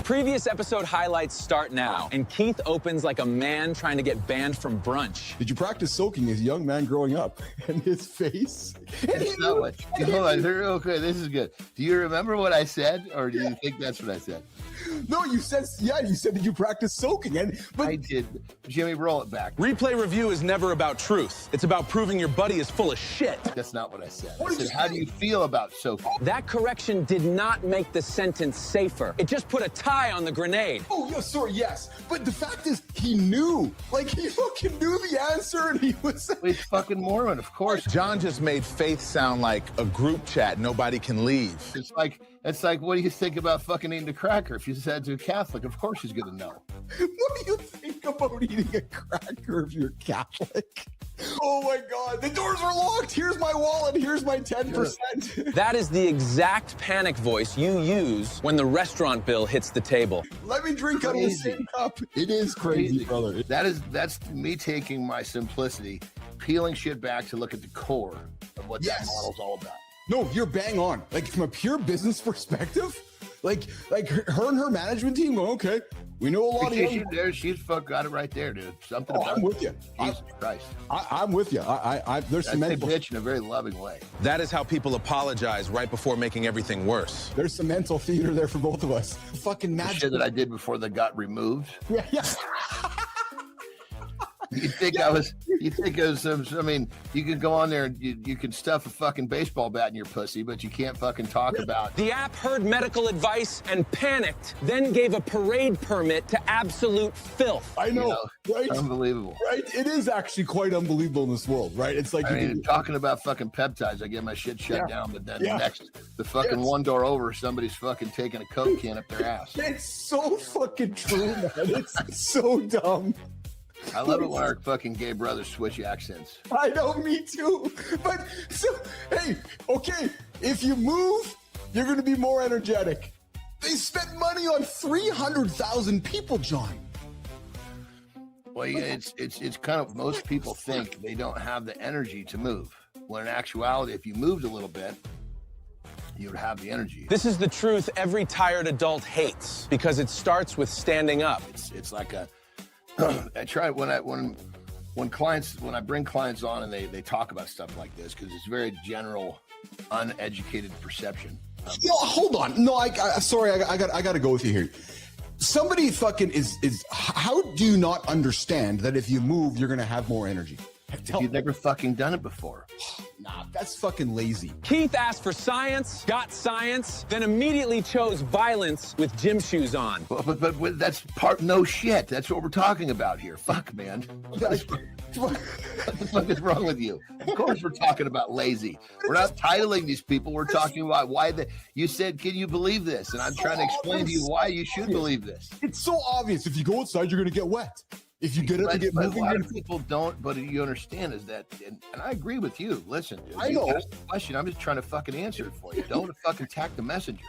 Previous episode highlights start now, and Keith opens like a man trying to get banned from brunch. Did you practice soaking as a young man growing up? And his face? It's not what. Hold on, okay, this is good. Do you remember what I said, or do you think that's what I said? No, you said, did you practice soaking? But I did. Jimmy, roll it back. Replay review is never about truth. It's about proving your buddy is full of shit. That's not what I said. I said, how do you feel about soaking? That correction did not make the sentence safer. It just put a tie on the grenade. Oh, yeah, sorry, yes. But the fact is, he knew. Like, he fucking knew the answer, and he was... He's fucking Mormon, of course. John just made faith sound like a group chat nobody can leave. It's like, what do you think about fucking eating a cracker? If you said to a Catholic, of course he's going to know. What do you think about eating a cracker if you're Catholic? Oh my God, the doors are locked. Here's my wallet. Here's my 10%. That is the exact panic voice you use when the restaurant bill hits the table. Let me drink out of the same cup. It is crazy, brother. That's me taking my simplicity, peeling shit back to look at the core of what that model's all about. No, you're bang on. Like, from a pure business perspective, like her and her management team, okay, we know a lot of you. She's got it right there, dude. Something about I'm with you. Jesus Christ. I'm with you. There's some mental bitch in a very loving way. That is how people apologize right before making everything worse. There's some mental theater there for both of us. Fucking magic. The shit that I did before they got removed. Yeah. You think I was, I mean, you can go on there and you can stuff a fucking baseball bat in your pussy, but you can't fucking talk about. The app heard medical advice and panicked, then gave a parade permit to absolute filth. I know, right? Unbelievable. Right? It is actually quite unbelievable in this world, right? It's like, talking about fucking peptides, I get my shit shut down, but then the fucking one door over, somebody's fucking taking a Coke can up their ass. It's so fucking true, man. It's so dumb. I love it when our fucking gay brothers switch accents. I know, me too. But, hey, okay, if you move, you're going to be more energetic. They spent money on 300,000 people, John. Well, yeah, it's kind of, most people think they don't have the energy to move. When in actuality, if you moved a little bit, you would have the energy. This is the truth every tired adult hates, because it starts with standing up. It's like a... I try when I bring clients on and they talk about stuff like this, because it's very general, uneducated perception. No, hold on. No, sorry, I got to go with you here. Somebody fucking is. How do you not understand that if you move, you're gonna have more energy? You've never fucking done it before. Nah, that's fucking lazy. Keith asked for science, got science, then immediately chose violence with gym shoes on. But that's no shit. That's what we're talking about here. Fuck, man. What the fuck is wrong with you? Of course we're talking about lazy. We're not titling these people. We're talking about why you said, can you believe this? And I'm trying to explain to you why you should believe this. It's so obvious. If you go outside, you're going to get wet. If you get up and get moving, a lot of people don't. But you understand is that, and I agree with you. Listen, dude, I know. Ask the question. I'm just trying to fucking answer it for you. Don't fucking attack the messenger.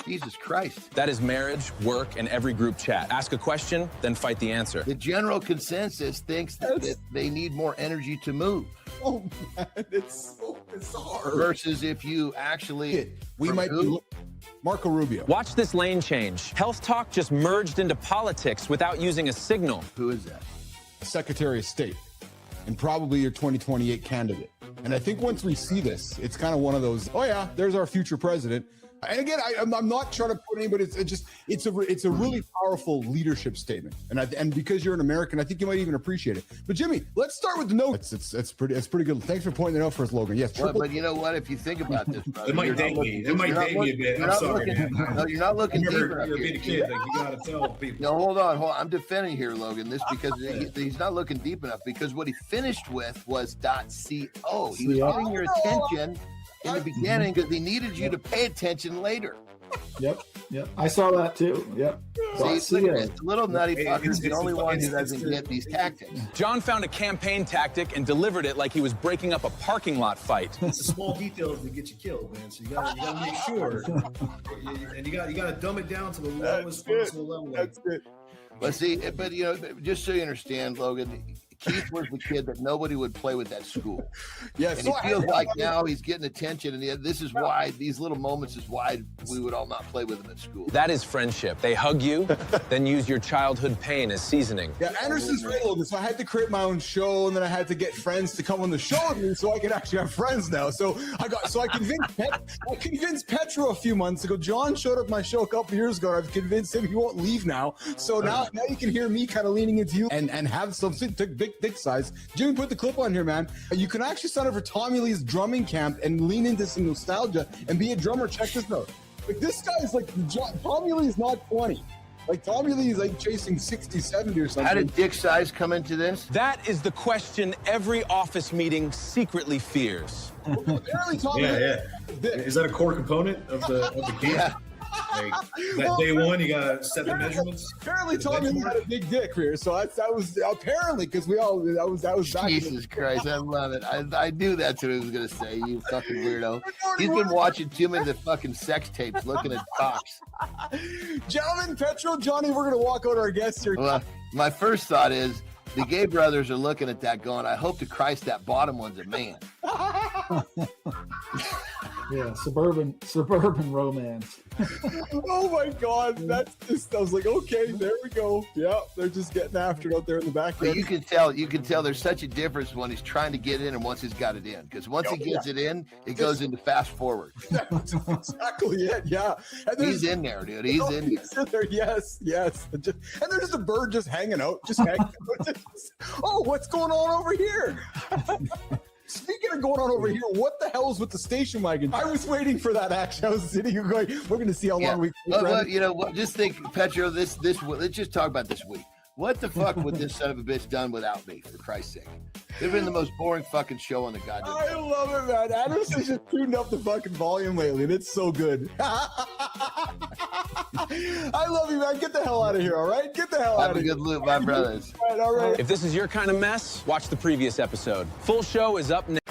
Jesus Christ. That is marriage, work, and every group chat. Ask a question, then fight the answer. The general consensus thinks that they need more energy to move. Oh man, it's so bizarre. Versus if you actually, might be Marco Rubio. Watch this lane change. Health talk just merged into politics without using a signal. Who is that? Secretary of State, and probably your 2028 candidate. And I think once we see this, it's kind of one of those, oh yeah, there's our future president. And again, I'm not trying to put anybody. It's a really powerful leadership statement. And because you're an American, I think you might even appreciate it. But Jimmy, let's start with the notes. It's pretty good. Thanks for pointing it out for us, Logan. Yes, but you know what? If you think about this, brother, it might date me. It might date me a bit. I'm sorry, man. No, you're not looking deep enough. You're being a kid. Like, you gotta tell people. No, hold on. I'm defending here, Logan. This because he's not looking deep enough. Because what he finished with was .co. He was getting your attention in the beginning because he needed you to pay attention later. Yep. I saw that too. Yep. See, it's a little nutty fucker's the only one who doesn't get these tactics. John found a campaign tactic and delivered it like he was breaking up a parking lot fight. It's the small details that get you killed, man. So you gotta make sure, and you gotta dumb it down to the lowest possible level. That's it. But see, just so you understand, Logan, Keith was the kid that nobody would play with at school. Yeah, And so he feels like now he's getting attention, and this is why these little moments is why we would all not play with him at school. That is friendship. They hug you, then use your childhood pain as seasoning. Yeah, Anderson's right a little bit. So I had to create my own show, and then I had to get friends to come on the show with me, so I could actually have friends now. So I convinced Petro a few months ago. Jon showed up at my show a couple years ago. I've convinced him he won't leave now. So now you can hear me kind of leaning into you and have some big dick size. Jimmy put the clip on here, man. You can actually sign up for Tommy Lee's drumming camp and lean into some nostalgia and be a drummer. Check this out. Like, this guy is like, Tommy Lee's not 20. Like, Tommy Lee's like chasing 60, 70 or something. How did dick size come into this? That is the question every office meeting secretly fears. Apparently, Tommy Yeah. Is that a core component of the camp? Yeah. Like, that day one, you gotta set the measurements. Apparently, Tommy Lee had a big dick here, so that was apparently because that was back. Jesus Christ, I love it. I knew that's what he was gonna say. You fucking weirdo. He's been watching too many of the fucking sex tapes, looking at cocks. Gentlemen, Petro, Johnny, we're gonna walk out our guests here. Well, my first thought is the gay brothers are looking at that, going, "I hope to Christ that bottom one's a man." Yeah, suburban romance. Oh my God, that's just. I was like, okay, there we go. Yeah, they're just getting after it out there in the But backyard. you can tell there's such a difference when he's trying to get in and once he's got it in. Because once he gets it in, it goes into fast forward. That's exactly it. Yeah, and there's- He's in there, dude. He's in there. He's in there. Yes. And there's just a bird just hanging out, Oh, what's going on over here? Speaking of going on over here, what the hell is with the station wagon? I was waiting for that action. I was sitting here going, we're going to see how long we Well, you know what? Just think, Petro. Let's just talk about this week. What the fuck would this son of a bitch done without me? For Christ's sake, it'd been the most boring fucking show on the goddamn. I love it, man. Anderson's just tuned up the fucking volume lately, and it's so good. I love you, man. Get the hell out of here, all right? Get the hell out Have of a here. good loop, my brothers. All right. If this is your kind of mess, watch the previous episode. Full show is up next.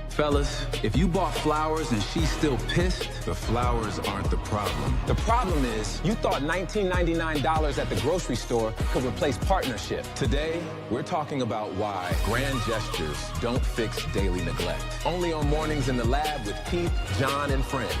Fellas, if you bought flowers and she's still pissed, the flowers aren't the problem. The problem is you thought $19.99 at the grocery store could replace partnership. Today, we're talking about why grand gestures don't fix daily neglect. Only on Mornings in the Lab with Keith, Jon, and friends.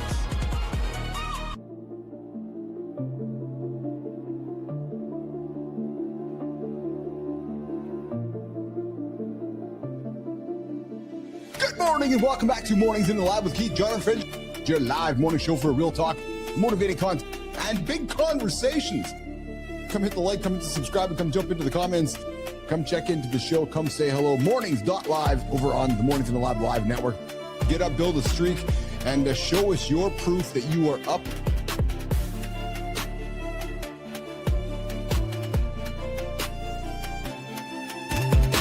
Good morning and welcome back to Mornings in the Lab with Keith, Jon, and friends. Your live morning show for real talk, motivating content, and big conversations. Come hit the like, come hit the subscribe, and come jump into the comments. Come check into the show. Come say hello. Mornings.live over on the Mornings in the Lab Live Network. Get up, build a streak, and show us your proof that you are up.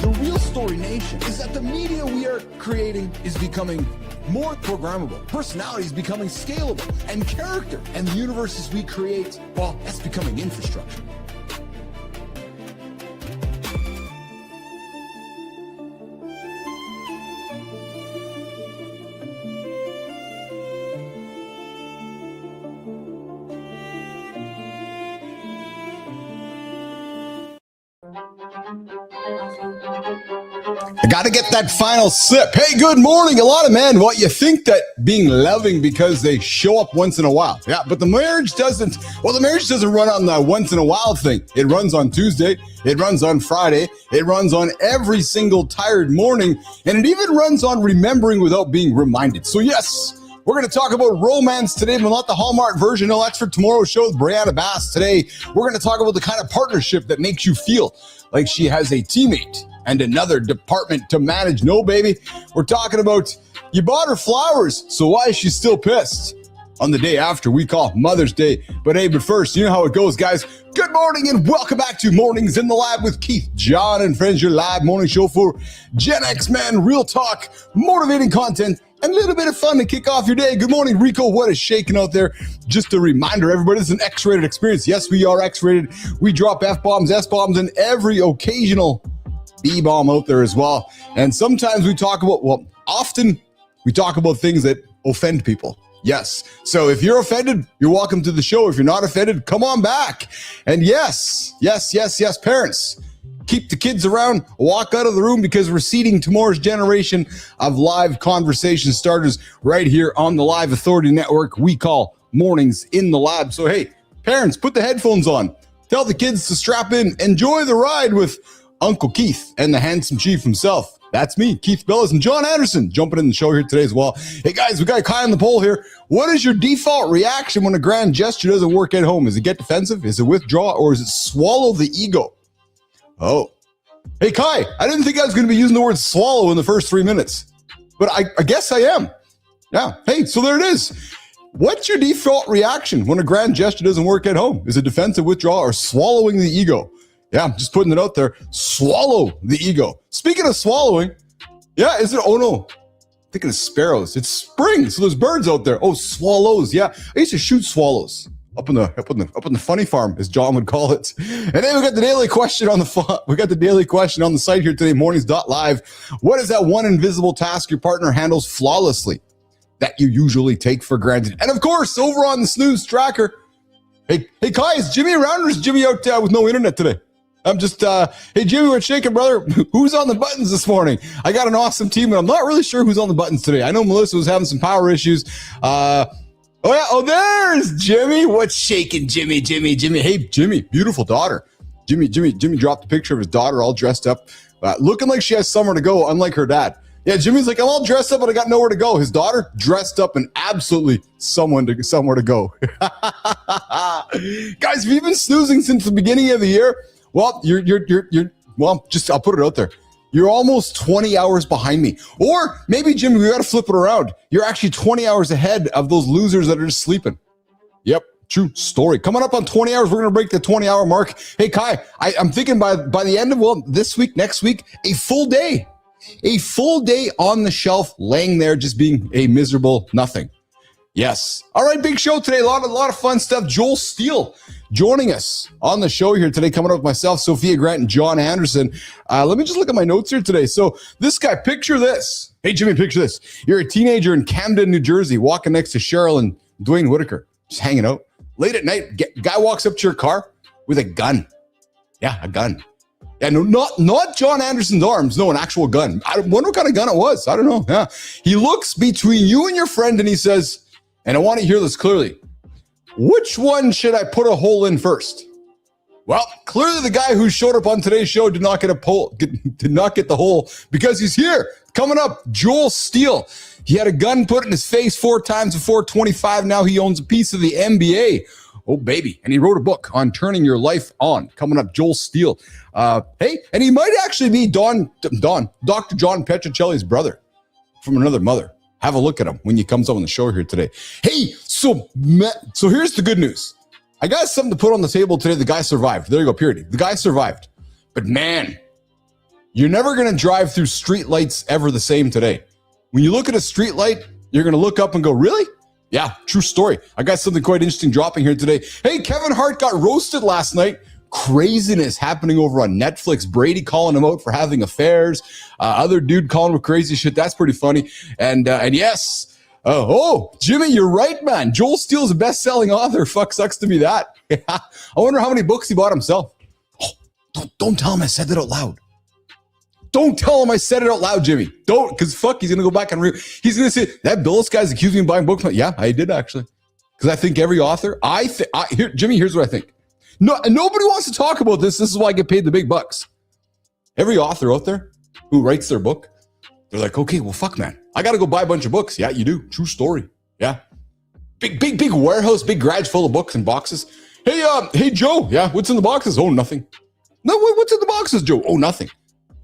The real story, nation, is that the media we are creating is becoming more programmable. Personality is becoming scalable, and character and the universes we create, well, that's becoming infrastructure. I got to get that final sip. Hey, good morning. A lot of men, well, you think that being loving because they show up once in a while. Yeah, but the marriage doesn't run on the once in a while thing. It runs on Tuesday. It runs on Friday. It runs on every single tired morning. And it even runs on remembering without being reminded. So yes, we're going to talk about romance today, but not the Hallmark version. No, that's for tomorrow's show with Brianna Bass. Today, we're going to talk about the kind of partnership that makes you feel like she has a teammate and another department to manage. No, baby. We're talking about you bought her flowers, so why is she still pissed on the day after we call Mother's Day? But hey, but first, you know how it goes, guys. Good morning and welcome back to Mornings in the Lab with Keith, John, and friends, your live morning show for Gen X men, real talk, motivating content, and a little bit of fun to kick off your day. Good morning, Rico. What is shaking out there? Just a reminder, everybody, this is an X-rated experience. Yes, we are X-rated. We drop F-bombs, S-bombs, and every occasional B-bomb out there as well. And sometimes we talk about, well, often we talk about things that offend people. Yes. So if you're offended, you're welcome to the show. If you're not offended, come on back. And yes, parents, keep the kids around, walk out of the room, because we're seeding tomorrow's generation of live conversation starters right here on the Live Authority Network we call Mornings in the Lab. So hey, parents, put the headphones on. Tell the kids to strap in. Enjoy the ride with Uncle Keith and the handsome chief himself. That's me, Keith Bellis, and John Anderson jumping in the show here today as well. Hey guys, we got Kai on the poll here. What is your default reaction when a grand gesture doesn't work at home? Is it get defensive? Is it withdraw? Or is it swallow the ego? Oh. Hey Kai, I didn't think I was going to be using the word swallow in the first 3 minutes, but I guess I am. Yeah. Hey, so there it is. What's your default reaction when a grand gesture doesn't work at home? Is it defensive, withdraw, or swallowing the ego? Yeah, I'm just putting it out there. Swallow the ego. Speaking of swallowing, yeah, is it? Oh no, I'm thinking of sparrows. It's spring, so there's birds out there. Oh, swallows. Yeah, I used to shoot swallows up in the funny farm, as John would call it. And then we got the daily question on the site here today. Mornings.live. What is that one invisible task your partner handles flawlessly that you usually take for granted? And of course, over on the snooze tracker. Hey Kai, is Jimmy around, or is Jimmy out with no internet today? I'm just, hey, Jimmy, what's shaking, brother? Who's on the buttons this morning? I got an awesome team, and I'm not really sure who's on the buttons today. I know Melissa was having some power issues. There's Jimmy. What's shaking, Jimmy? Hey, Jimmy, beautiful daughter. Jimmy dropped a picture of his daughter all dressed up, looking like she has somewhere to go, unlike her dad. Yeah, Jimmy's like, I'm all dressed up, but I got nowhere to go. His daughter dressed up and absolutely somewhere to go. Guys, if you've been snoozing since the beginning of the year, well, I'll put it out there. You're almost 20 hours behind me. Or maybe, Jimmy, we got to flip it around. You're actually 20 hours ahead of those losers that are just sleeping. Yep, true story. Coming up on 20 hours, we're going to break the 20-hour mark. Hey, Kai, I'm thinking by the end of, this week, next week, a full day on the shelf, laying there just being a miserable nothing. Yes. All right, big show today. A lot of fun stuff. Joel Steele joining us on the show here today, coming up with myself, Sophia Grant, and John Anderson. Let me just look at my notes here today. So this guy, picture this. Hey, Jimmy, picture this. You're a teenager in Camden, New Jersey, walking next to Cheryl and Dwayne Whitaker, just hanging out. Late at night, guy walks up to your car with a gun. Yeah, a gun. Yeah, no, not John Anderson's arms. No, an actual gun. I wonder what kind of gun it was. I don't know. Yeah. He looks between you and your friend and he says, and I want to hear this clearly, which one should I put a hole in first? Well, clearly the guy who showed up on today's show did not get the hole, because he's here. Coming up, Joel Steele. He had a gun put in his face 4 times before 25. Now he owns a piece of the NBA. Oh, baby. And he wrote a book on turning your life on. Coming up, Joel Steele. Hey, and he might actually be Dr. John Petrocelli's brother from another mother. Have a look at him when he comes on the show here today. Hey, so here's the good news. I got something to put on the table today. The guy survived. There you go, period. The guy survived. But man, you're never going to drive through street lights ever the same today. When you look at a street light, you're going to look up and go, really? Yeah, true story. I got something quite interesting dropping here today. Hey, Kevin Hart got roasted last night. Craziness happening over on Netflix. Brady calling him out for having affairs. Other dude calling him crazy shit. That's pretty funny. And yes. Jimmy, you're right, man. Joel Steele's a best-selling author. Fuck, sucks to be that. I wonder how many books he bought himself. Oh, don't tell him I said that out loud. Don't tell him I said it out loud, Jimmy. Don't, because fuck, he's going to go back and he's going to say, that Billis guy's accusing me of buying books. Yeah, I did actually. Because I think every author, Jimmy, here's what I think. No, nobody wants to talk about this. This is why I get paid the big bucks. Every author out there who writes their book, they're like, okay, well, fuck, man. I got to go buy a bunch of books. Yeah, you do. True story. Yeah. Big warehouse, big garage full of books and boxes. Hey, Joe. Yeah, what's in the boxes? Oh, nothing. No, what's in the boxes, Joe? Oh, nothing.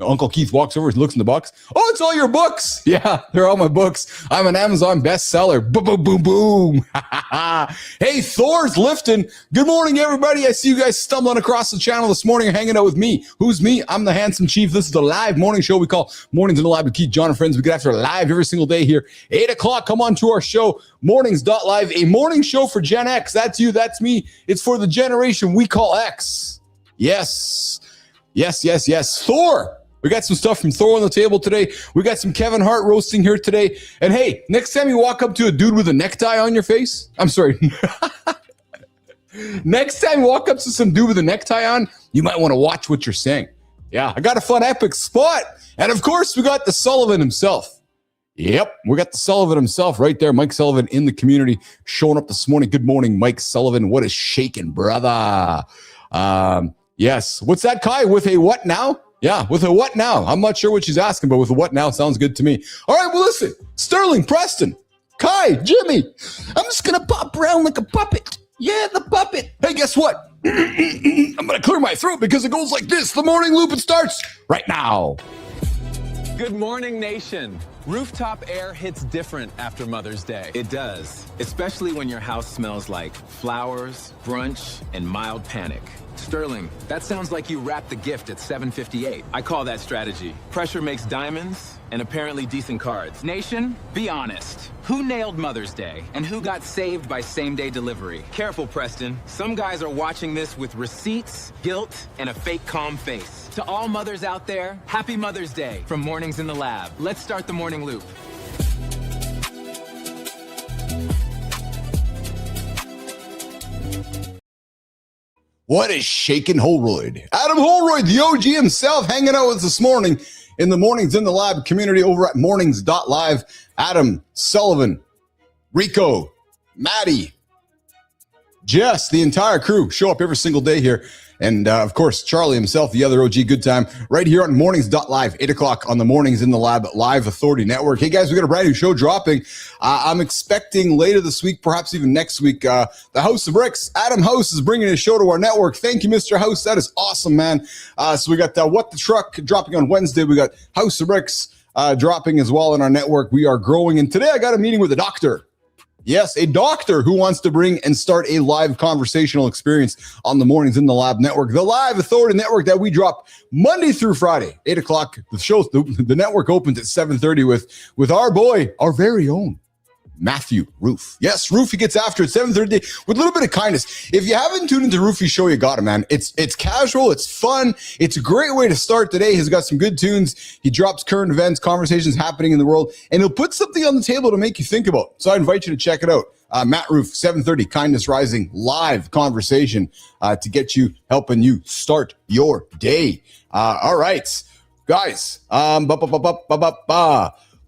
Uncle Keith walks over, he looks in the box. Oh, it's all your books. Yeah, they're all my books. I'm an Amazon bestseller. Boom, boom, boom, boom. Hey, Thor's lifting. Good morning, everybody. I see you guys stumbling across the channel this morning and hanging out with me. Who's me? I'm the Handsome Chief. This is the live morning show we call Mornings in the Lab with Keith, John, and friends. We get after live every single day here. 8 o'clock, come on to our show, mornings.live, a morning show for Gen X. That's you, that's me. It's for the generation we call X. Yes. Thor. We got some stuff from Thor on the table today. We got some Kevin Hart roasting here today. And hey, next time you walk up to a dude with a necktie on your face, I'm sorry. Next time you walk up to some dude with a necktie on, you might want to watch what you're saying. Yeah, I got a fun epic spot. And of course, we got the Sullivan himself. Yep, we got the Sullivan himself right there. Mike Sullivan in the community showing up this morning. Good morning, Mike Sullivan. What is shaking, brother? Yes. What's that, Kai? With a what now? Yeah, with a what now? I'm not sure what she's asking, but with a what now sounds good to me. All right, well, listen. Sterling, Preston, Kai, Jimmy. I'm just going to pop around like a puppet. Yeah, the puppet. Hey, guess what? I'm going to clear my throat because it goes like this. The morning loop, it starts right now. Good morning, nation. Rooftop air hits different after Mother's Day. It does, especially when your house smells like flowers, brunch, and mild panic. Sterling, that sounds like you wrapped the gift at 7:58. I call that strategy. Pressure makes diamonds and apparently decent cards. Nation, be honest. Who nailed Mother's Day and who got saved by same-day delivery? Careful, Preston. Some guys are watching this with receipts, guilt, and a fake calm face. To all mothers out there, happy Mother's Day from Mornings in the Lab. Let's start the morning loop. What is shaking Holroyd? Adam Holroyd, the OG himself, hanging out with us this morning in the Mornings in the Lab community over at mornings.live. Adam, Sullivan, Rico, Maddie, Jess, the entire crew show up every single day here. And, of course, Charlie himself, the other OG good time, right here on mornings.live, 8 o'clock on the Mornings in the Lab Live Authority Network. Hey, guys, we got a brand new show dropping. I'm expecting later this week, perhaps even next week, the House of Bricks. Adam House is bringing his show to our network. Thank you, Mr. House. That is awesome, man. So we got What the Truck dropping on Wednesday. We got House of Bricks dropping as well in our network. We are growing. And today I got a meeting with a doctor. Yes, a doctor who wants to bring and start a live conversational experience on the Mornings in the Lab network, the Live Authority network that we drop Monday through Friday, 8 o'clock. The network opens at 7:30 with our boy, our very own Matthew Roof. Yes, Roofy gets after at 7:30 with a little bit of kindness. If you haven't tuned into Roofy's show, you got it, man. It's casual, it's fun, it's a great way to start today. He's got some good tunes. He drops current events, conversations happening in the world, and he'll put something on the table to make you think about. So I invite you to check it out. Matt Roof, 7:30, Kindness Rising, live conversation to get you, helping you start your day. All right, guys.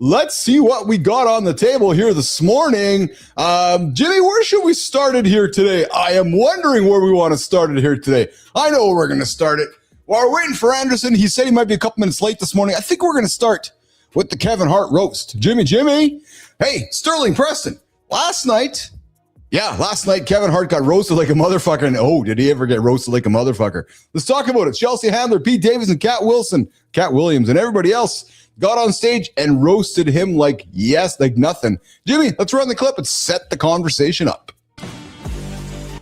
Let's see what we got on the table here this morning. Jimmy, where should we start it here today? I am wondering where we want to start it here today. I know where we're going to start it. While we're waiting for Anderson, he said he might be a couple minutes late this morning. I think we're going to start with the Kevin Hart roast. Jimmy. Hey, Sterling Preston. Last night, Yeah, last night Kevin Hart got roasted like a motherfucker. And oh, did he ever get roasted like a motherfucker? Let's talk about it. Chelsea Handler, Pete Davidson, Cat Williams, and everybody else got on stage and roasted him like nothing. Jimmy, let's run the clip and set the conversation up.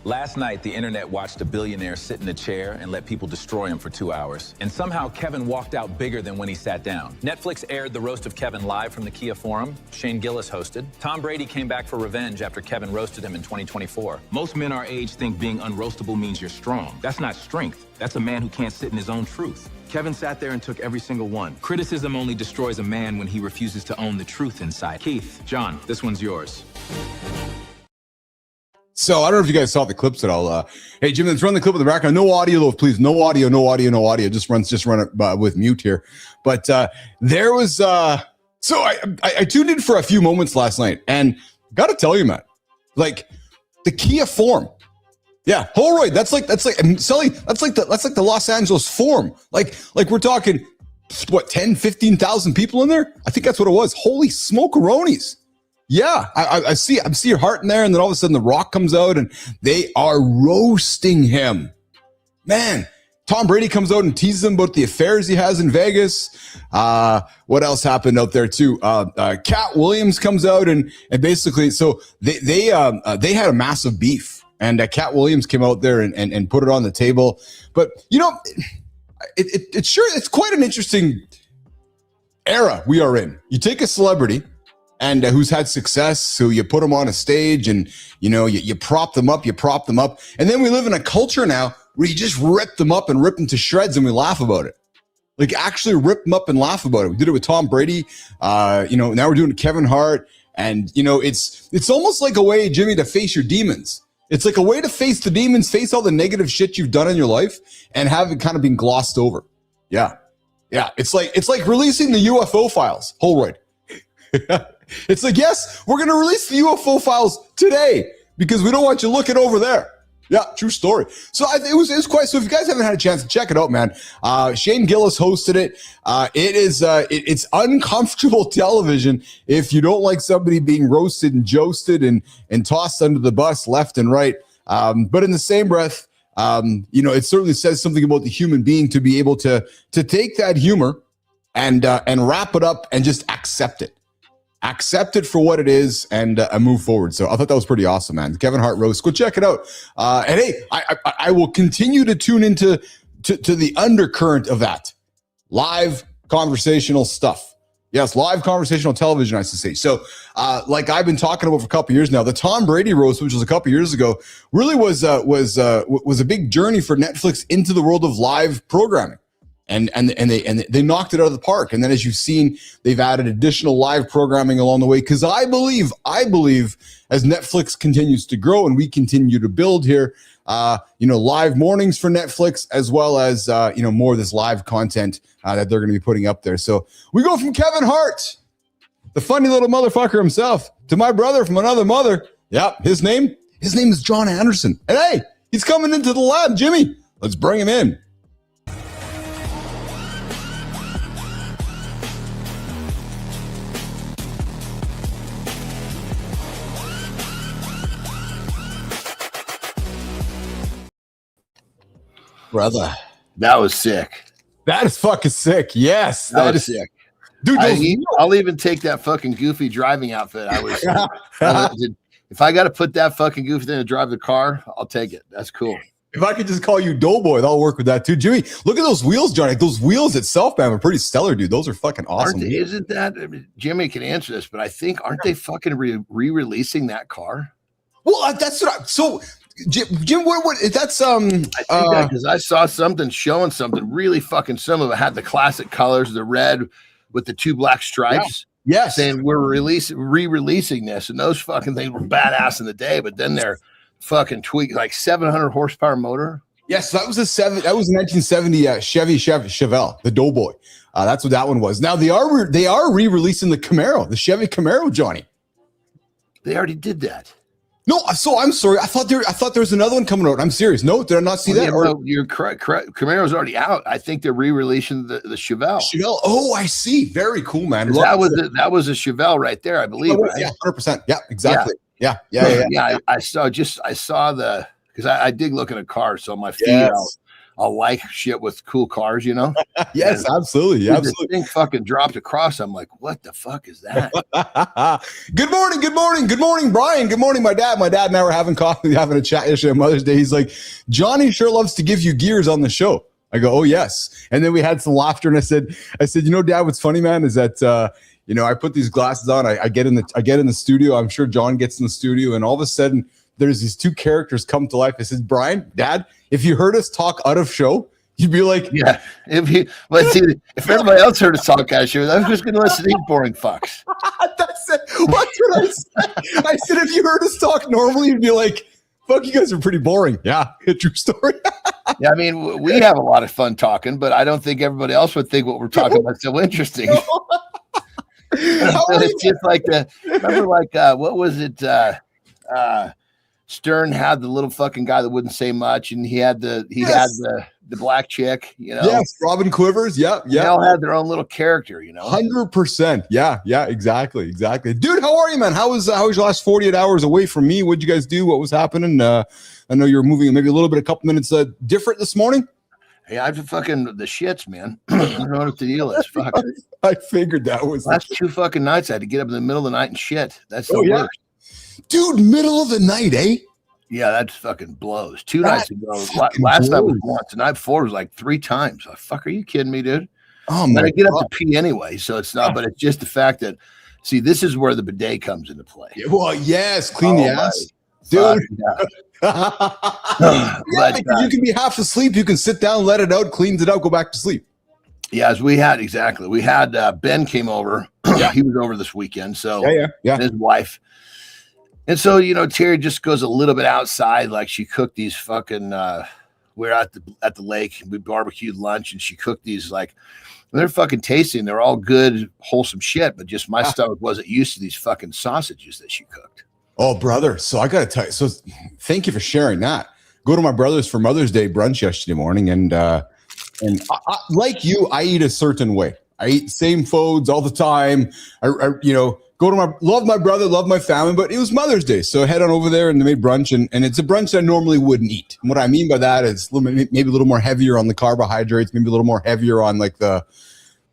Last night, the internet watched a billionaire sit in a chair and let people destroy him for 2 hours. And somehow Kevin walked out bigger than when he sat down. Netflix aired the roast of Kevin live from the Kia Forum. Shane Gillis hosted. Tom Brady came back for revenge after Kevin roasted him in 2024. Most men our age think being unroastable means you're strong. That's not strength. That's a man who can't sit in his own truth. Kevin sat there and took every single one. Criticism only destroys a man when he refuses to own the truth inside. Keith, John, this one's yours. So I don't know if you guys saw the clips at all. Hey, Jimmy, let's run the clip in the background. No audio, though, please. No audio. Just run it with mute here. But there was so I tuned in for a few moments last night, and got to tell you, man, like the Kia Forum. Yeah, Holroyd. That's like Sully. That's like the Los Angeles Forum. Like we're talking what 10, 15,000 people in there. I think that's what it was. Holy smokeronies. Yeah, I see your heart in there, and then all of a sudden The Rock comes out, and they are roasting him. Man, Tom Brady comes out and teases him about the affairs he has in Vegas. What else happened out there too? Cat Williams comes out and basically, so they had a massive beef, and Cat Williams came out there and put it on the table. But you know, it's quite an interesting era we are in. You take a celebrity and who's had success, so you put them on a stage and, you know, you prop them up. And then we live in a culture now where you just rip them up and rip them to shreds and we laugh about it. Like actually rip them up and laugh about it. We did it with Tom Brady. Now we're doing it with Kevin Hart. And, you know, it's almost like a way, Jimmy, to face your demons. It's like a way to face the demons, face all the negative shit you've done in your life and have it kind of been glossed over. Yeah. Yeah. It's like releasing the UFO files. Holroyd. It's like, yes, we're going to release the UFO files today because we don't want you looking over there. Yeah, true story. So it was quite. So if you guys haven't had a chance to check it out, man, Shane Gillis hosted it. It's uncomfortable television if you don't like somebody being roasted and joasted and tossed under the bus left and right. But in the same breath, it certainly says something about the human being to be able to take that humor and wrap it up and just accept it. Accept it for what it is and move forward. So I thought that was pretty awesome, man. Kevin Hart roast. Go check it out. And hey, I will continue to tune into to the undercurrent of that live conversational stuff. Yes, live conversational television, I should say. So, like I've been talking about for a couple of years now, the Tom Brady roast, which was a couple of years ago, really was a big journey for Netflix into the world of live programming. And they knocked it out of the park. And then, as you've seen, they've added additional live programming along the way. Because I believe, as Netflix continues to grow and we continue to build here, live mornings for Netflix, as well as more of this live content that they're going to be putting up there. So we go from Kevin Hart, the funny little motherfucker himself, to my brother from another mother. Yep, his name is John Anderson. And hey, he's coming into the lab, Jimmy. Let's bring him in. Brother, that was sick. That is fucking sick. Yes, that is sick, dude. I'll even take that fucking goofy driving outfit. If I got to put that fucking goofy thing to drive the car, I'll take it. That's cool. If I could just call you Doughboy, that'll work with that too. Jimmy, look at those wheels, Johnny. Those wheels itself, man, are pretty stellar, dude. Those are fucking awesome. Isn't that? Jimmy can answer this, but I think aren't they fucking re-releasing that car? Well, that's what. So. Jim, what that's I think that because I saw something showing something really fucking similar that had the classic colors, the red with the two black stripes. Yeah. Yes, saying we're re-releasing this, and those fucking things were badass in the day, but then they're fucking tweaked, like 700 horsepower motor. Yes, that was a 1970 Chevy Chevelle, the Doughboy. That's what that one was. Now they are re-releasing the Camaro, the Chevy Camaro, Johnny. They already did that. No, so I'm sorry. I thought there was another one coming out. I'm serious. No, did I not see that? No, you're correct. Camaro's already out. I think they're re-releasing the Chevelle. Chevelle. Oh, I see. Very cool, man. That was a Chevelle right there, I believe. Right? Yeah, 100%. Yeah, exactly. Yeah. Yeah. I saw the, because I dig looking at cars. So on my feed, I'll like shit with cool cars, you know? Yes, and absolutely. The thing fucking dropped across. I'm like, what the fuck is that? Good morning, Brian. Good morning, my dad. My dad and I were having coffee, having a chat yesterday on Mother's Day. He's like, Johnny sure loves to give you gears on the show. I go, oh yes. And then we had some laughter, and I said, you know, Dad, what's funny, man, is that you know, I put these glasses on. I get in the studio. I'm sure John gets in the studio, and all of a sudden, there's these two characters come to life. I said, Brian, Dad, if you heard us talk out of show, you'd be like, yeah. If everybody else heard us talk out of show, I'm just going to listen to these boring fucks. That's it. That's what I said. I said, if you heard us talk normally, you'd be like, fuck, you guys are pretty boring. Yeah, true story. Yeah, I mean, we have a lot of fun talking, but I don't think everybody else would think what we're talking about is so interesting. It's just like what was it? Stern had the little fucking guy that wouldn't say much, and he had the black chick, you know. Yes, Robin Quivers. Yeah. They all had their own little character, you know. 100%. Yeah, exactly. Dude, how are you, man? How was your last 48 hours away from me? What'd you guys do? What was happening? I know you were moving maybe a couple minutes different this morning. Hey, I've fucking the shits, man. I don't know what the deal is. Fuck. I figured that was last 2 fucking nights. I had to get up in the middle of the night and shit. That's the worst. Dude, middle of the night, eh? Yeah, that fucking blows. 2 nights ago. Last night was once. The night before was like 3 times. Like, fuck, are you kidding me, dude? Oh my! I get up to pee anyway, so it's not. But it's just the fact that, see, this is where the bidet comes into play. Well, yes, clean the ass, dude. Because you can be half asleep. You can sit down, let it out, cleans it out, go back to sleep. Yeah, as we had Ben came over. He was over this weekend, so yeah. And his wife. And so, you know, Terry just goes a little bit outside, like she cooked these fucking we're at the lake, we barbecued lunch, and she cooked these, like, they're fucking tasty, they're all good, wholesome shit, but just my stomach wasn't used to these fucking sausages that she cooked. Oh, brother. So I gotta tell you, so thank you for sharing that. Go to my brother's for Mother's Day brunch yesterday morning, and I, like you, I eat a certain way. I eat same foods all the time. I go to love my brother, love my family, but it was Mother's Day. So I head on over there and they made brunch, and it's a brunch I normally wouldn't eat. And what I mean by that is maybe a little more heavier on the carbohydrates, maybe a little more heavier on like the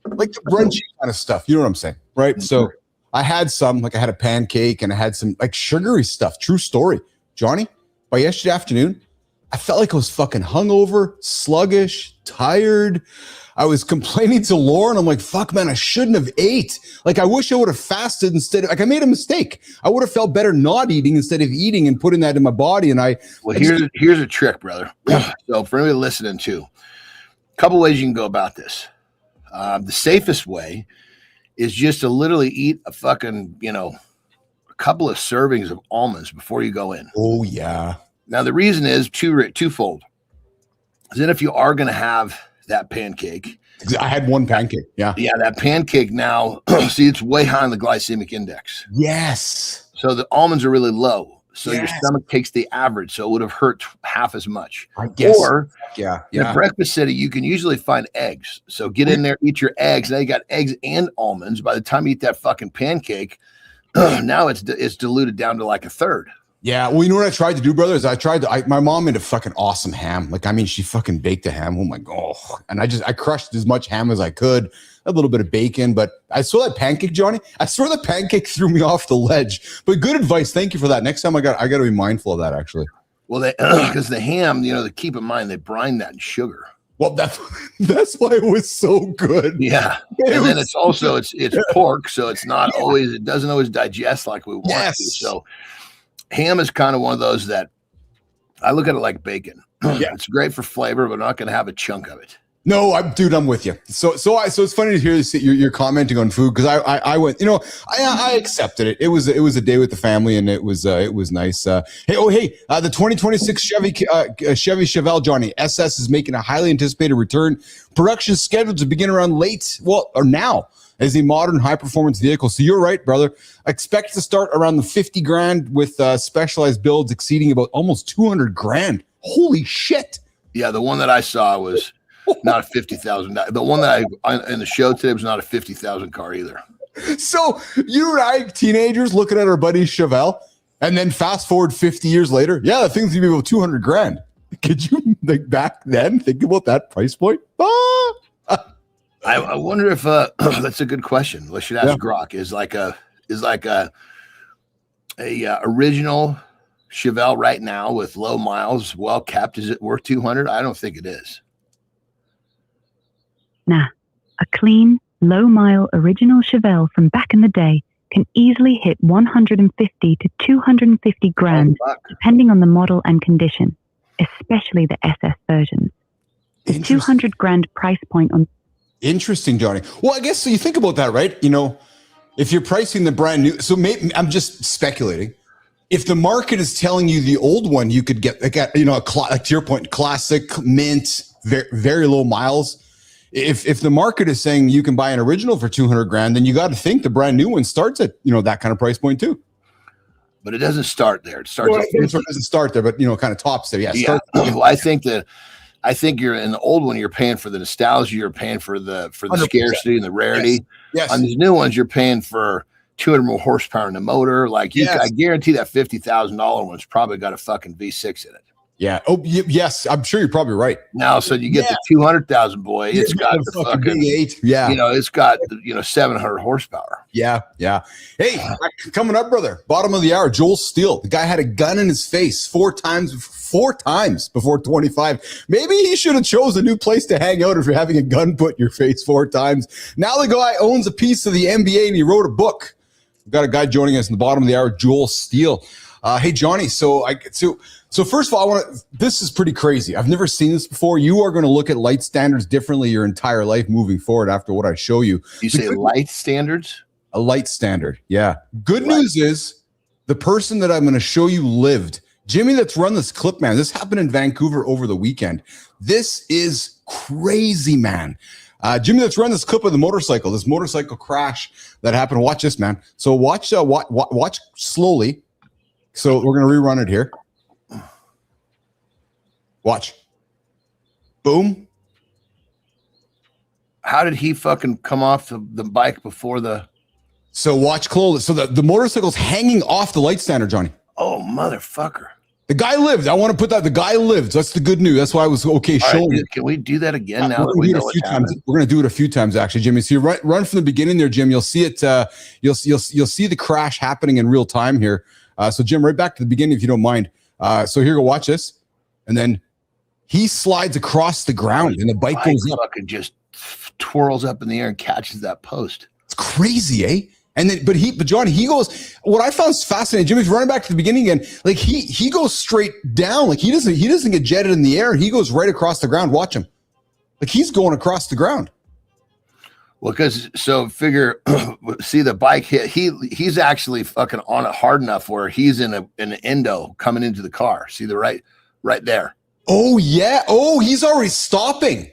brunchy kind of stuff. You know what I'm saying? Right. Mm-hmm. So I had I had a pancake and I had some like sugary stuff. True story. Johnny, by yesterday afternoon, I felt like I was fucking hungover, sluggish, tired. I was complaining to Lauren. I'm like, fuck, man, I shouldn't have ate. Like, I wish I would have fasted instead of, like, I made a mistake. I would have felt better not eating instead of eating and putting that in my body. And here's a trick, brother. So for anybody listening too, a couple ways you can go about this. The safest way is just to literally eat a fucking, a couple of servings of almonds before you go in. Oh, yeah. Now, the reason is twofold. Then if you are going to have that pancake. I had one pancake. Yeah. Yeah. That pancake now, see, it's way high on the glycemic index. Yes. So the almonds are really low. So your stomach takes the average. So it would have hurt half as much. I guess. Or in a breakfast city, you can usually find eggs. So get in there, eat your eggs. Now you got eggs and almonds. By the time you eat that fucking pancake, now it's diluted down to like a third. Yeah, well, you know what I tried to do, brother? Is my mom made a fucking awesome ham. Like, I mean, she fucking baked a ham. Oh my God. And I crushed as much ham as I could, a little bit of bacon, but I saw that pancake, Johnny. I swear the pancake threw me off the ledge, but good advice. Thank you for that. Next time I got to be mindful of that, actually. Well, because the ham, to keep in mind, they brine that in sugar. Well, that's why it was so good. Yeah. And then it's also, it's pork. So it's not always, it doesn't always digest like we want to. So ham is kind of one of those that I look at it like bacon. Yeah. It's great for flavor, but I'm not going to have a chunk of it. No, I'm with you. So it's funny to hear this, you're commenting on food, because I went, I accepted it. It was a day with the family, and it was nice. The 2026 Chevy Chevelle, Johnny SS, is making a highly anticipated return. Production is scheduled to begin around now as a modern high performance vehicle. So you're right, brother. Expect to start around the 50 grand with specialized builds exceeding about almost 200 grand. Holy shit. Yeah. The one that I saw was not a $50,000. The one that I in the show today was not a $50,000 car either. So you and I, teenagers, looking at our buddy Chevelle, And then fast forward 50 years later, yeah, the thing's gonna be about 200 grand. Could you like back then think about that price point? I wonder if that's a good question. I should ask Grok. Is like a original Chevelle right now with low miles, well kept, is it worth 200? I don't think it is. Nah, a clean, low-mile original Chevelle from back in the day can easily hit 150 to 250 grand, depending on the model and condition, especially the SS version. The 200 grand price point on. Interesting, Johnny. Well, I guess so. You think about that, right? You know, if you're pricing the brand new, so maybe I'm just speculating. If the market is telling you the old one, you could get, like, you know, like to your point, classic, mint, very, very low miles. If the market is saying you can buy an original for 200 grand, then you got to think the brand new one starts at, you know, that kind of price point too. But it doesn't start there. It starts. Well, it doesn't start there, but you know, kind of tops there. Yeah. Well, I think you're in the old one. You're paying for the nostalgia. You're paying for the 100%. Scarcity and the rarity. Yes. On these new ones, you're paying for 200 more horsepower in the motor. Like I guarantee that $50,000 one's probably got a fucking V6 in it. Yeah. Oh, yes. I'm sure you're probably right. Now, so you get the 200,000 boy. It's got the fucking V8. Yeah. You know, it's got 700 horsepower. Yeah. Yeah. Hey, coming up, brother. Bottom of the hour. Joel Steele. The guy had a gun in his face four times before 25. Maybe he should have chose a new place to hang out if you're having a gun put in your face 4 times. Now the guy owns a piece of the NBA and he wrote a book. We've got a guy joining us in the bottom of the hour, Joel Steele. Hey, Johnny. So first of all, this is pretty crazy. I've never seen this before. You are going to look at light standards differently your entire life moving forward after what I show you. You say light standards? A light standard. Yeah. Good news is the person that I'm going to show you lived. Jimmy, that's run this clip, man. This happened in Vancouver over the weekend. This is crazy, man. Jimmy, let's run this clip of the motorcycle, this motorcycle crash that happened. Watch this, man. So watch slowly. So we're going to rerun it here. Watch. Boom. How did he fucking come off the bike before the... So watch close. So the motorcycle's hanging off the light standard, Johnny. Oh, motherfucker. The guy lived. I want to put that. The guy lived. So that's the good news. That's why I was okay showing it. Can we do that again now that we know what's happening? We're going to do it a few times, actually, Jimmy. So you run from the beginning there, Jim. You'll see it. You'll see the crash happening in real time here. So Jim, right back to the beginning, if you don't mind. So here, go watch this. And then he slides across the ground and the bike goes up. Fucking just twirls up in the air and catches that post. It's crazy, eh? And then, but John, he goes, what I found fascinating, Jimmy's running back to the beginning again. Like he goes straight down. Like he doesn't get jetted in the air. He goes right across the ground. Watch him. Like he's going across the ground. Well, figure, see the bike hit. He's actually fucking on it hard enough where he's in an endo coming into the car. See the right there. Oh yeah. Oh, he's already stopping.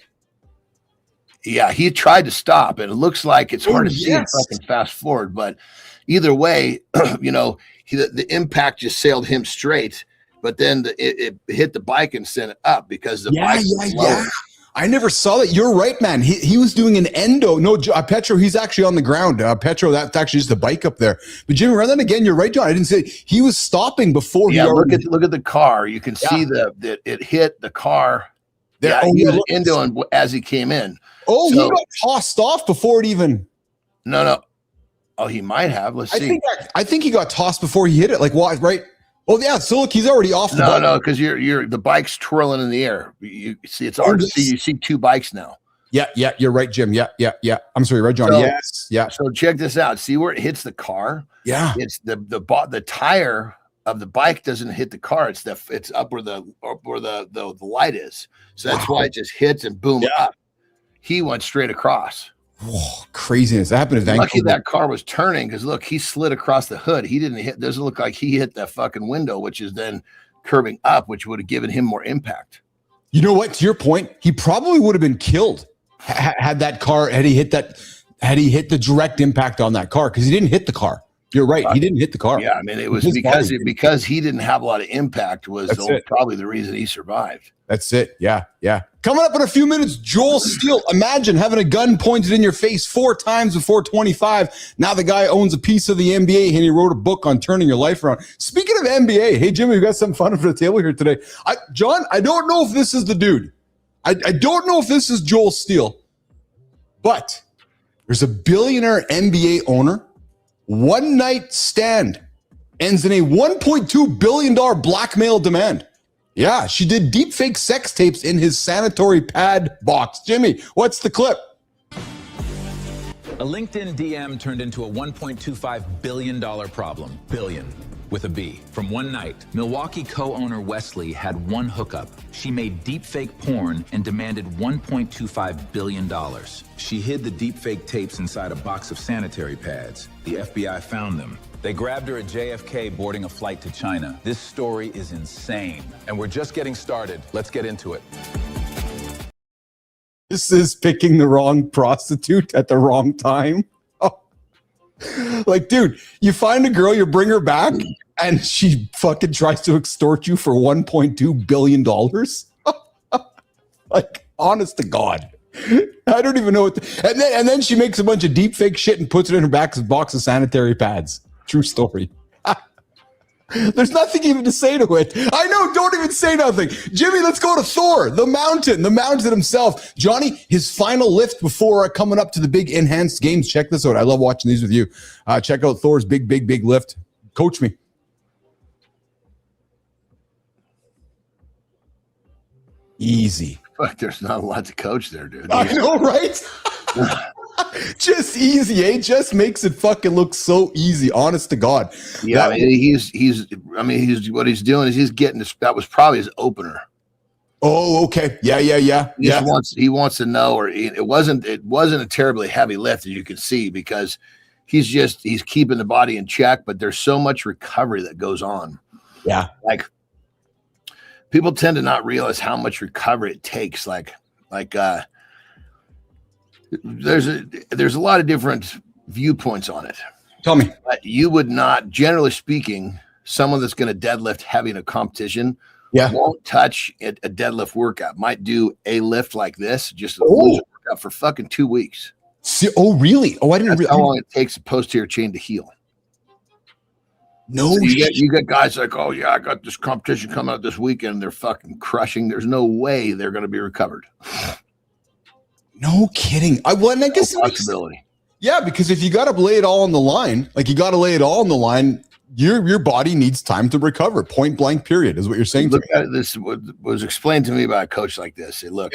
Yeah, he tried to stop, and it looks like it's hard to see him fucking fast forward. But either way, the impact just sailed him straight, but then it hit the bike and sent it up because the bike was low. I never saw that. You're right, man. He was doing an endo. No, Petro, he's actually on the ground. Petro, that's actually just the bike up there. But Jimmy, run that again. You're right, John. I didn't say he was stopping before. Yeah, look at the car. You can see that it hit the car. There, he was endoing as he came in. Oh, he got tossed off before it even. No. Oh, he might have. Let's see. I think he got tossed before he hit it. Like what? Right? Oh yeah. So look, he's already off. No, because the bike's twirling in the air. You see, it's hard to see. You see 2 bikes now. Yeah. You're right, Jim. Yeah. I'm sorry, right, John? Yes. Yeah. So check this out. See where it hits the car? Yeah. It's the tire of the bike doesn't hit the car. It's up where the light is. So that's why it just hits and boom up. He went straight across. Whoa, craziness. That happened in Vancouver. Lucky that car was turning because look, he slid across the hood. He didn't hit. Doesn't look like he hit that fucking window, which is then curving up, which would have given him more impact. You know what? To your point, he probably would have been killed had he hit the direct impact on that car because he didn't hit the car. You're right. He didn't hit the car. Yeah, I mean, it was His because body- because he didn't have a lot of impact was That's it. probably the reason he survived. That's it. Yeah, yeah. Coming up in a few minutes, Joel Steele. Imagine having a gun pointed in your face 4 times before 25. Now the guy owns a piece of the NBA and he wrote a book on turning your life around. Speaking of NBA, hey, Jimmy, we got something fun for the table here today. John, I don't know if this is the dude. I don't know if this is Joel Steele, but there's a billionaire NBA owner. One night stand ends in a $1.2 billion blackmail demand. Yeah, she did deepfake sex tapes in his sanitary pad box. Jimmy, what's the clip? A LinkedIn DM turned into a $1.25 billion problem. Billion. With a B. From one night, Milwaukee co-owner Wesley had one hookup. She made deepfake porn and demanded $1.25 billion. She hid the deepfake tapes inside a box of sanitary pads. The FBI found them. They grabbed her at JFK boarding a flight to China. This story is insane, and we're just getting started. Let's get into it. This is picking the wrong prostitute at the wrong time. Like, dude, you find a girl, you bring her back, and she fucking tries to extort you for $1.2 billion. Like, honest to God. I don't even know what. And then she makes a bunch of deep fake shit and puts it in her box of sanitary pads. True story. There's nothing even to say to it. I know, don't even say nothing. Jimmy, let's go to Thor, the mountain himself. Johnny, his final lift before coming up to the big enhanced games. Check this out. I love watching these with you. Check out Thor's big lift. Coach me. Easy. Fuck, there's not a lot to coach there, dude. I know, right? Just easy, eh? Just makes it fucking look so easy. Honest to God. Yeah, I mean, what he's doing is he's getting this. That was probably his opener. Oh, okay. Yeah. He wants to know, or it wasn't a terribly heavy lift, as you can see, because he's keeping the body in check. But there's so much recovery that goes on. Yeah, like people tend to not realize how much recovery it takes. There's a lot of different viewpoints on it. Tell me. But you would not, generally speaking, someone that's going to deadlift heavy in a competition won't touch a deadlift workout. Might do a lift like this, just a workout for fucking 2 weeks. Really? Oh, I didn't realize how long it takes a posterior chain to heal. No, so you get guys like, oh yeah, I got this competition coming out this weekend. They're fucking crushing. There's no way they're going to be recovered. No kidding. I guess possibility. Yeah, because if you got to lay it all on the line, your body needs time to recover. Point blank. Period is what you're saying. Look at this. Was explained to me by a coach like this. Say, look,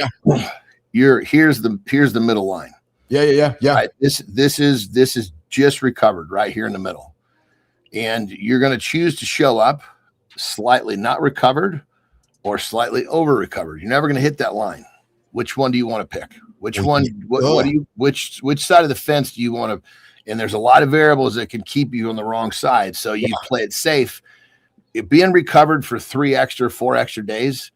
here's the middle line. Yeah. Right, this is just recovered right here in the middle, and you're going to choose to show up slightly not recovered or slightly over recovered. You're never going to hit that line. Which one do you want to pick? Which one? What do you? Which side of the fence do you want to? And there's a lot of variables that can keep you on the wrong side. So you play it safe. Being recovered for 4 extra days,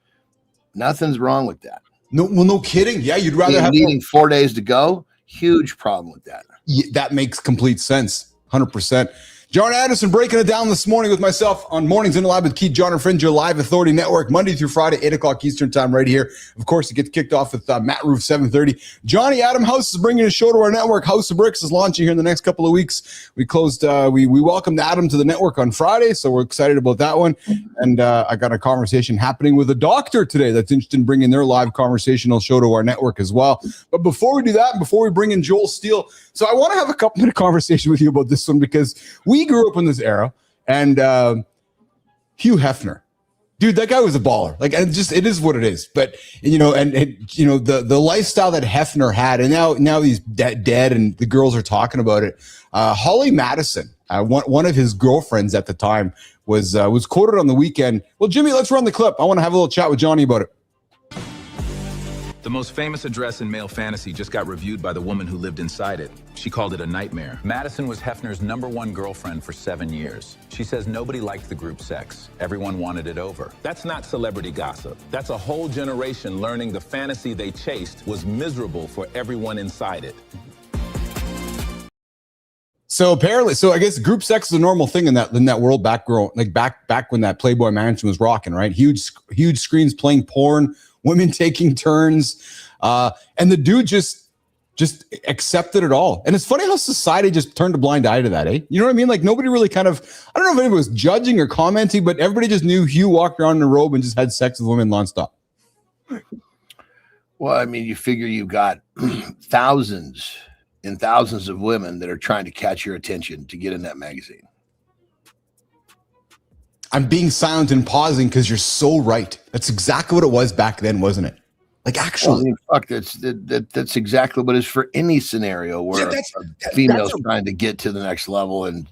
nothing's wrong with that. No kidding. Yeah, you'd rather have needing 4 days to go. Huge problem with that. Yeah, that makes complete sense. 100%. Jon Anderson breaking it down this morning with myself on Mornings in the Lab with Keith, John, and Fringe, your live authority network, Monday through Friday, 8 o'clock Eastern time right here. Of course, it gets kicked off with Matt Roof, 7:30. Johnny Adam House is bringing a show to our network. House of Bricks is launching here in the next couple of weeks. We welcomed Adam to the network on Friday, so we're excited about that one. And I got a conversation happening with a doctor today that's interested in bringing their live conversational show to our network as well. But before we do that, before we bring in Joel Steele, so I want to have a couple minute conversation with you about this one, because we grew up in this era, and Hugh Hefner, dude, that guy was a baller. Like, and it is what it is. But the lifestyle that Hefner had, and now he's dead, and the girls are talking about it. Holly Madison, one of his girlfriends at the time, was quoted on the weekend. Well, Jimmy, let's run the clip. I want to have a little chat with Johnny about it. The most famous address in male fantasy just got reviewed by the woman who lived inside it. She called it a nightmare. Madison was Hefner's #1 girlfriend for 7 years. She says nobody liked the group sex. Everyone wanted it over. That's not celebrity gossip. That's a whole generation learning the fantasy they chased was miserable for everyone inside it. So apparently, I guess group sex is a normal thing in that world back when that Playboy Mansion was rocking, right? Huge screens playing porn, women taking turns, and the dude just accepted it all. And it's funny how society just turned a blind eye to that, eh? You know what I mean? Like nobody really I don't know if anybody was judging or commenting, but everybody just knew Hugh walked around in a robe and just had sex with women nonstop. Well, I mean, you figure you've got thousands and thousands of women that are trying to catch your attention to get in that magazine. I'm being silent and pausing because you're so right. That's exactly what it was back then, wasn't it? Like actually, well, I mean, fuck, that's exactly what it is for any scenario where a female's trying to get to the next level and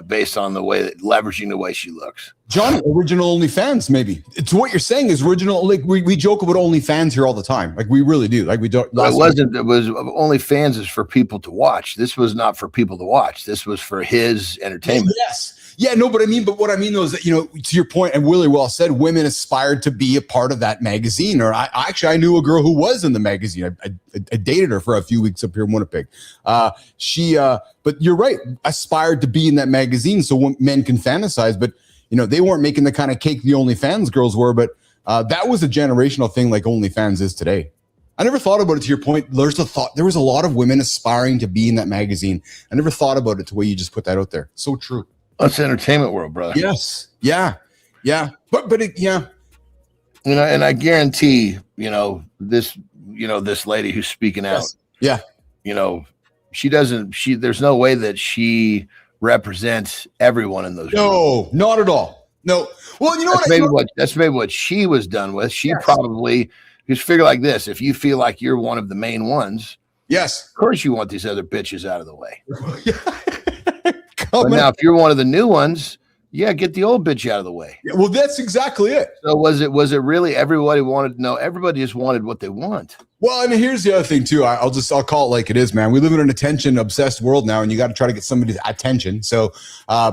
based on the way that leveraging the way she looks. Johnny, original OnlyFans, maybe. It's what you're saying is original. Like we joke about OnlyFans here all the time. Like we really do. Like we don't. It was OnlyFans is for people to watch. This was not for people to watch. This was for his entertainment. Yes. Yeah, no, but what I mean though is that, to your point, and really well said, women aspired to be a part of that magazine. Or I knew a girl who was in the magazine. I dated her for a few weeks up here in Winnipeg. But you're right, aspired to be in that magazine so men can fantasize. But, they weren't making the kind of cake the OnlyFans girls were. But that was a generational thing like OnlyFans is today. I never thought about it to your point. There was a lot of women aspiring to be in that magazine. I never thought about it the way you just put that out there. So true. That's the entertainment world, brother. Yes. Yeah. Yeah. Yeah. And I guarantee, this lady who's speaking out. Yeah. There's no way that she represents everyone in those. No, rooms. Not at all. No. Well, that's maybe what she was done with. She probably just figure like this. If you feel like you're one of the main ones. Yes. Of course you want these other bitches out of the way. But now, if you're one of the new ones, get the old bitch out of the way. Yeah, well, that's exactly it. So was it really everybody wanted? No, everybody just wanted what they want. Well, and here's the other thing too. I'll call it like it is, man. We live in an attention obsessed world now, and you got to try to get somebody's attention. So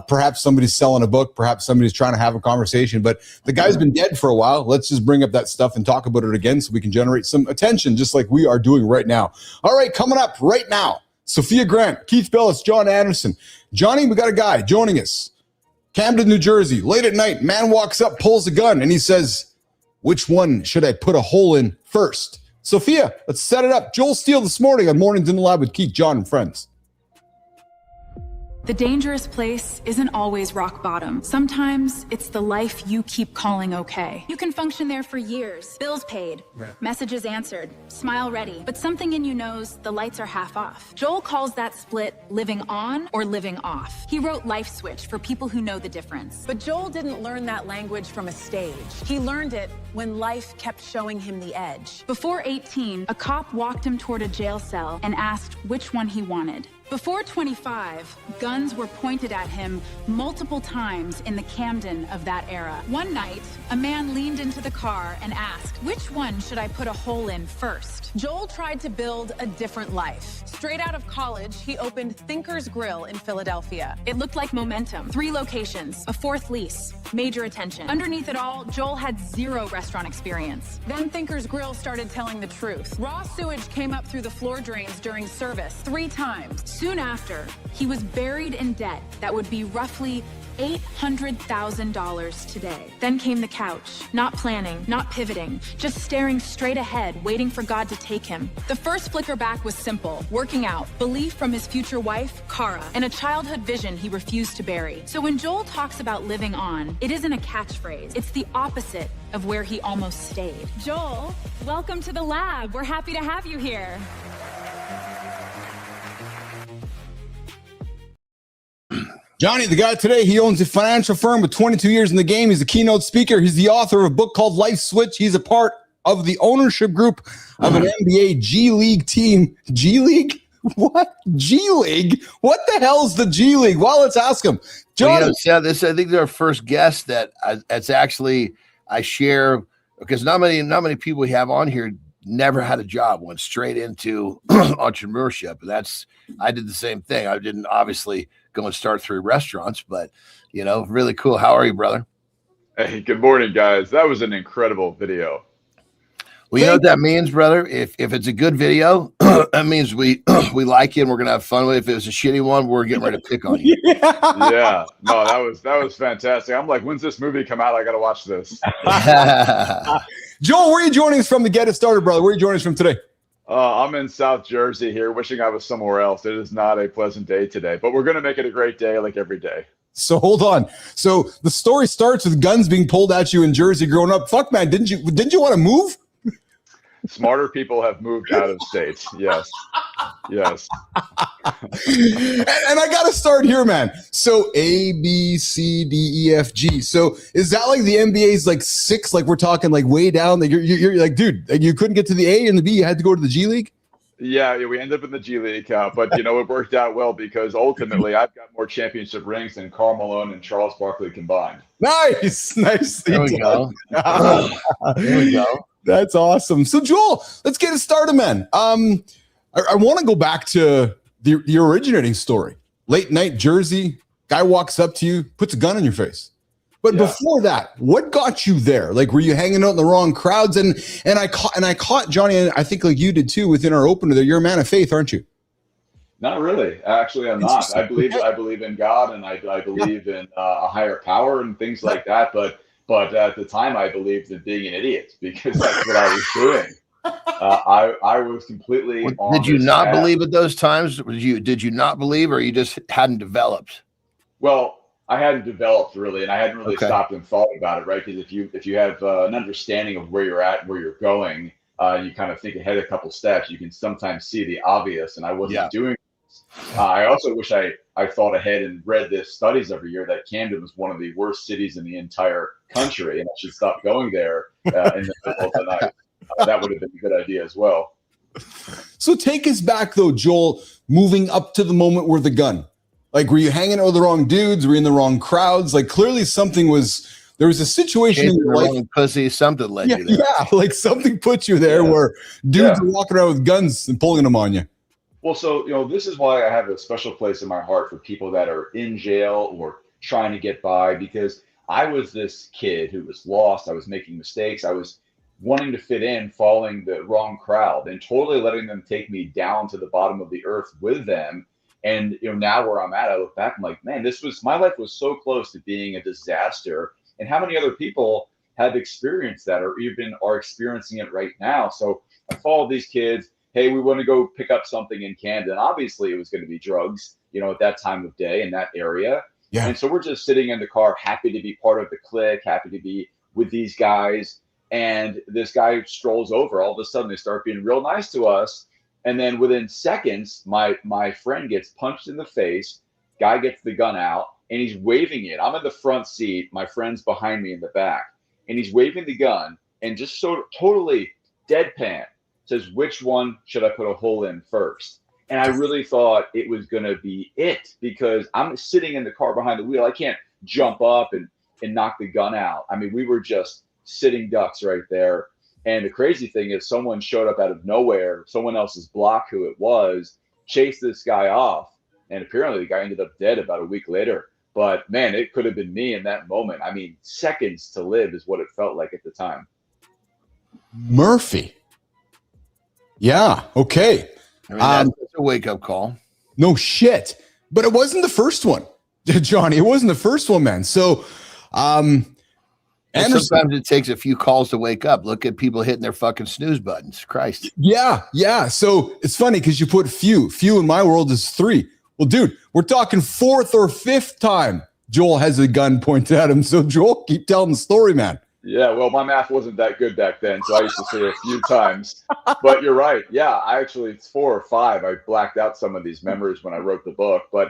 perhaps somebody's selling a book, perhaps somebody's trying to have a conversation, but the guy's been dead for a while. Let's just bring up that stuff and talk about it again so we can generate some attention, just like we are doing right now. All right, coming up right now, Sophia Grant, Keith Bellis, John Anderson. Johnny, we got a guy joining us. Camden, New Jersey, late at night, man walks up, pulls a gun, and he says, which one should I put a hole in first? Sophia, let's set it up. Joel Steele this morning on Mornings in the Lab with Keith, John, and friends. The dangerous place isn't always rock bottom. Sometimes it's the life you keep calling okay. You can function there for years. Bills paid, messages answered, smile ready. But something in you knows the lights are half off. Joel calls that split living on or living off. He wrote Life Switch for people who know the difference. But Joel didn't learn that language from a stage. He learned it when life kept showing him the edge. Before 18, a cop walked him toward a jail cell and asked which one he wanted. Before 25, guns were pointed at him multiple times in the Camden of that era. One night, a man leaned into the car and asked, which one should I put a hole in first? Joel tried to build a different life. Straight out of college, he opened Thinker's Grill in Philadelphia. It looked like momentum. 3 locations, a 4th lease, major attention. Underneath it all, Joel had 0 restaurant experience. Then Thinker's Grill started telling the truth. Raw sewage came up through the floor drains during service 3 times. Soon after, he was buried in debt that would be roughly $800,000 today. Then came the couch, not planning, not pivoting, just staring straight ahead, waiting for God to take him. The first flicker back was simple: working out, belief from his future wife, Cara, and a childhood vision he refused to bury. So when Joel talks about living on, it isn't a catchphrase. It's the opposite of where he almost stayed. Joel, welcome to the lab. We're happy to have you here. Johnny, the guy today, he owns a financial firm with 22 years in the game. He's a keynote speaker. He's the author of a book called Life Switch. He's a part of the ownership group of an NBA G League team. G League? What? G League? What the hell's the G League? Well, let's ask him. Johnny. Well, I think they're our first guest that it's actually I share, because not many people we have on here never had a job, went straight into entrepreneurship. I did the same thing. I didn't obviously go and start 3 restaurants, but really cool. How are you, brother? Hey, good morning, guys. That was an incredible video. Well, you know what that means, brother? If it's a good video, that means we like it and we're gonna have fun with it. If it's a shitty one, we're getting ready to pick on you. Yeah. No, that was fantastic. I'm like, when's this movie come out? I gotta watch this. Joel, where are you joining us from to get us started, brother? Where are you joining us from today? I'm in South Jersey here, wishing I was somewhere else. It is not a pleasant day today, but we're gonna make it a great day, like every day. So hold on. So the story starts with guns being pulled at you in Jersey growing up. Fuck, man, didn't you want to move? Smarter people have moved out of state. Yes. Yes. And I got to start here, man. So A, B, C, D, E, F, G. So is that like the NBA's like 6? Like we're talking like way down. Like you're like, dude, like you couldn't get to the A and the B. You had to go to the G League. Yeah, we ended up in the G League, but it worked out well because ultimately I've got more championship rings than Karl Malone and Charles Barkley combined. Nice. There we go. There we go. That's awesome. So Joel, let's get it started, man. I want to go back to the originating story. Late night Jersey, guy walks up to you, puts a gun in your face. But before that, what got you there? Like, were you hanging out in the wrong crowds? And I caught Johnny, and I think like you did too within our opener there. You're a man of faith, aren't you? Not really. Actually, I'm not. I believe in God, and I believe in a higher power and things like that. But at the time, I believed in being an idiot because that's what I was doing. I was completely. Did you not believe at those times? Did you not believe, or you just hadn't developed? Well, I hadn't developed really, and I hadn't really stopped and thought about it, right? Because if you have an understanding of where you're at, where you're going, you kind of think ahead a couple steps. You can sometimes see the obvious, and I wasn't doing this. I also wish I thought ahead and read the studies every year that Camden was one of the worst cities in the entire country, and I should stop going there in the middle of the night. That would have been a good idea as well. So take us back though, Joel, moving up to the moment where the gun. Like, were you hanging out with the wrong dudes? Were you in the wrong crowds? Like, clearly there was a situation in your life. Pussy, something led you there. Yeah, like something put you there where dudes are walking around with guns and pulling them on you. Well, so, this is why I have a special place in my heart for people that are in jail or trying to get by, because I was this kid who was lost. I was making mistakes. I was wanting to fit in, following the wrong crowd and totally letting them take me down to the bottom of the earth with them. And now where I'm at, I look back, I'm like, man, my life was so close to being a disaster. And how many other people have experienced that or even are experiencing it right now? So I followed these kids. Hey, we want to go pick up something in Camden. Obviously, it was going to be drugs, at that time of day in that area. Yeah. And so we're just sitting in the car, happy to be part of the clique, happy to be with these guys. And this guy strolls over. All of a sudden, they start being real nice to us. And then within seconds, my friend gets punched in the face. Guy gets the gun out and he's waving it. I'm in the front seat. My friend's behind me in the back. And he's waving the gun and just so totally deadpan says, which one should I put a hole in first? And I really thought it was going to be it because I'm sitting in the car behind the wheel. I can't jump up and knock the gun out. I mean, we were just sitting ducks right there. And the crazy thing is someone showed up out of nowhere, someone else's block, who it was, chased this guy off. And apparently the guy ended up dead about a week later. But man, it could have been me in that moment. I mean, seconds to live is what it felt like at the time. Murphy. Yeah. Okay. I mean, that's a wake-up call. No shit. But it wasn't the first one, Johnny. It wasn't the first one, man. So, and sometimes it takes a few calls to wake up. Look at people hitting their fucking snooze buttons. Christ. Yeah. Yeah. So it's funny because you put few in my world is 3. Well, dude, we're talking 4th or 5th time Joel has a gun pointed at him. So Joel, keep telling the story, man. Yeah, well, my math wasn't that good back then, so I used to say a few times. But you're right. Yeah, it's 4 or 5. I blacked out some of these memories when I wrote the book. But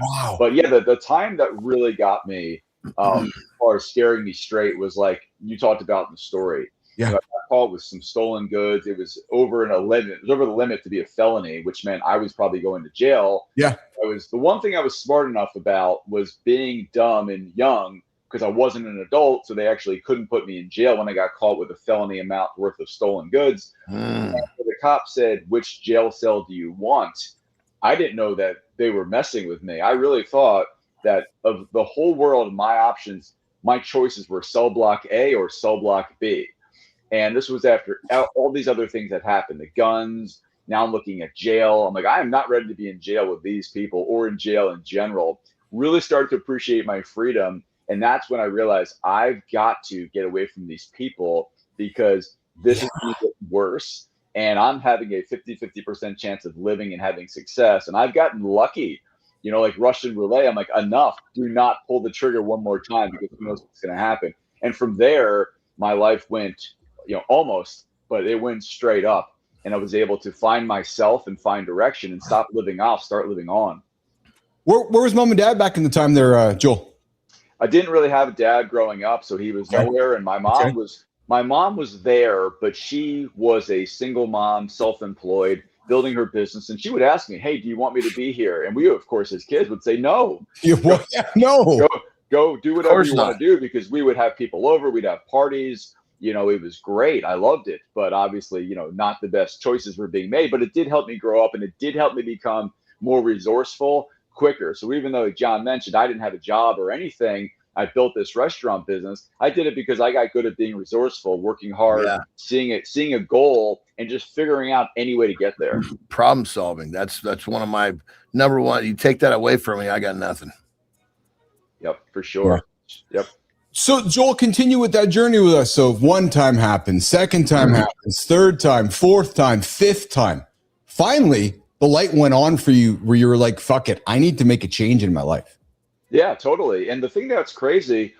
yeah, the time that really got me as far as scaring me straight was like you talked about in the story. Yeah, I got caught with some stolen goods. It was over the limit to be a felony, which meant I was probably going to jail. Yeah, the one thing I was smart enough about was being dumb and young, because I wasn't an adult, so they actually couldn't put me in jail when I got caught with a felony amount worth of stolen goods. And the cop said, which jail cell do you want? I didn't know that they were messing with me. I really thought that of the whole world, my options, my choices were cell block A or cell block B. And this was after all these other things that happened, the guns. Now I'm looking at jail. I'm like, I am not ready to be in jail with these people or in jail in general. Really started to appreciate my freedom. And that's when I realized I've got to get away from these people because this is going to get worse. And I'm having a 50% chance of living and having success. And I've gotten lucky, you know, like Russian roulette. I'm like, enough, do not pull the trigger one more time because who knows what's going to happen. And from there, my life went, you know, almost, but it went straight up. And I was able to find myself and find direction and stop living off, start living on. Where was mom and dad back in the time there, Joel? I didn't really have a dad growing up, so he was nowhere. And my mom was there, but she was a single mom, self-employed, building her business. And she would ask me, hey, do you want me to be here? And we, of course, as kids would say, no. No. Go do whatever you want to do, because we would have people over. We'd have parties. You know, it was great. I loved it. But obviously, you know, not the best choices were being made. But it did help me grow up, and it did help me become more resourceful quicker. So even though John mentioned I didn't have a job or anything, I built this restaurant business. I did it because I got good at being resourceful, working hard, seeing a goal, and just figuring out any way to get there. Problem solving. That's one of my number one. You take that away from me, I got nothing. Yep, for sure. Yep. So Joel, continue with that journey with us. So one time happens, second time happens, third time, fourth time, fifth time. Finally, the light went on for you where you were like, fuck it, I need to make a change in my life. Yeah, totally. And the thing that's crazy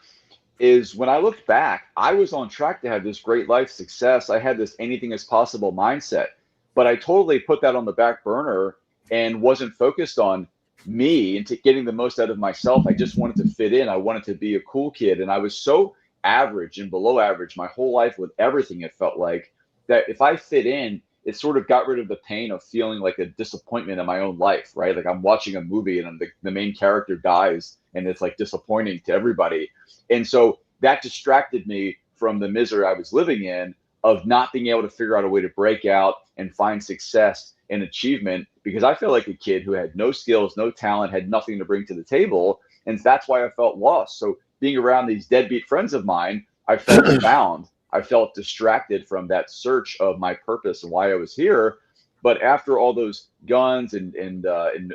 is when I looked back, I was on track to have this great life success. I had this anything is possible mindset, but I totally put that on the back burner and wasn't focused on me and getting the most out of myself. I just wanted to fit in. I wanted to be a cool kid. And I was so average and below average my whole life with everything. It felt like that if I fit in, it sort of got rid of the pain of feeling like a disappointment in my own life, right? Like I'm watching a movie and the main character dies and it's like disappointing to everybody. And so that distracted me from the misery I was living in of not being able to figure out a way to break out and find success and achievement, because I feel like a kid who had no skills, no talent, had nothing to bring to the table. And that's why I felt lost. So being around these deadbeat friends of mine, I felt bound. I felt distracted from that search of my purpose and why I was here. But after all those guns and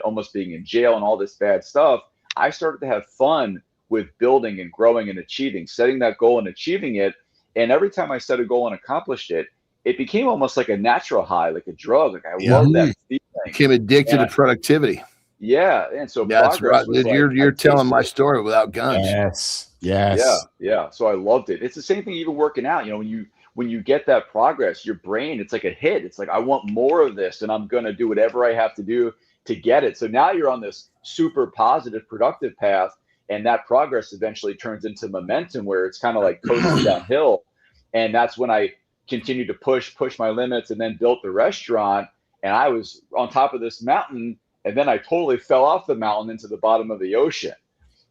almost being in jail and all this bad stuff, I started to have fun with building and growing and achieving, setting that goal and achieving it. And every time I set a goal and accomplished it, it became almost like a natural high, like a drug. Like I love that feeling. Became addicted to productivity. Yeah, and so that's right. You're telling my story without guns. Yes. Yeah. So I loved it. It's the same thing even working out. You know, when you get that progress, your brain, it's like a hit. It's like I want more of this, and I'm gonna do whatever I have to do to get it. So now you're on this super positive, productive path, and that progress eventually turns into momentum where it's kind of like coasting downhill. And that's when I continued to push my limits, and then built the restaurant. And I was on top of this mountain, and then I totally fell off the mountain into the bottom of the ocean.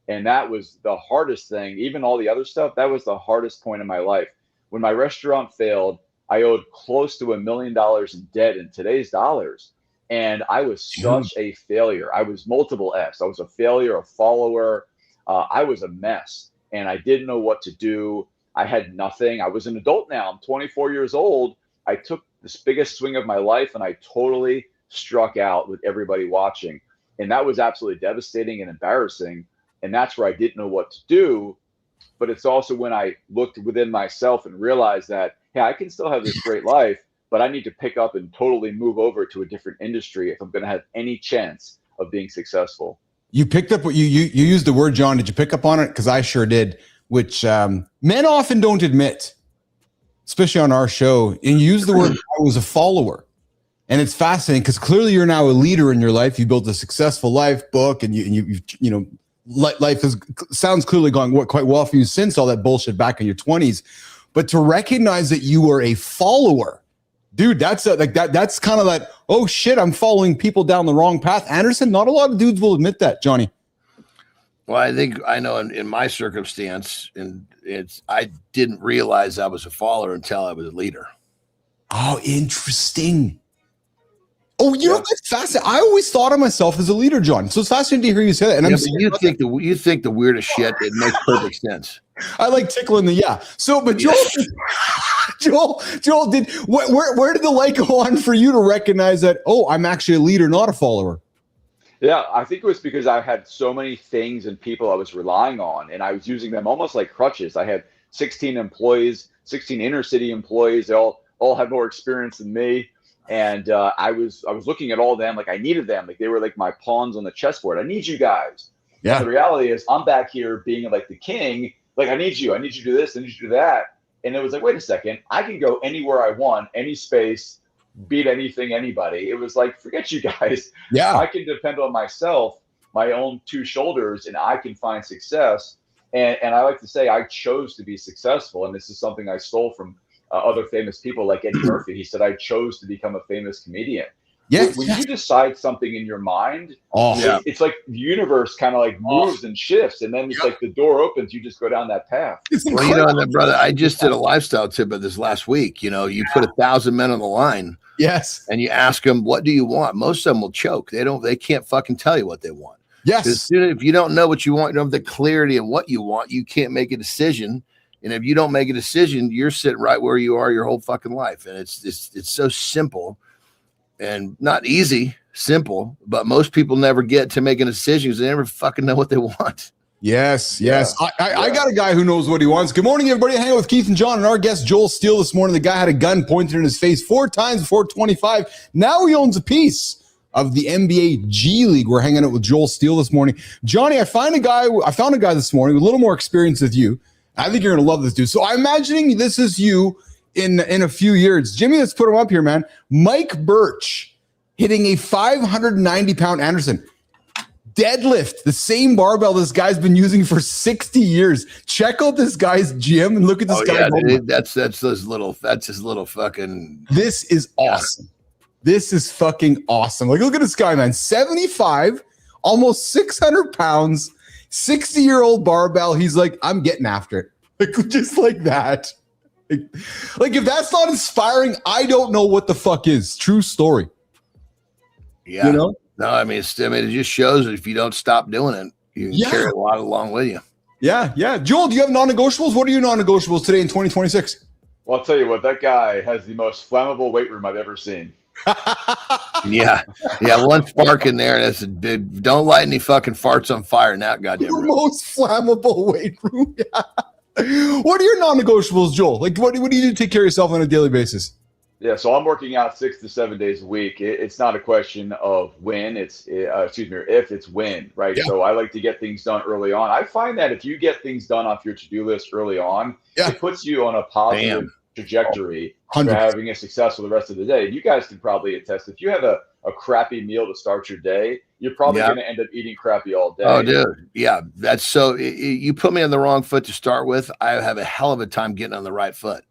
And that was the hardest thing. Even all the other stuff, that was the hardest point in my life. When my restaurant failed, I owed close to $1 million in debt in today's dollars. And I was such a failure. I was multiple F's. I was a failure, a follower. I was a mess, and I didn't know what to do. I had nothing. I was an adult now. I'm 24 years old. I took this biggest swing of my life, and I totally struck out with everybody watching. And that was absolutely devastating and embarrassing. And that's where I didn't know what to do. But it's also when I looked within myself and realized that, hey, I can still have this great life, but I need to pick up and totally move over to a different industry if I'm going to have any chance of being successful. You picked up what you used the word, John. Did you pick up on it? Because I sure did, which men often don't admit, especially on our show. And you use the word, I was a follower. And it's fascinating because clearly you're now a leader in your life. You built a successful life book, and you know, life sounds clearly going quite well for you since all that bullshit back in your 20s. But to recognize that you were a follower, dude, that's kind of that, oh shit, I'm following people down the wrong path. Anderson, not a lot of dudes will admit that, Johnny. Well, I think I know in my circumstance, and I didn't realize I was a follower until I was a leader. Oh, interesting. Oh, you know, that's fascinating. I always thought of myself as a leader, John. So it's fascinating to hear you say that. And you think the weirdest shit. It makes perfect sense. I like tickling the So, but Joel, Joel, where did the light go on for you to recognize that, oh, I'm actually a leader, not a follower? Yeah, I think it was because I had so many things and people I was relying on, and I was using them almost like crutches. I had 16 employees, 16 inner city employees. They all had more experience than me, and I was looking at all of them like I needed them, like they were like my pawns on the chessboard. I need you guys. Yeah. And the reality is, I'm back here being like the king. Like I need you to do this, I need you to do that. And it was like, wait a second, I can go anywhere I want, any space, beat anything, anybody. It was like, forget you guys. Yeah. I can depend on myself, my own two shoulders, and I can find success. And I like to say I chose to be successful. And this is something I stole from other famous people like Eddie Murphy. He said, I chose to become a famous comedian. Yes. When you decide something in your mind, yeah, it's like the universe kind of like moves and shifts, and then it's like the door opens. You just go down that path. Well, you know, and then, brother, I just did a lifestyle tip of this last week. You know, you put 1,000 men on the line. Yes. And you ask them, what do you want? Most of them will choke. They can't fucking tell you what they want. Yes. If you don't know what you want, you don't have the clarity of what you want, you can't make a decision. And if you don't make a decision, you're sitting right where you are your whole fucking life. And it's so simple and not easy, simple, but most people never get to making decisions. They never fucking know what they want. Yes. I got a guy who knows what he wants. Good morning, everybody. Hang out with Keith and John and our guest, Joel Steele, this morning. The guy had a gun pointed in his face 4 times before 25. Now he owns a piece of the NBA G League. We're hanging out with Joel Steele this morning. Johnny, I found a guy this morning with a little more experience with you. I think you're going to love this dude. So I'm imagining this is you in a few years. Jimmy, let's put him up here, man. Mike Birch hitting a 590-pound Anderson. Deadlift, the same barbell this guy's been using for 60 years. Check out this guy's gym and look at this guy. Yeah, that's his little fucking. This is awesome. This is fucking awesome. Like, look at this guy, man. 75, almost 600 pounds, 60-year-old barbell. He's like, I'm getting after it. Like, just like that. Like, if that's not inspiring, I don't know what the fuck is. True story. Yeah. You know? No, I mean, it just shows that if you don't stop doing it, you can carry a lot along with you. Yeah. Joel, do you have non-negotiables? What are your non-negotiables today in 2026? Well, I'll tell you what, that guy has the most flammable weight room I've ever seen. Yeah. One spark in there. That's a big. Don't light any fucking farts on fire in that goddamn room. Most flammable weight room. Yeah. What are your non-negotiables, Joel? Like, what do you do to take care of yourself on a daily basis? Yeah, so I'm working out 6 to 7 days a week. It's not a question of when, if, it's when, right? Yeah. So I like to get things done early on. I find that if you get things done off your to-do list early on, it puts you on a positive trajectory 100%. For having a success for the rest of the day. And you guys can probably attest, if you have a crappy meal to start your day, you're probably going to end up eating crappy all day. Oh, dude. Yeah, that's so. You put me on the wrong foot to start with. I have a hell of a time getting on the right foot.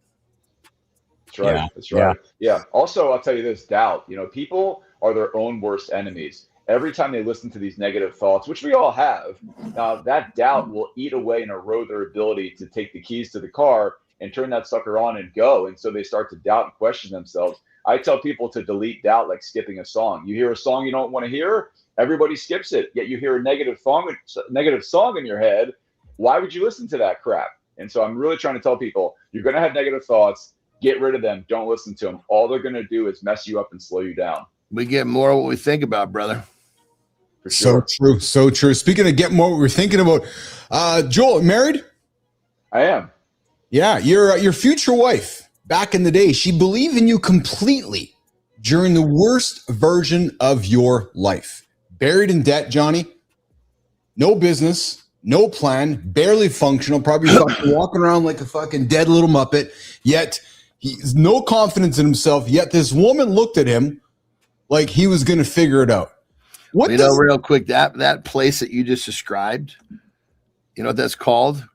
That's right. Yeah. That's right. Yeah. Also, I'll tell you this, doubt. You know, people are their own worst enemies. Every time they listen to these negative thoughts, which we all have, that doubt will eat away and erode their ability to take the keys to the car and turn that sucker on and go. And so they start to doubt and question themselves. I tell people to delete doubt like skipping a song. You hear a song you don't want to hear, everybody skips it. Yet you hear a negative song in your head. Why would you listen to that crap? And so I'm really trying to tell people, you're going to have negative thoughts. Get rid of them. Don't listen to them. All they're going to do is mess you up and slow you down. We get more of what we think about, brother. For sure. So true. Speaking of getting more what we're thinking about, Joel, married? I am. Yeah, your future wife, back in the day, she believed in you completely during the worst version of your life. Buried in debt, Johnny. No business, no plan, barely functional, probably fucking walking around like a fucking dead little Muppet, yet he's no confidence in himself, yet this woman looked at him like he was going to figure it out. Real quick, that place that you just described, you know what that's called?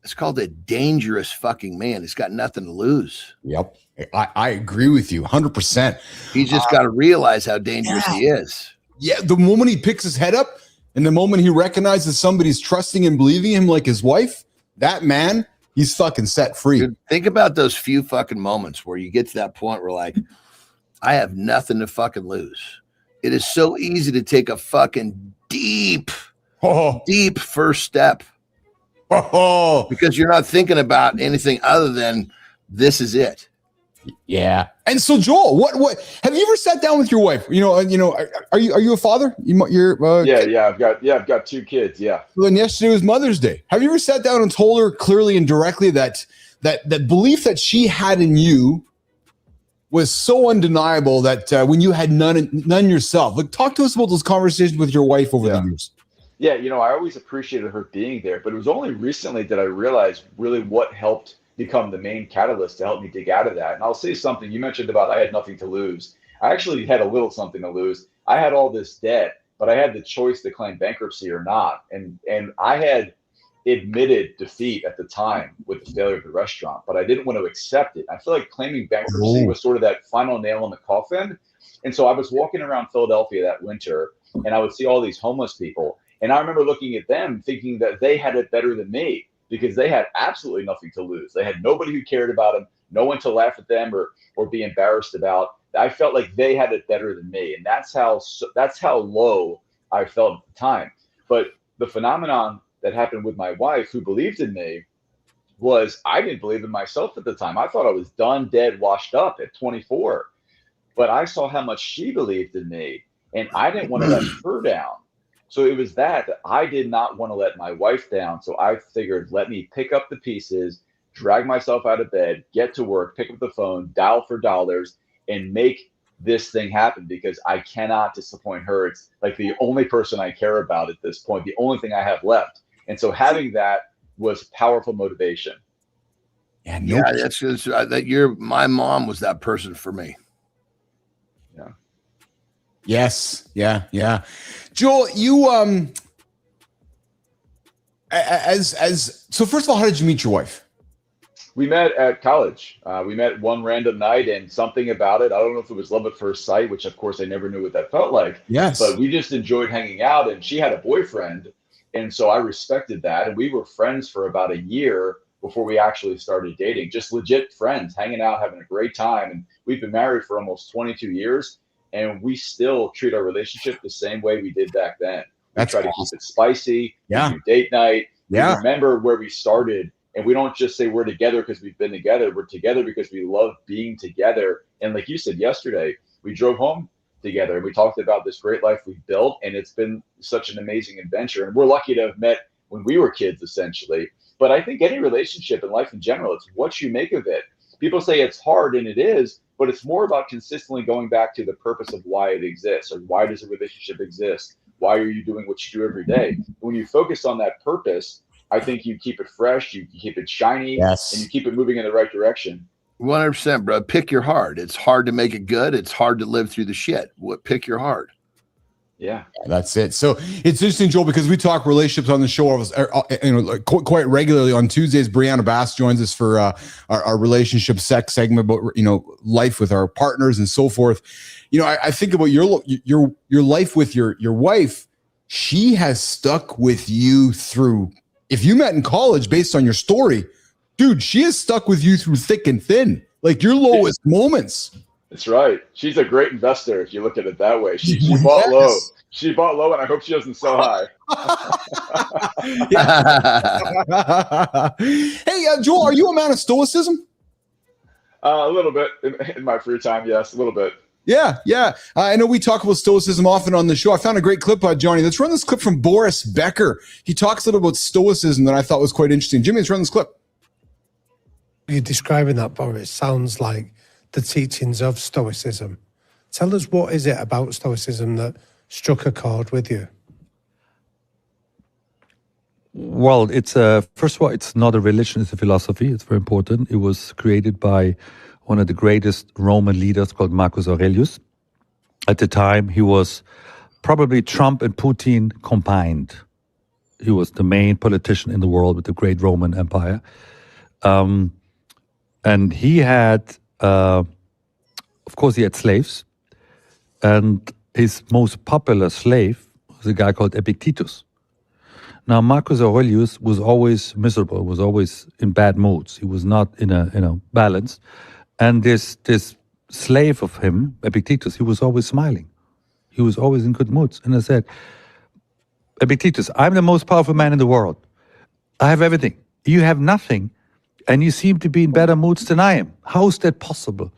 It's called a dangerous fucking man. He's got nothing to lose. Yep. I agree with you 100%. He's just got to realize how dangerous he is. Yeah. The moment he picks his head up and the moment he recognizes somebody's trusting and believing him like his wife, that man, he's fucking set free. Dude, think about those few fucking moments where you get to that point where like, I have nothing to fucking lose. It is so easy to take a fucking deep first step. Because you're not thinking about anything other than this is it. Yeah. And so, Joel, what have you ever sat down with your wife? Are you a father? I've got 2 kids. Yeah. Well, then yesterday was Mother's Day. Have you ever sat down and told her clearly and directly that belief that she had in you was so undeniable that when you had none yourself? Like, talk to us about those conversations with your wife over the years. Yeah, I always appreciated her being there, but it was only recently that I realized really what helped become the main catalyst to help me dig out of that. And I'll say something you mentioned about I had nothing to lose. I actually had a little something to lose. I had all this debt, but I had the choice to claim bankruptcy or not. And I had admitted defeat at the time with the failure of the restaurant, but I didn't want to accept it. I feel like claiming bankruptcy was sort of that final nail in the coffin. And so I was walking around Philadelphia that winter, and I would see all these homeless people. And I remember looking at them thinking that they had it better than me, because they had absolutely nothing to lose. They had nobody who cared about them, no one to laugh at them or be embarrassed about. I felt like they had it better than me. And that's how low I felt at the time. But the phenomenon that happened with my wife, who believed in me, was I didn't believe in myself at the time. I thought I was done, dead, washed up at 24. But I saw how much she believed in me, and I didn't want to let her down. So it was that I did not want to let my wife down. So I figured, let me pick up the pieces, drag myself out of bed, get to work, pick up the phone, dial for dollars, and make this thing happen, because I cannot disappoint her. It's like the only person I care about at this point, the only thing I have left. And so having that was powerful motivation. That's just my mom was that person for me. Yeah. Yes. Yeah. Joel, you so first of all, how did you meet your wife? We met at college. We met one random night, and something about it, I don't know if it was love at first sight, which of course I never knew what that felt like. Yes. But we just enjoyed hanging out, and she had a boyfriend. And so I respected that. And we were friends for about a year before we actually started dating, just legit friends, hanging out, having a great time. And we've been married for almost 22 years. And we still treat our relationship the same way we did back then. We try to keep it spicy. Yeah. We do date night. Yeah. We remember where we started. And we don't just say we're together because we've been together. We're together because we love being together. And like you said yesterday, we drove home together. We talked about this great life we built, and it's been such an amazing adventure. And we're lucky to have met when we were kids, essentially. But I think any relationship in life in general, it's what you make of it. People say it's hard, and it is, but it's more about consistently going back to the purpose of why it exists, or why does a relationship exist? Why are you doing what you do every day? When you focus on that purpose, I think you keep it fresh, you keep it shiny, and you keep it moving in the right direction. 100%, bro. Pick your heart. It's hard to make it good. It's hard to live through the shit. Pick your heart. Yeah, that's it. So it's interesting, Joel, because we talk relationships on the show, quite regularly. On Tuesdays, Brianna Bass joins us for our relationship sex segment about life with our partners and so forth. I think about your life with your wife. She has stuck with you through. If you met in college, based on your story, dude, she has stuck with you through thick and thin, like your lowest moments. That's right. She's a great investor if you look at it that way. She bought low. She bought low, and I hope she doesn't sell high. Hey, Joel, are you a man of stoicism? A little bit in my free time. Yes, a little bit. Yeah. I know we talk about stoicism often on the show. I found a great clip, Johnny. Let's run this clip from Boris Becker. He talks a little about stoicism that I thought was quite interesting. Jimmy, let's run this clip. You're describing that, Boris, sounds like the teachings of stoicism. Tell us, what is it about stoicism that struck a chord with you? Well, it's first of all, it's not a religion, it's a philosophy. It's very important. It was created by one of the greatest Roman leaders called Marcus Aurelius. At the time, he was probably Trump and Putin combined. He was the main politician in the world with the great Roman Empire. And he had, of course, he had slaves. And his most popular slave was a guy called Epictetus. Now, Marcus Aurelius was always miserable, was always in bad moods. He was not in a balance. And this slave of him, Epictetus, he was always smiling. He was always in good moods. And I said, Epictetus, I'm the most powerful man in the world. I have everything. You have nothing. and you seem to be in better moods than I am. How is that possible?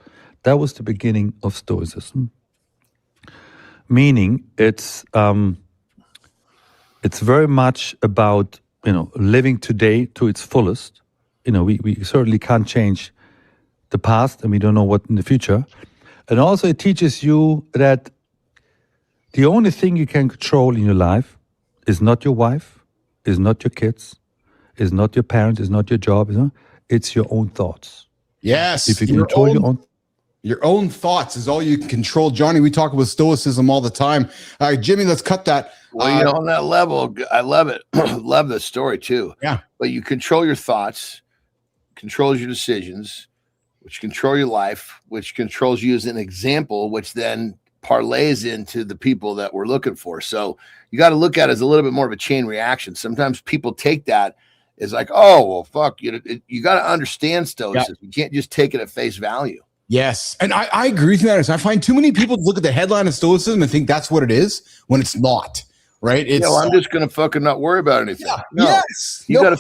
That was the beginning of Stoicism. Meaning, it's very much about living today to its fullest. We certainly can't change the past, and we don't know what in the future. And also, it teaches you that the only thing you can control in your life is not your wife, is not your kids, is not your parents, is not your job. It's your own thoughts. Yes, if you control your own thoughts is all you can control. Johnny, we talk about stoicism all the time. All right, Jimmy, let's cut that. Well, on that level, I love it. Love the story too. Yeah. But you control your thoughts, controls your decisions, which control your life, which controls you as an example, which then parlays into the people that we're looking for. So you got to look at it as a little bit more of a chain reaction. Sometimes people take that as like, oh, well, fuck, you got to understand stoicism. You can't just take it at face value. Yes. And I agree with that. I find too many people look at the headline of stoicism and think that's what it is when it's not, right? It's I'm just going to fucking not worry about anything. Yeah, no. Yes. You've got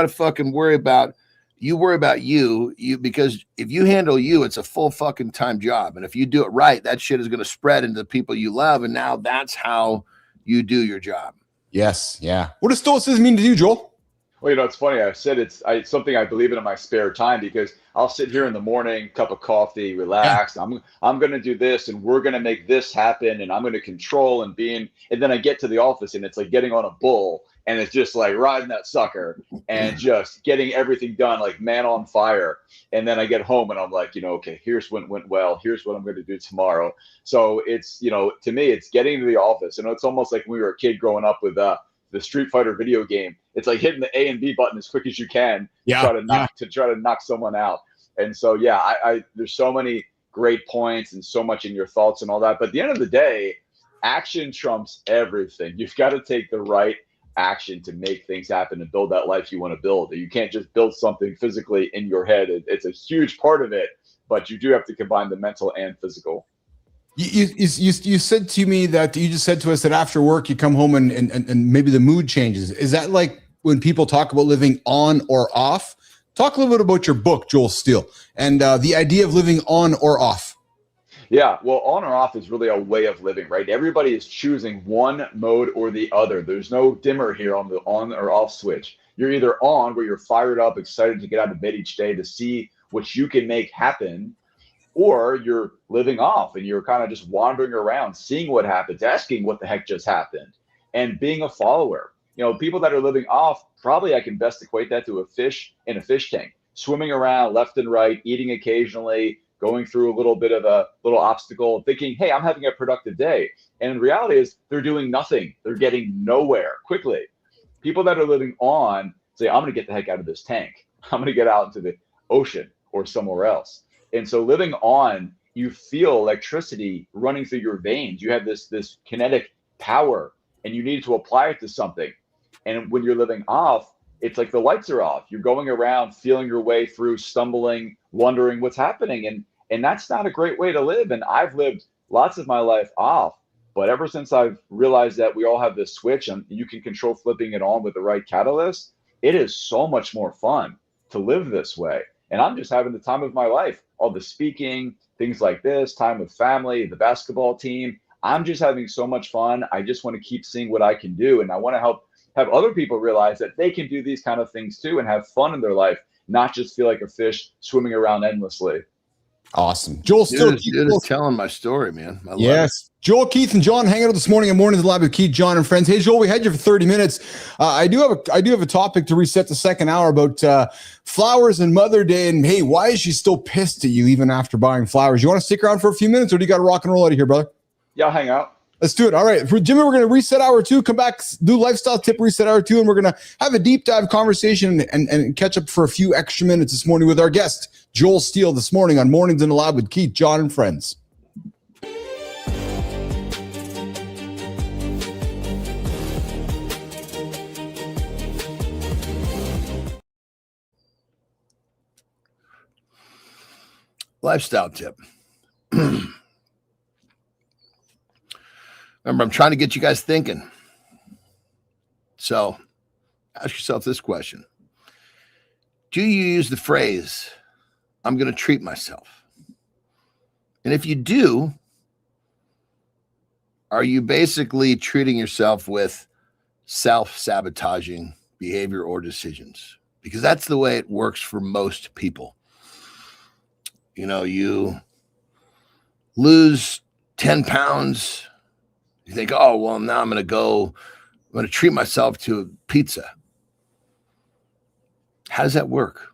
to fucking worry about you because if you handle you, it's a full fucking time job. And if you do it right, that shit is going to spread into the people you love. And now that's how you do your job. Yes. Yeah. What does stoicism mean to you, Joel? Well, it's funny. I said it's something I believe in my spare time because I'll sit here in the morning, cup of coffee, relax. Yeah. I'm going to do this and we're going to make this happen and I'm going to control and then I get to the office and it's like getting on a bull and it's just like riding that sucker and just getting everything done like man on fire. And then I get home and I'm like, okay, here's what went well. Here's what I'm going to do tomorrow. So it's, to me, it's getting to the office. And it's almost like when we were a kid growing up with the Street Fighter video game. It's like hitting the A and B button as quick as you can to try to knock someone out. And so, I there's so many great points and so much in your thoughts and all that. But at the end of the day, action trumps everything. You've got to take the right action to make things happen and build that life you want to build. You can't just build something physically in your head. It's a huge part of it, but you do have to combine the mental and physical. You said to me that you just said to us that after work you come home and maybe the mood changes. Is that like when people talk about living on or off? Talk a little bit about your book, Joel Steele, and the idea of living on or off. Yeah, well, on or off is really a way of living, right? Everybody is choosing one mode or the other. There's no dimmer here on the on or off switch. You're either on, where you're fired up, excited to get out of bed each day to see what you can make happen, or you're living off and you're kind of just wandering around, seeing what happens, asking what the heck just happened, and being a follower. People that are living off, probably I can best equate that to a fish in a fish tank, swimming around left and right, eating occasionally, going through a little bit of a little obstacle, thinking, hey, I'm having a productive day. And in reality is they're doing nothing. They're getting nowhere quickly. People that are living on say, I'm going to get the heck out of this tank. I'm going to get out into the ocean or somewhere else. And so living on, you feel electricity running through your veins. You have this kinetic power and you need to apply it to something. And when you're living off, it's like the lights are off. You're going around, feeling your way through, stumbling, wondering what's happening. And that's not a great way to live. And I've lived lots of my life off. But ever since I've realized that we all have this switch and you can control flipping it on with the right catalyst, it is so much more fun to live this way. And I'm just having the time of my life. All the speaking, things like this, time with family, the basketball team. I'm just having so much fun. I just want to keep seeing what I can do. And I want to have other people realize that they can do these kind of things too and have fun in their life, not just feel like a fish swimming around endlessly. Awesome. Joel Steele. You're just telling my story, man. I love it. Joel, Keith, and John hanging out this morning at Mornings Live with Keith, John, and friends. Hey, Joel, we had you for 30 minutes. I do have a topic to reset the second hour about flowers and Mother Day. And hey, why is she still pissed at you even after buying flowers? You want to stick around for a few minutes, or do you got to rock and roll out of here, brother? Yeah, I'll hang out. Let's do it. All right. For Jimmy, we're going to reset hour 2, come back, do lifestyle tip reset hour 2, and we're going to have a deep dive conversation and catch up for a few extra minutes this morning with our guest, Joel Steele, this morning on Mornings in the Lab with Keith, John, and friends. Lifestyle tip. Remember, I'm trying to get you guys thinking. So ask yourself this question. do you use the phrase, I'm going to treat myself? And if you do, are you basically treating yourself with self-sabotaging behavior or decisions? Because that's the way it works for most people. You know, you lose 10 pounds. You think, oh, well, now I'm going to treat myself to a pizza. How does that work?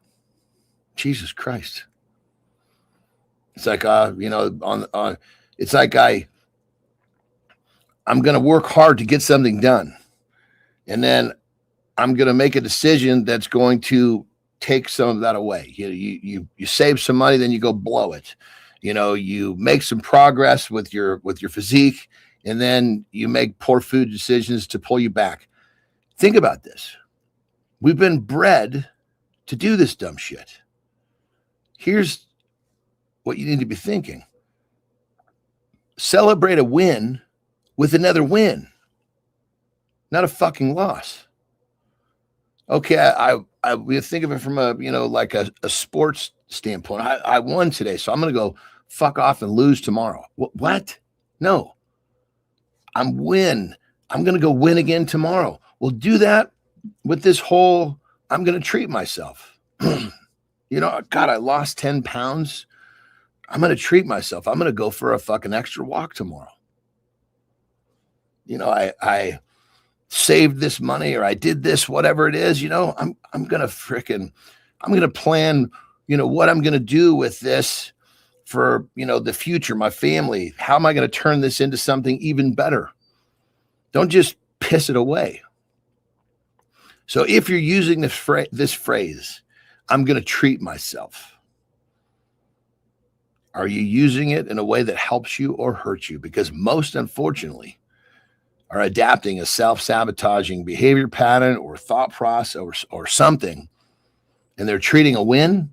Jesus Christ. It's like, it's like I'm going to work hard to get something done. And then I'm going to make a decision that's going to take some of that away. You save some money, then you go blow it. You know, you make some progress with your physique, and then you make poor food decisions to pull you back. Think about this. We've been bred to do this dumb shit. Here's what you need to be thinking. Celebrate a win with another win, not a fucking loss. Okay, we think of it from a sports standpoint. I won today, so I'm going to go fuck off and lose tomorrow. What? No. I'm going to go win again tomorrow. We'll do that with this whole, I'm going to treat myself. God, I lost 10 pounds. I'm going to treat myself. I'm going to go for a fucking extra walk tomorrow. I saved this money, or I did this, whatever it is, I'm going to plan, what I'm going to do with this for, the future, my family. How am I going to turn this into something even better? Don't just piss it away. So if you're using this phrase, I'm going to treat myself, are you using it in a way that helps you or hurts you? Because most, unfortunately, are adapting a self-sabotaging behavior pattern or thought process or something, and they're treating a win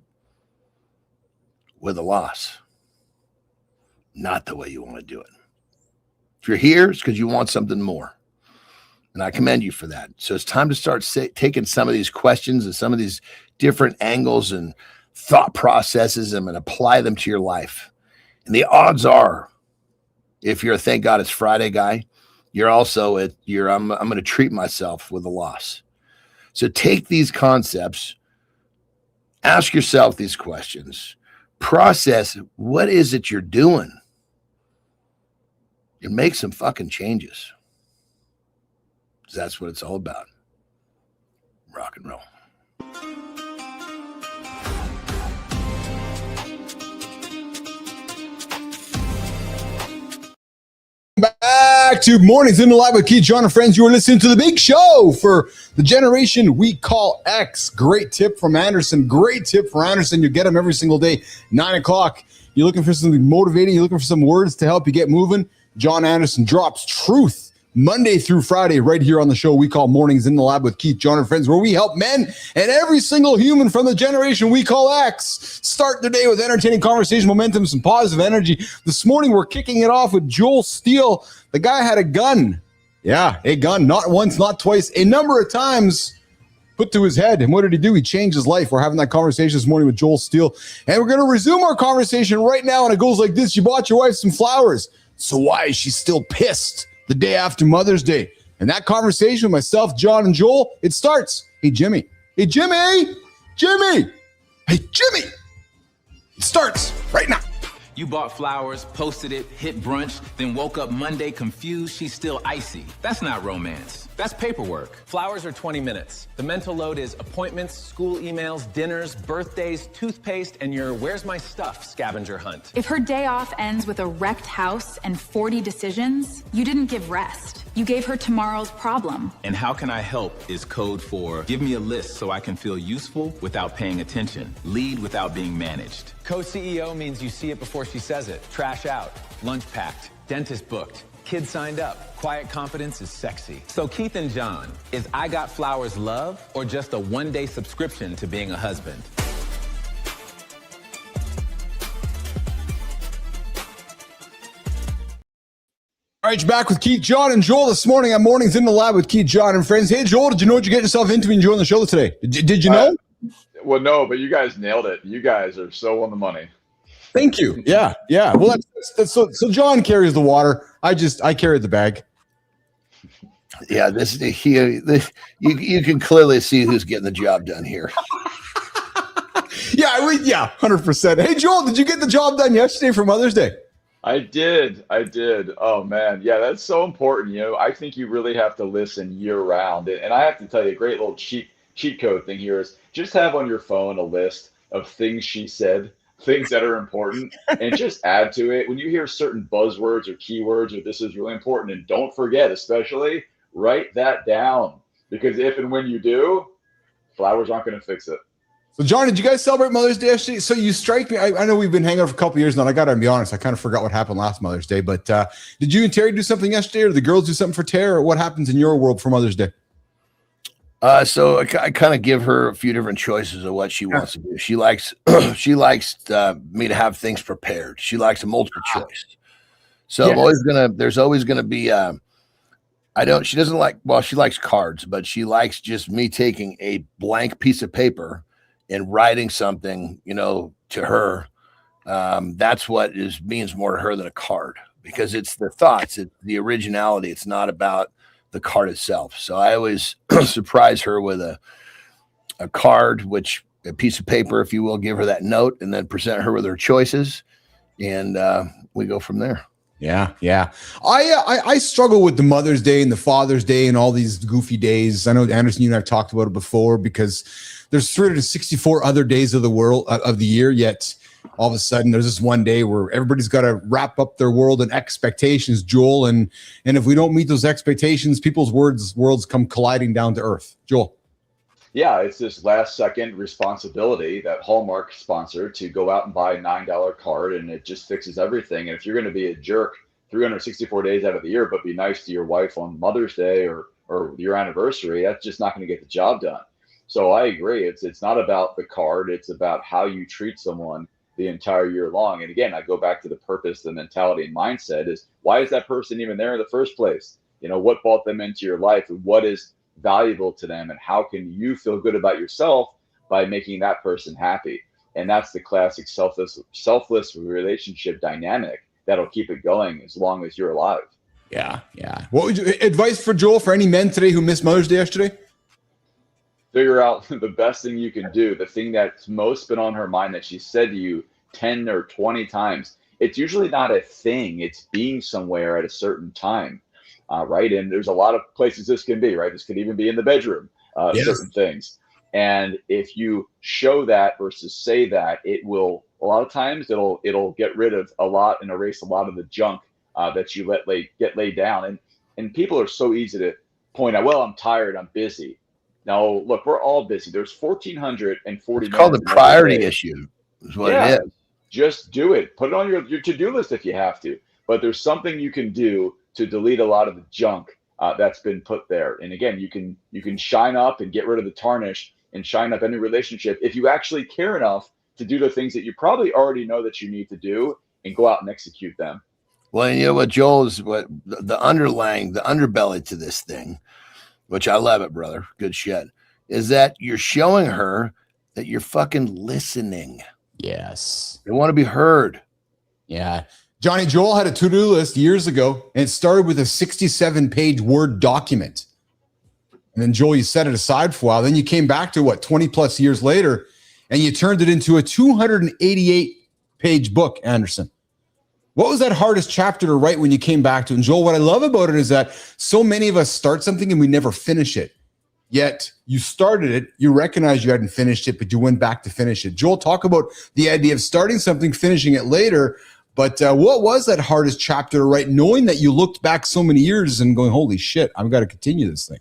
with a loss. Not the way you want to do it. If you're here, it's because you want something more. And I commend you for that. So it's time to start taking some of these questions and some of these different angles and thought processes and apply them to your life. And the odds are, if you're a thank God it's Friday guy, you're also I'm going to treat myself with a loss. So take these concepts, ask yourself these questions, process what is it you're doing, and make some fucking changes. Because that's what it's all about. Rock and roll. Back to Mornings in the Live with Keith, Jon, and friends. You are listening to the big show for the generation we call X. Great tip from Anderson. Great tip for Anderson. You get them every single day, 9 o'clock. You're looking for something motivating. You're looking for some words to help you get moving. Jon Anderson drops truth Monday through Friday right here on the show we call Mornings in the Lab with Keith, Jon, and friends, where we help men and every single human from the generation we call X start their day with entertaining conversation, momentum, some positive energy. This morning, we're kicking it off with Joel Steele. The guy had a gun. Yeah, a gun. Not once, not twice, a number of times put to his head. And what did he do? He changed his life. We're having that conversation this morning with Joel Steele. And we're going to resume our conversation right now. And it goes like this. You bought your wife some flowers. So why is she still pissed the day after Mother's Day? And that conversation with myself, Jon, and Joel, it starts. Hey, Jimmy. Hey, Jimmy. Jimmy. Hey, Jimmy. It starts right now. You bought flowers, posted it, hit brunch, then woke up Monday confused she's still icy. That's not romance. That's paperwork. Flowers are 20 minutes. The mental load is appointments, school emails, dinners, birthdays, toothpaste, and your where's my stuff scavenger hunt. If her day off ends with a wrecked house and 40 decisions, you didn't give rest. You gave her tomorrow's problem. And how can I help is code for give me a list so I can feel useful without paying attention. Lead without being managed. Co-CEO means you see it before she says it. Trash out, lunch packed, dentist booked, kid signed up. Quiet confidence is sexy. So Keith and Jon, is I Got Flowers love or just a one-day subscription to being a husband? All right, you're back with Keith, Jon, and Joel this morning on Mornings in the Lab with Keith, Jon, and friends. Hey, Joel, did you know what you get yourself into enjoying the show today? Did you know? Well, no, but you guys nailed it. You guys are so on the money. Thank you. Yeah. Well, that's so John carries the water. I carry the bag. Yeah, you can clearly see who's getting the job done here. Yeah, 100%. Hey, Joel, did you get the job done yesterday for Mother's Day? I did. Oh man, yeah, that's so important. I think you really have to listen year round. And I have to tell you, a great little cheat code thing here is just have on your phone a list of things she said, things that are important, and just add to it. When you hear certain buzzwords or keywords, or this is really important, and don't forget, especially, write that down, because if and when you do, flowers aren't going to fix it. So, John, did you guys celebrate Mother's Day yesterday? So you strike me. I know we've been hanging out for a couple of years now. And I got to be honest. I kind of forgot what happened last Mother's Day. But did you and Terry do something yesterday, or the girls do something for Terry, or what happens in your world for Mother's Day? So I kind of give her a few different choices of what she wants to do. She likes me to have things prepared. She likes a multiple choice. So there's always gonna be. She doesn't like. Well, she likes cards, but she likes just me taking a blank piece of paper and writing something, to her. That's what means more to her than a card, because it's the thoughts, it's the originality. It's not about the card itself. So I always surprise her with a card, a piece of paper, if you will, give her that note, and then present her with her choices. And we go from there. Yeah. I struggle with the Mother's Day and the Father's Day and all these goofy days. I know, Anderson, you and I have talked about it before, because there's 364 other days of the year, yet all of a sudden there's this one day where everybody's got to wrap up their world and expectations, Joel. And if we don't meet those expectations, people's worlds come colliding down to earth. Joel. Yeah, it's this last second responsibility that Hallmark sponsored to go out and buy a $9 card, and it just fixes everything. And if you're going to be a jerk 364 days out of the year, but be nice to your wife on Mother's Day or your anniversary, that's just not going to get the job done. So I agree. It's not about the card. It's about how you treat someone the entire year long. And again, I go back to the purpose, the mentality, and mindset is, why is that person even there in the first place? What brought them into your life, and what is valuable to them, and how can you feel good about yourself by making that person happy? And that's the classic selfless relationship dynamic that'll keep it going as long as you're alive. Yeah. What would you advice for Joel for any men today who missed Mother's Day yesterday? Figure out the best thing you can do, the thing that's most been on her mind that she said to you 10 or 20 times. It's usually not a thing. It's being somewhere at a certain time. Right. And there's a lot of places this can be, right? This could even be in the bedroom, certain things. And if you show that versus say that, it will, a lot of times it'll get rid of a lot and erase a lot of the junk that you get laid down. And people are so easy to point out, well, I'm tired, I'm busy. Now, look, we're all busy. There's 1,440. It's called the priority issue is what it is. Just do it. Put it on your to-do list if you have to. But there's something you can do to delete a lot of the junk that's been put there. And again, you can shine up and get rid of the tarnish and shine up any relationship if you actually care enough to do the things that you probably already know that you need to do and go out and execute them. Well, you know what, Joel, is what the underbelly to this thing, which I love it, brother. Good shit. Is that you're showing her that you're fucking listening. Yes. They want to be heard. Yeah. Johnny, Joel had a to-do list years ago, and it started with a 67-page Word document. And then, Joel, you set it aside for a while. Then you came back to 20 plus years later, and you turned it into a 288-page book, Anderson. What was that hardest chapter to write when you came back to it? And Joel, what I love about it is that so many of us start something and we never finish it. Yet you started it, you recognized you hadn't finished it, but you went back to finish it. Joel, talk about the idea of starting something, finishing it later. But what was that hardest chapter to write, knowing that you looked back so many years and going, holy shit, I've got to continue this thing?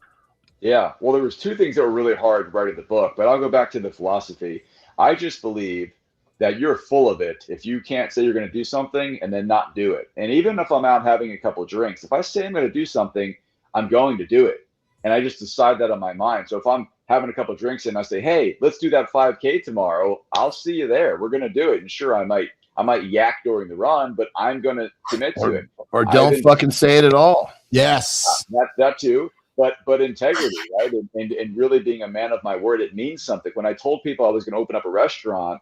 Yeah, well, there was two things that were really hard writing the book, but I'll go back to the philosophy. I just believe that you're full of it if you can't say you're going to do something and then not do it. And even if I'm out having a couple of drinks, if I say I'm going to do something, I'm going to do it. And I just decide that on my mind. So if I'm having a couple of drinks and I say, hey, let's do that 5K tomorrow, I'll see you there. We're going to do it. And sure, I might yak during the run, but I'm going to commit to it. Or don't fucking say it at all. Yes. That too. but integrity, right? And really being a man of my word, it means something. When I told people I was going to open up a restaurant,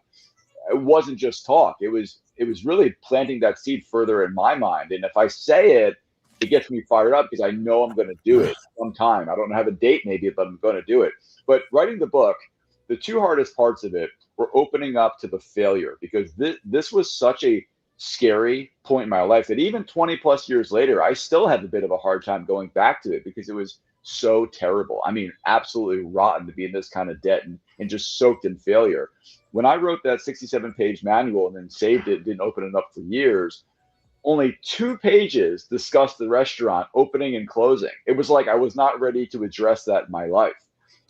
it wasn't just talk. It was really planting that seed further in my mind. And if I say it, it gets me fired up because I know I'm going to do it sometime. I don't have a date maybe, but I'm going to do it. But writing the book, the two hardest parts of it were opening up to the failure, because this was such a scary point in my life that even 20 plus years later, I still had a bit of a hard time going back to it because it was so terrible. I mean, absolutely rotten to be in this kind of debt and just soaked in failure. When I wrote that 67-page manual and then saved it, didn't open it up for years, only 2 pages discussed the restaurant opening and closing. It was like I was not ready to address that in my life.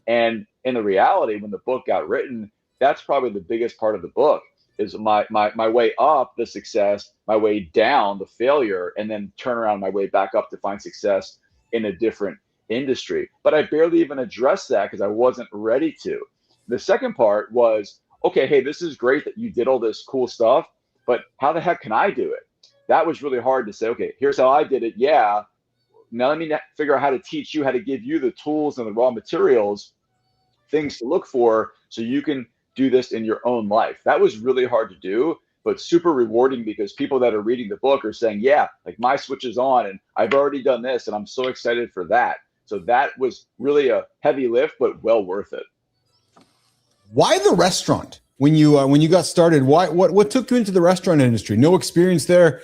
And in the reality, when the book got written, that's probably the biggest part of the book, is my way up, the success, my way down, the failure, and then turn around my way back up to find success in a different industry. But I barely even addressed that because I wasn't ready to. The second part was, okay, hey, this is great that you did all this cool stuff, but how the heck can I do it? That was really hard to say, okay, here's how I did it. Yeah. Now let me figure out how to teach you, how to give you the tools and the raw materials, things to look for so you can do this in your own life. That was really hard to do, but super rewarding, because people that are reading the book are saying, yeah, like my switch is on and I've already done this and I'm so excited for that. So that was really a heavy lift, but well worth it. Why the restaurant? When you got started, what took you into the restaurant industry? No experience there.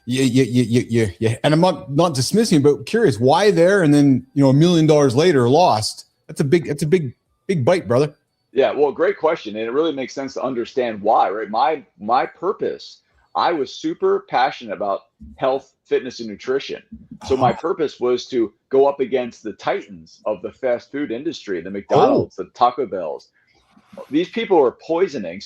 And I'm not dismissing, but curious, why there? And then, $1 million later, lost. That's a big bite, brother. Yeah, well, great question. And it really makes sense to understand why, right? My purpose, I was super passionate about health, fitness, and nutrition. So my purpose was to go up against the titans of the fast food industry, the McDonald's, the Taco Bells. These people were poisoning,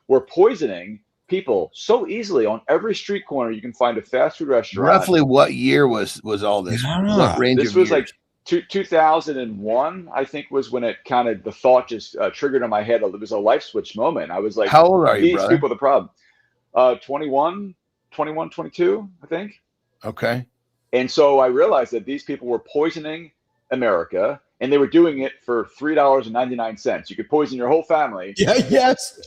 were poisoning people so easily. On every street corner, you can find a fast food restaurant. Roughly what year was all this? What range this of was years? Like 2001, I think, was when it kind of, the thought just triggered in my head. It was a life switch moment. I was like, how old are you, these brother? people are the problem. 21, 22, I think. Okay. And so I realized that these people were poisoning America, and they were doing it for $3.99. You could poison your whole family. Yeah, yes.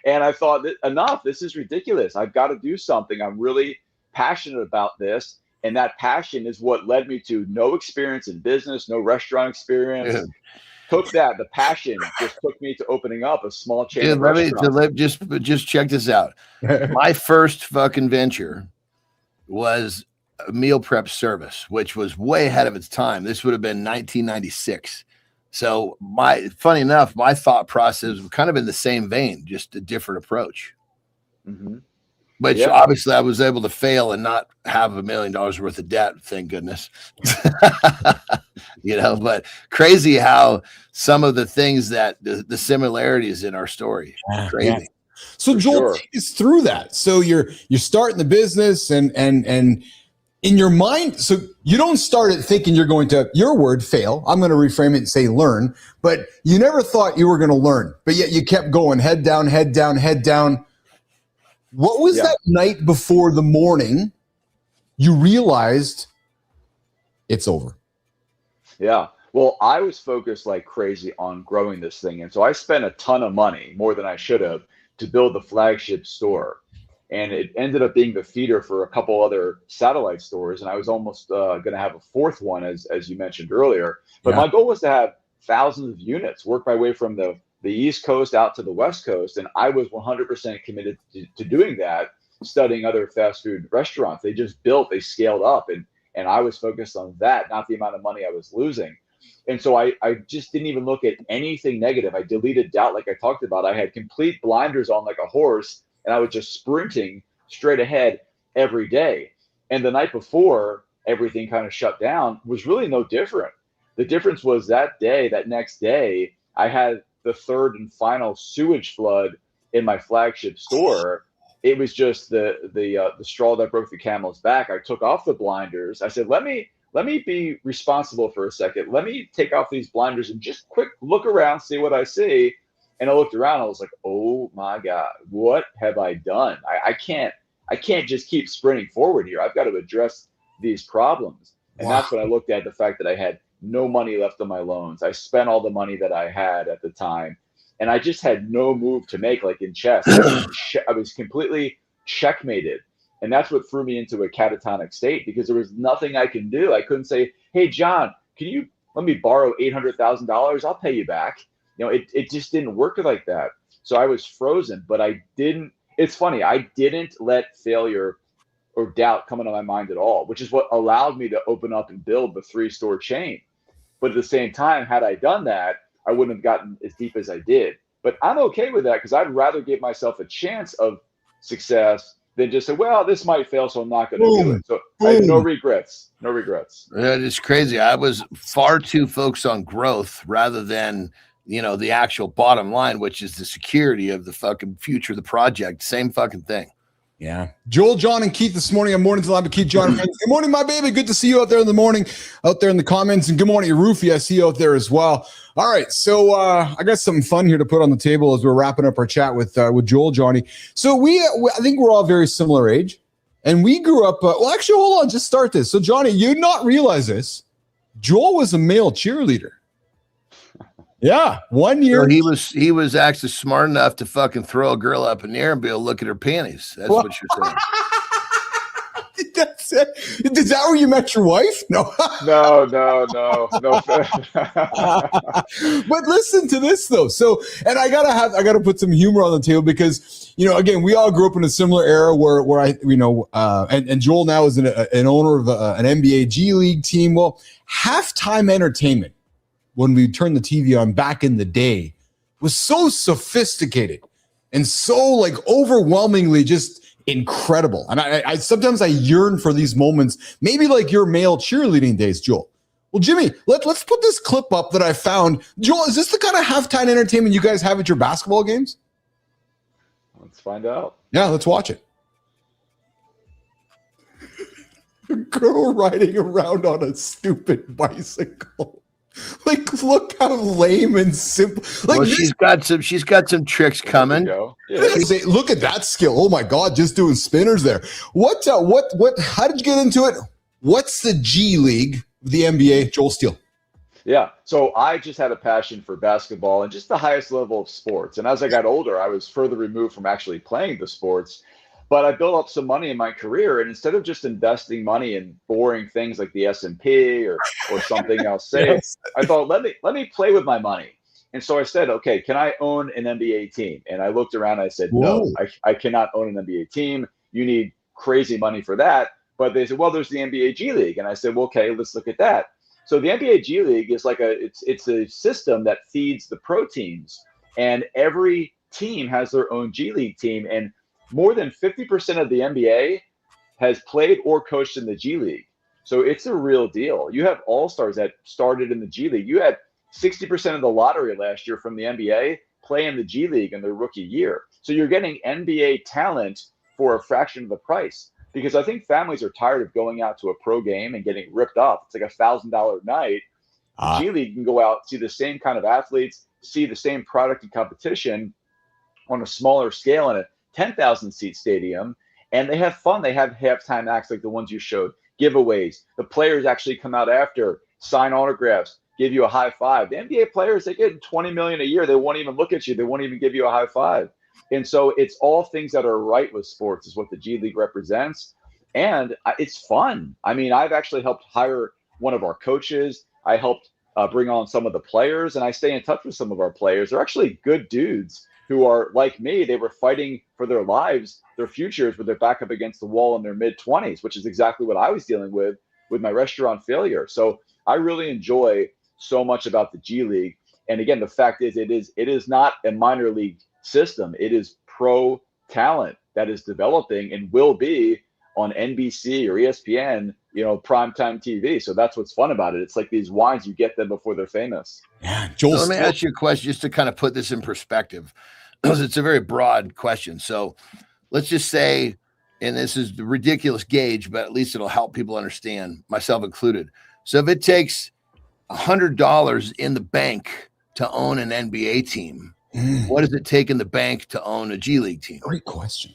And I thought, enough, this is ridiculous. I've got to do something. I'm really passionate about this. And that passion is what led me to no experience in business, no restaurant experience. Yeah. The passion just took me to opening up a small chain of restaurants. Just check this out. My first fucking venture was a meal prep service, which was way ahead of its time. This would have been 1996. So funny enough, my thought process was kind of in the same vein, just a different approach. Mm-hmm. Which obviously I was able to fail and not have $1 million worth of debt, thank goodness. But crazy how some of the things that the similarities in our story. Crazy. Yeah. So Joel, take us through that. So you're starting the business and in your mind, so you don't start it thinking you're going to, your word, fail. I'm going to reframe it and say learn, but you never thought you were going to learn, but yet you kept going, head down, head down, head down. What was that night before the morning you realized it's over? Yeah. Well, I was focused like crazy on growing this thing. And so I spent a ton of money, more than I should have, to build the flagship store. And it ended up being the feeder for a couple other satellite stores. And I was almost going to have a fourth one, as you mentioned earlier. But my goal was to have thousands of units, work my way from the East Coast out to the West Coast. And I was 100% committed to doing that, studying other fast food restaurants. They just built, they scaled up. And I was focused on that, not the amount of money I was losing. And so I just didn't even look at anything negative. I deleted doubt, like I talked about. I had complete blinders on like a horse, and I was just sprinting straight ahead every day. And the night before everything kind of shut down was really no different. The difference was that next day, I had the third and final sewage flood in my flagship store. It was just the straw that broke the camel's back. I took off the blinders. I said, let me be responsible for a second. Let me take off these blinders and just quick look around, see what I see. And I looked around. I was like, oh my God, what have I done? I can't just keep sprinting forward here. I've got to address these problems. And that's when I looked at the fact that I had no money left on my loans. I spent all the money that I had at the time, and I just had no move to make. Like in chess, I was completely checkmated. And that's what threw me into a catatonic state, because there was nothing I can do. I couldn't say, hey, Jon, can you let me borrow $800,000? I'll pay you back. It just didn't work like that. So I was frozen, but I didn't. It's funny. I didn't let failure or doubt come into my mind at all, which is what allowed me to open up and build the 3-store chain. But at the same time, had I done that, I wouldn't have gotten as deep as I did. But I'm okay with that, because I'd rather give myself a chance of success than just say, well, this might fail, so I'm not going to do it. So I have no regrets. No regrets. It's crazy. I was far too focused on growth rather than, the actual bottom line, which is the security of the fucking future of the project. Same fucking thing. Yeah. Joel, Jon, and Keith this morning on Mornings Live with Keith, Jon, and friends. Good morning, my baby. Good to see you out there in the morning, out there in the comments. And good morning, Rufy. I see you out there as well. All right. So I got something fun here to put on the table as we're wrapping up our chat with Joel, Johnny. So I think we're all very similar age. And we grew up, actually, hold on, just start this. So Johnny, you'd not realize this. Joel was a male cheerleader. Yeah, 1 year. So he was actually smart enough to fucking throw a girl up in the air and be able to look at her panties. That's what you're saying. That's it. Is that where you met your wife? No. No. But listen to this though. So, and I gotta put some humor on the table, because again, we all grew up in a similar era where I and Joel now is an owner of an NBA G League team. Well, halftime entertainment, when we turned the TV on back in the day, was so sophisticated and so overwhelmingly just incredible. And I sometimes I yearn for these moments, maybe like your male cheerleading days, Joel. Well, Jimmy, let's put this clip up that I found. Joel, is this the kind of halftime entertainment you guys have at your basketball games? Let's find out. Yeah, let's watch it. A girl riding around on a stupid bicycle. Look how lame and simple. She's got some tricks coming. Look at that skill. Oh my God, just doing spinners there. What how did you get into it? What's the G League, the NBA, Joel Steele? Yeah. So I just had a passion for basketball and just the highest level of sports. And as I got older, I was further removed from actually playing the sports. But I built up some money in my career, and instead of just investing money in boring things like the S&P or something else safe, yes. I thought, let me play with my money. And so I said, okay, can I own an NBA team? And I looked around and I said, no, I cannot own an NBA team. You need crazy money for that. But they said, well, there's the NBA G League. And I said, well, okay, let's look at that. So the NBA G League is it's a system that feeds the pro teams, and every team has their own G League team. And more than 50% of the NBA has played or coached in the G League. So it's a real deal. You have all-stars that started in the G League. You had 60% of the lottery last year from the NBA play in the G League in their rookie year. So you're getting NBA talent for a fraction of the price, because I think families are tired of going out to a pro game and getting ripped off. It's like $1,000 a night. G League, you can go out, see the same kind of athletes, see the same product and competition on a smaller scale in a 10,000 seat stadium, and they have fun. They have halftime acts like the ones you showed, giveaways. The players actually come out after, sign autographs, give you a high five. The NBA players, they get $20 million a year. They won't even look at you. They won't even give you a high five. And so it's all things that are right with sports is what the G League represents. And it's fun. I mean, I've actually helped hire one of our coaches. I helped bring on some of the players, and I stay in touch with some of our players. They're actually good dudes who are like me. They were fighting for their lives, their futures, with their back up against the wall in their mid-20s, which is exactly what I was dealing with my restaurant failure. So I really enjoy so much about the G League. And again, the fact is, it is not a minor league system. It is pro talent that is developing and will be on NBC or ESPN, primetime TV. So that's what's fun about it. It's like these wines, you get them before they're famous. Yeah, Joel. So let me ask you a question just to kind of put this in perspective, because it's a very broad question. So let's just say, and this is the ridiculous gauge, but at least it'll help people understand, myself included. So if it takes $100 in the bank to own an NBA team, what does it take in the bank to own a G League team? Great question.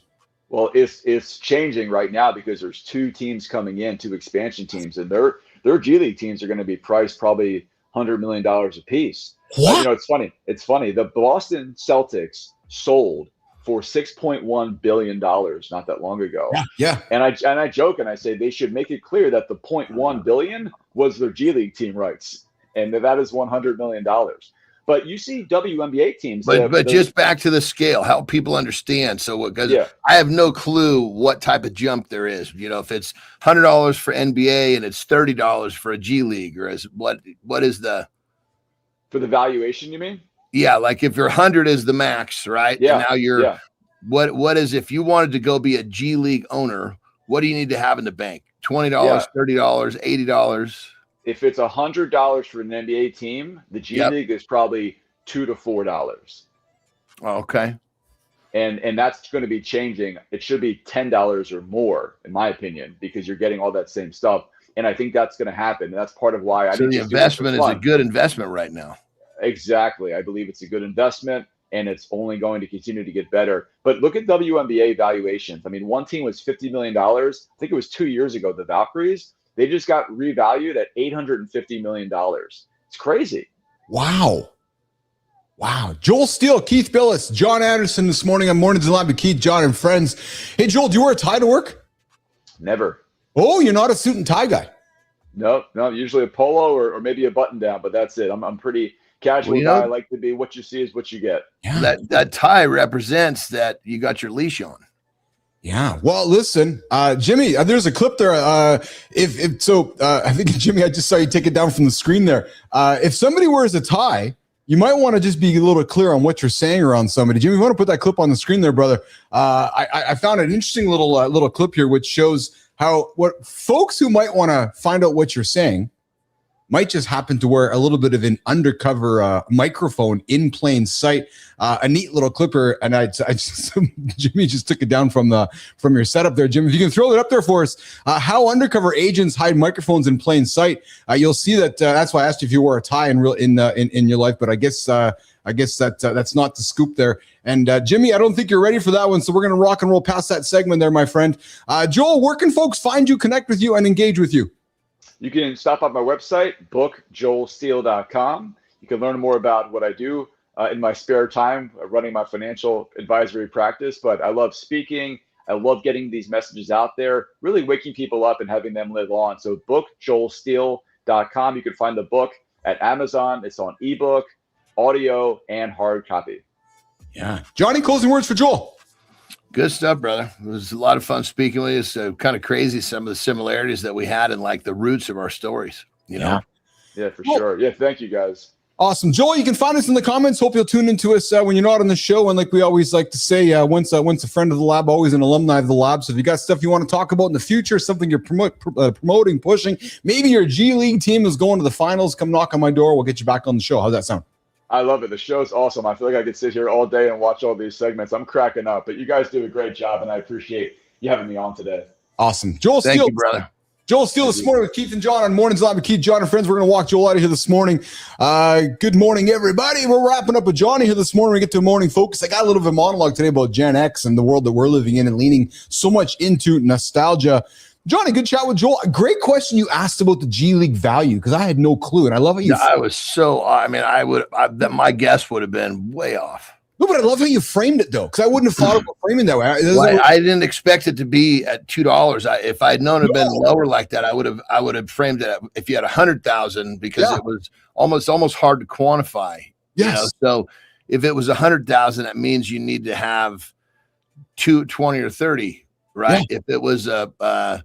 Well, it's changing right now because there's two teams coming in, two expansion teams, and they're their G League teams are going to be priced probably $100 million a piece. What? It's funny. It's funny. The Boston Celtics sold for $6.1 billion not that long ago. Yeah. And I joke and I say they should make it clear that the $0.1 billion was their G League team rights, and that is $100 million. But you see WNBA teams. But just back to the scale, help people understand. So, because I have no clue what type of jump there is. If it's $100 for NBA and it's $30 for a G League, or what is the for the valuation? You mean? Yeah, like if you're 100 is the max, right? Yeah. And now you're what is if you wanted to go be a G League owner? What do you need to have in the bank? $20, $30, $80. If it's $100 for an NBA team, the G League is probably $2 to $4. Okay. And that's going to be changing. It should be $10 or more, in my opinion, because you're getting all that same stuff. And I think that's going to happen. And that's part of why the investment is a good investment right now. Exactly. I believe it's a good investment, and it's only going to continue to get better. But look at WNBA valuations. I mean, one team was $50 million. I think it was 2 years ago, the Valkyries. They just got revalued at $850 million. It's crazy. Wow. Joel Steele, Keith Billis, John Anderson this morning on Mornings in Live with Keith, John, and friends. Hey, Joel, do you wear a tie to work? Never. Oh, you're not a suit and tie guy? No, usually a polo or maybe a button down, but that's it. I'm pretty casual guy. I like to be what you see is what you get. Yeah. That tie represents that you got your leash on. Yeah. Well, listen, Jimmy, there's a clip there. I think, Jimmy, I just saw you take it down from the screen there. If somebody wears a tie, you might want to just be a little clear on what you're saying around somebody. Jimmy, you want to put that clip on the screen there, brother? I found an interesting little clip here, which shows what folks who might want to find out what you're saying might just happen to wear a little bit of an undercover microphone in plain sight. A neat little clipper, and Jimmy just took it down from your setup there, Jim. If you can throw it up there for us, how undercover agents hide microphones in plain sight. You'll see that. That's why I asked you if you wore a tie in your life, but I guess that's not the scoop there. And Jimmy, I don't think you're ready for that one, so we're gonna rock and roll past that segment there, my friend. Joel, where can folks find you, connect with you, and engage with you? You can stop at my website, bookjoelsteele.com. You can learn more about what I do in my spare time, running my financial advisory practice. But I love speaking. I love getting these messages out there, really waking people up and having them live on. So bookjoelsteele.com. You can find the book at Amazon. It's on ebook, audio, and hard copy. Yeah. Johnny, closing words for Joel. Good stuff, brother. It was a lot of fun speaking with you. It's kind of crazy some of the similarities that we had in like the roots of our stories, you know? Yeah, for sure. Yeah, thank you guys. Awesome. Joel, you can find us in the comments. Hope you'll tune into us when you're not on the show. And like we always like to say, once a friend of the lab, always an alumni of the lab. So if you got stuff you want to talk about in the future, something you're promoting, pushing, maybe your G League team is going to the finals, come knock on my door. We'll get you back on the show. How's that sound? I love it. The show's awesome. I feel like I could sit here all day and watch all these segments. I'm cracking up, but you guys do a great job, and I appreciate you having me on today. Awesome. Joel Steele. Thank you, brother. Joel Steele this morning with Keith and John on Mornings Live with Keith, John, and friends. We're going to walk Joel out of here this morning. Good morning, everybody. We're wrapping up with Johnny here this morning. We get to morning focus. I got a little bit of a monologue today about Gen X and the world that we're living in and leaning so much into nostalgia. Johnny, good chat with Joel. A great question you asked about the G League value, because I had no clue, and I love how you. I was so. I mean, my guess would have been way off. No, but I love how you framed it though, because I wouldn't have thought about framing that way. I didn't expect it to be at $2. If I had known it had been lower like that, I would have framed it if you had 100,000, because it was almost hard to quantify. Yes. You know? So if it was 100,000, that means you need to have 20 or 30, right? Yeah. If it was a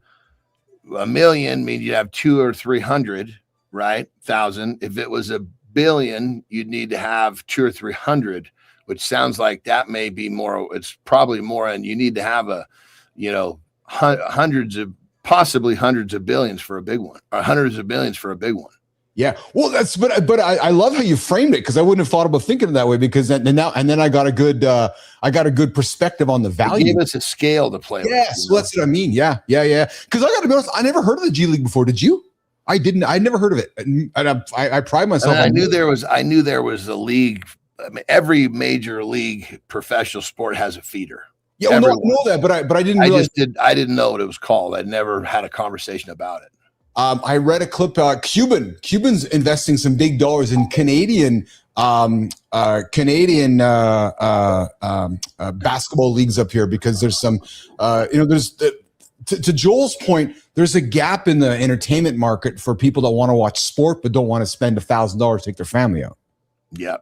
million, mean you'd have 200 or 300, right? Thousand. If it was a billion, you'd need to have 200 or 300. Which sounds like that may be more. It's probably more, and you need to have possibly hundreds of billions for a big one, or hundreds of billions for a big one. Yeah, well, but I love how you framed it, because I wouldn't have thought about thinking of that way, because then I got a good perspective on the value. Give us a scale to play with. Yes, well, that's what I mean. Yeah. Because I got to be honest, I never heard of the G League before. Did you? I didn't. I never heard of it, and I pride myself. I knew there was a league. I mean, every major league professional sport has a feeder. Yeah, well, no, I know that, but I didn't. I didn't know what it was called. I'd never had a conversation about it. I read a clip. Cuban's investing some big dollars in Canadian basketball leagues up here because there's some, there's to Joel's point, there's a gap in the entertainment market for people that want to watch sport but don't want to spend $1,000 to take their family out. Yeah.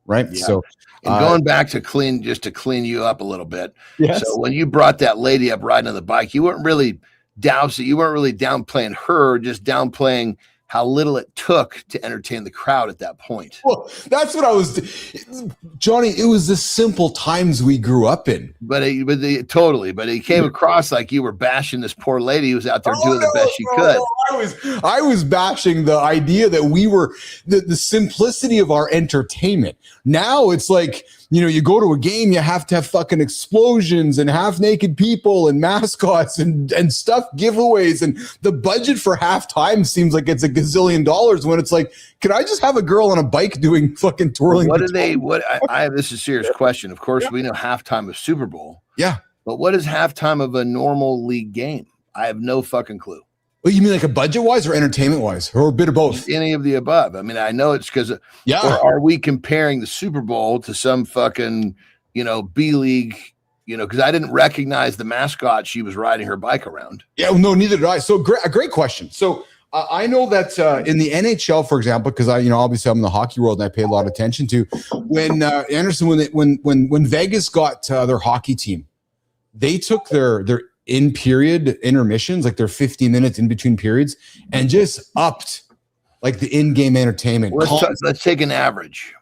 Right. Yeah. So, and going back to clean you up a little bit. Yes. So when you brought that lady up riding on the bike, you weren't really downplaying her, just downplaying how little it took to entertain the crowd at that point. Well, that's what I was, Johnny. It was the simple times we grew up in. But it came across like you were bashing this poor lady who was out there doing the best she could. No, I was bashing the idea that we were the simplicity of our entertainment. Now it's like, you go to a game, you have to have fucking explosions and half naked people and mascots and stuff, giveaways, and the budget for halftime seems like it's a gazillion dollars when it's like, can I just have a girl on a bike doing fucking twirling? This is a serious question. Of course, we know halftime of Super Bowl. Yeah. But what is halftime of a normal league game? I have no fucking clue. Well, you mean like a budget-wise or entertainment-wise, or a bit of both? Any of the above. I mean, I know it's because, or are we comparing the Super Bowl to some fucking, B-League, because I didn't recognize the mascot she was riding her bike around. Yeah, well, no, neither did I. So a great question. So I know that in the NHL, for example, because obviously I'm in the hockey world and I pay a lot of attention to when Anderson, when Vegas got their hockey team, they took their in period intermissions, like their 50 minutes in between periods, and just upped like the in-game entertainment. Let's take an average.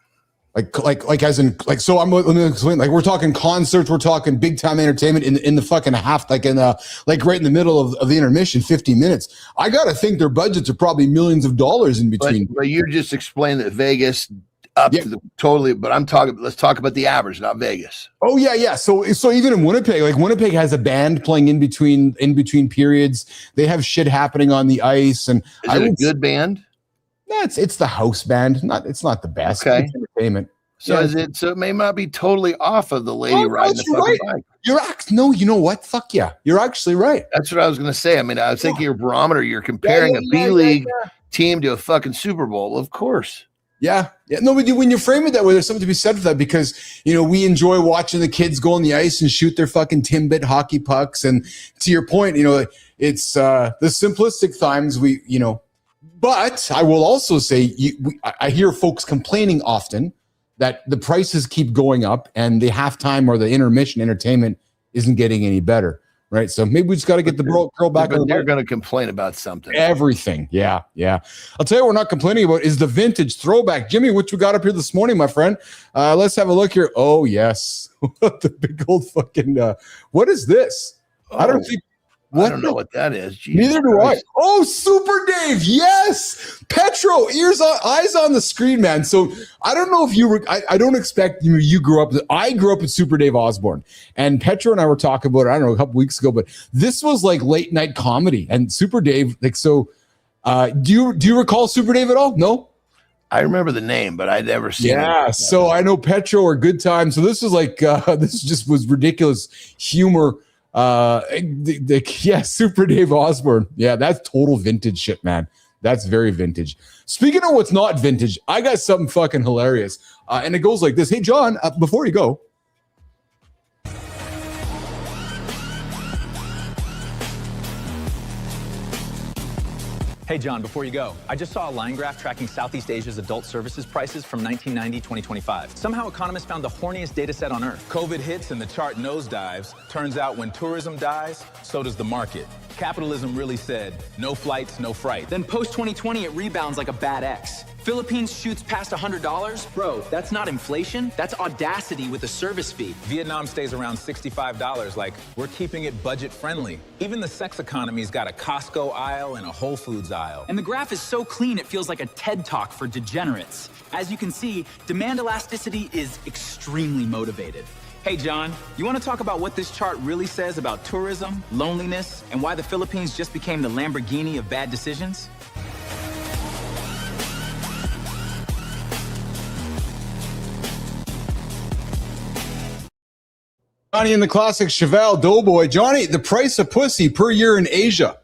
Like as in, like, so let me explain, like, we're talking concerts, we're talking big time entertainment in the fucking half, like right in the middle of the intermission, 50 minutes. I got to think their budgets are probably millions of dollars in between. But you just explained that Vegas up to the totally, but let's talk about the average, not Vegas. Oh yeah. So even in Winnipeg, like Winnipeg has a band playing in between periods. They have shit happening on the ice. And is it a good band? No, it's the house band. It's not the best. Okay. It's entertainment. So it may not be totally off of the lady riding the fucking bike. No, you know what? Fuck yeah. You're actually right. That's what I was going to say. I mean, I was thinking your barometer, you're comparing a B-League team to a fucking Super Bowl. Well, of course. Yeah. No, when you frame it that way, there's something to be said for that because, we enjoy watching the kids go on the ice and shoot their fucking Timbit hockey pucks. And to your point, it's the simplistic times but I will also say I hear folks complaining often that the prices keep going up and the halftime or the intermission entertainment isn't getting any better. Right. So maybe we just got to get the girl back. But they're going to complain about something. Everything. Yeah. I'll tell you what we're not complaining about is the vintage throwback. Jimmy, what you got up here this morning, my friend? Let's have a look here. Oh, yes. The big old fucking, what is this? I don't know what that is. Jesus Neither do Christ. I. Oh, Super Dave. Yes. Petro, eyes on the screen, man. So I don't know if you were, I don't expect you grew up. I grew up with Super Dave Osborne, and Petro and I were talking about it, I don't know, a couple weeks ago, but this was like late night comedy and Super Dave. Like, so do you recall Super Dave at all? No? I remember the name, but I'd never seen it. Yeah, so I know Petro or Good Time. So this was like, this just was ridiculous humor. Super Dave Osborne. Yeah, that's total vintage shit, man. That's very vintage. Speaking of what's not vintage, I got something fucking hilarious. And it goes like this. Hey, John, before you go. Hey, Jon, before you go, I just saw a line graph tracking Southeast Asia's adult services prices from 1990 to 2025. Somehow economists found the horniest data set on Earth. COVID hits and the chart nosedives. Turns out when tourism dies, so does the market. Capitalism really said, no flights, no fright. Then post-2020, it rebounds like a bad ex. Philippines shoots past $100? Bro, that's not inflation. That's audacity with a service fee. Vietnam stays around $65. Like, we're keeping it budget friendly. Even the sex economy's got a Costco aisle and a Whole Foods aisle. And the graph is so clean, it feels like a TED Talk for degenerates. As you can see, demand elasticity is extremely motivated. Hey, Jon, you want to talk about what this chart really says about tourism, loneliness, and why the Philippines just became the Lamborghini of bad decisions? Johnny in the classic Chevelle Doughboy. Johnny, the price of pussy per year in Asia.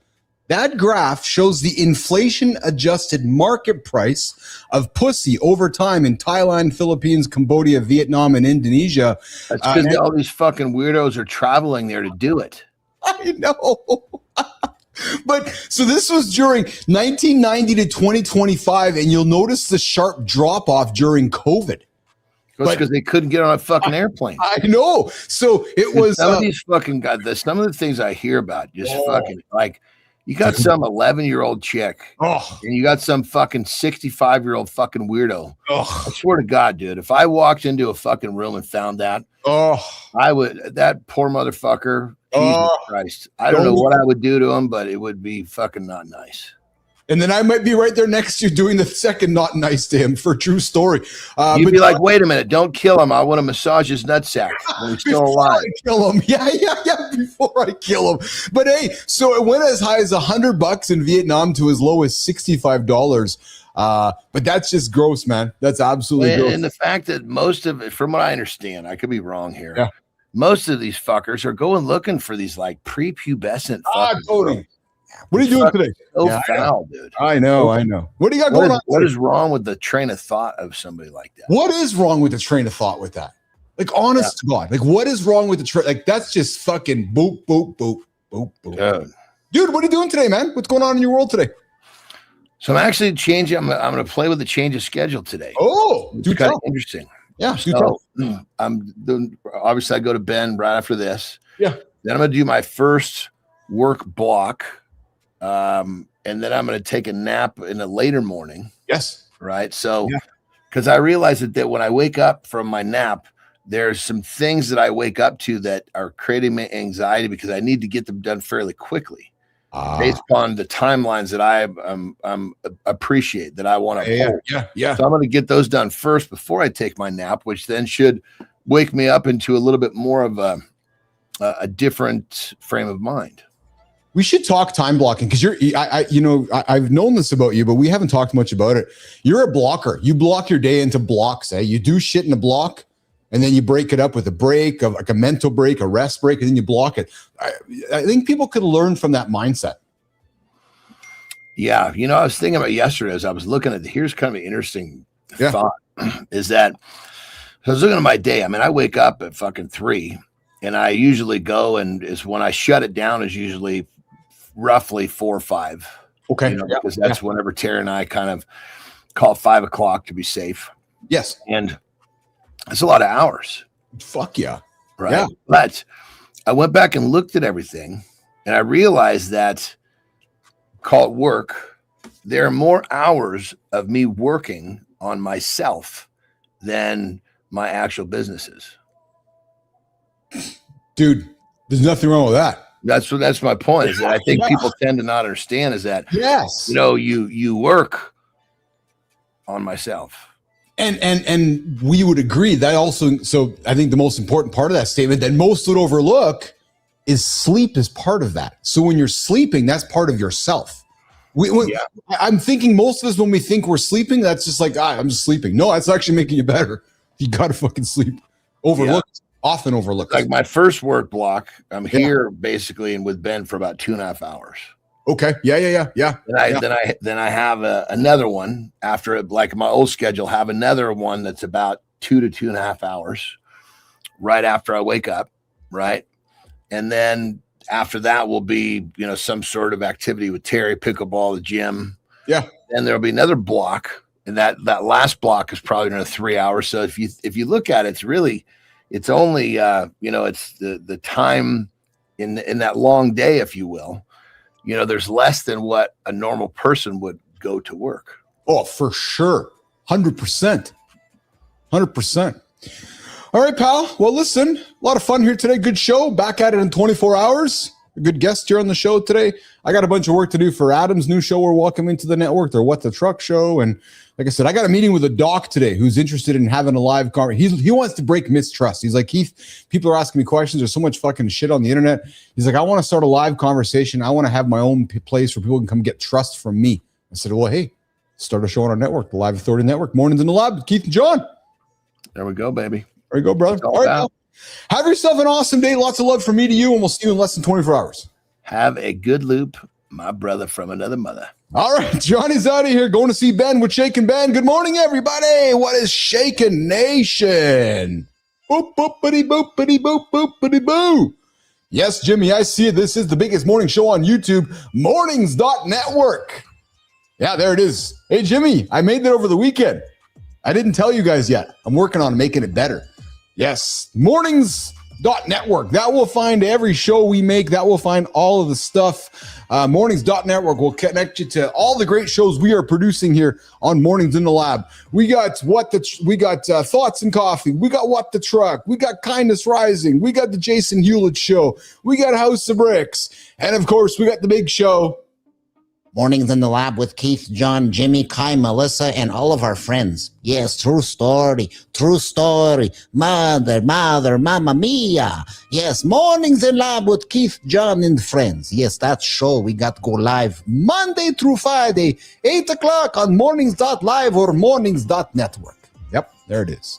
That graph shows the inflation-adjusted market price of pussy over time in Thailand, Philippines, Cambodia, Vietnam, and Indonesia. That's because all these fucking weirdos are traveling there to do it. I know. But so this was during 1990 to 2025, and you'll notice the sharp drop off during COVID. That's because they couldn't get on a fucking airplane. I know. So it was some of these fucking guys. Some of the things I hear about just fucking like you got some 11-year-old chick, and you got some fucking 65-year-old fucking weirdo. I swear to God, dude, if I walked into a fucking room and found that, I would. That poor motherfucker. Jesus Christ. I don't know what I would do to him, but it would be fucking not nice. And then I might be right there next to you doing the second not nice to him for a true story. You'd be like, wait a minute, don't kill him. I want to massage his nutsack when he's still alive. Kill him. Yeah, before I kill him. But hey, so it went as high as $100 in Vietnam to as low as $65. But that's just gross, man. That's absolutely gross. And the fact that most of it, from what I understand, I could be wrong here. Yeah. Most of these fuckers are going looking for these like prepubescent fuckers. Totally. What are you doing today? So foul, dude. I know. What do you got going on? What is wrong with the train of thought of somebody like that? What is wrong with the train of thought with that? Like, honest to God, like, what is wrong with the train? Like, that's just fucking boop, boop, boop, boop, boop. Dude, what are you doing today, man? What's going on in your world today? So I'm actually changing. I'm going to play with the change of schedule today. Oh, it's kind of interesting. Yeah. So I'm doing, obviously I go to bed right after this. Yeah. Then I'm going to do my first work block. And then I'm going to take a nap in a later morning. Yes. Right. So, because I realize that when I wake up from my nap, there's some things that I wake up to that are creating me anxiety because I need to get them done fairly quickly. Based upon the timelines that I appreciate that I want to hold. Yeah. So I'm going to get those done first before I take my nap, which then should wake me up into a little bit more of a different frame of mind. We should talk time blocking because I've known this about you, but we haven't talked much about it. You're a blocker. You block your day into blocks. You do shit in a block, and then you break it up with a break, like a mental break, a rest break, and then you block it. I think people could learn from that mindset. Yeah. I was thinking about yesterday as I was looking at here's kind of an interesting thought is that I was looking at my day. I mean, I wake up at fucking 3 and I usually go and is when I shut it down is usually roughly 4 or 5. Okay. Because that's whenever Terry and I kind of call 5 o'clock to be safe. Yes. And it's a lot of hours. Fuck yeah. Right. Yeah. But I went back and looked at everything and I realized that call it work. There are more hours of me working on myself than my actual businesses. Dude, there's nothing wrong with that. That's my point. Is that I think people tend to not understand is that you work on myself. And we would agree that also, so I think the most important part of that statement that most would overlook is sleep is part of that. So when you're sleeping, that's part of yourself. I'm thinking most of us, when we think we're sleeping, that's just like, I'm just sleeping. No, that's actually making you better. You got to fucking sleep. Often overlooked. Like my first work block, I'm here basically and with Ben for about 2.5 hours. Okay. Yeah. Then I have another one after it, like my old schedule, have another one that's about 2 to 2.5 hours right after I wake up. Right. And then after that will be, some sort of activity with Terry, pickleball, the gym. Yeah. Then there'll be another block. And that last block is probably another 3 hours. So if you look at it, it's only, it's the time in that long day, if you will. There's less than what a normal person would go to work. Oh, for sure. 100%. 100%. All right, pal. Well, listen, a lot of fun here today. Good show. Back at it in 24 hours. A good guest here on the show today. I got a bunch of work to do for Adam's new show we're welcoming to the network, their What the Truck show. And like I said, I got a meeting with a doc today who's interested in having a live conversation. He wants to break mistrust. He's like, Keith, people are asking me questions. There's so much fucking shit on the internet. He's like, I want to start a live conversation. I want to have my own place where people can come get trust from me. I said, well, hey, start a show on our network, the Live Authority Network, Mornings in the Lab with Keith and Jon. There we go, baby. There you go, brother. All right, pal. Have yourself an awesome day. Lots of love from me to you, and we'll see you in less than 24 hours. Have a good loop My brother from another mother. All right, Johnny's out of here going to see Ben with Shakin' Ben. Good morning, everybody. What is Shakin' Nation? Boop, boopity, boopity, boop, boopity, boo. Yes, Jimmy, I see it. This is the biggest morning show on YouTube, mornings.network. Yeah, there it is. Hey, Jimmy, I made that over the weekend. I didn't tell you guys yet. I'm working on making it better. Yes, mornings.network. That will find every show we make. That will find all of the stuff. Mornings.network will connect you to all the great shows we are producing here on Mornings in the Lab. We got Thoughts and Coffee. We got What the Truck. We got Kindness Rising. We got the Jason Hewlett Show. We got House of Bricks. And of course, we got the big show, Mornings in the Lab with Keith, John, Jimmy, Kai, Melissa, and all of our friends. Yes, true story, true story. Mother, mamma mia. Yes, Mornings in the Lab with Keith, John, and friends. Yes, that show we got go live Monday through Friday, 8 o'clock on mornings.live or mornings.network. Yep, there it is.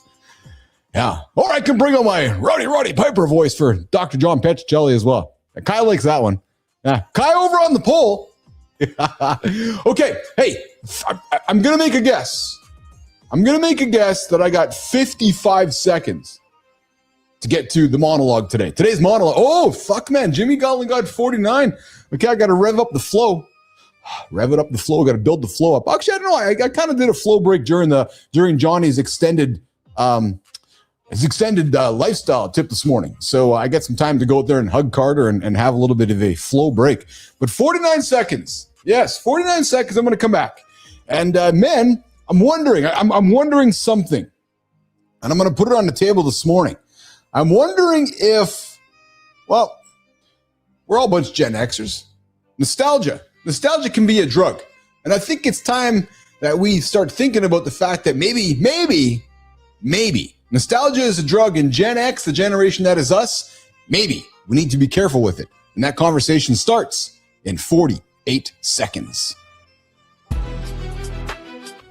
Yeah. Or I can bring on my Roddy Piper voice for Dr. John Petricelli as well. Kai likes that one. Yeah. Kai over on the poll. Okay, hey, I'm going to make a guess. I'm going to make a guess that I got 55 seconds to get to the monologue today. Today's monologue. Oh, fuck, man. Jimmy only got 49. Okay, I got to rev up the flow. Rev it up the flow. Got to build the flow up. Actually, I don't know. I kind of did a flow break during Johnny's extended lifestyle tip this morning. So I got some time to go out there and hug Carter and have a little bit of a flow break. But 49 seconds. Yes, 49 seconds. I'm going to come back. And men, I'm wondering something. And I'm going to put it on the table this morning. I'm wondering if, well, we're all a bunch of Gen Xers. Nostalgia can be a drug. And I think it's time that we start thinking about the fact that maybe nostalgia is a drug, and Gen X, the generation that is us, maybe we need to be careful with it. And that conversation starts in 48 seconds.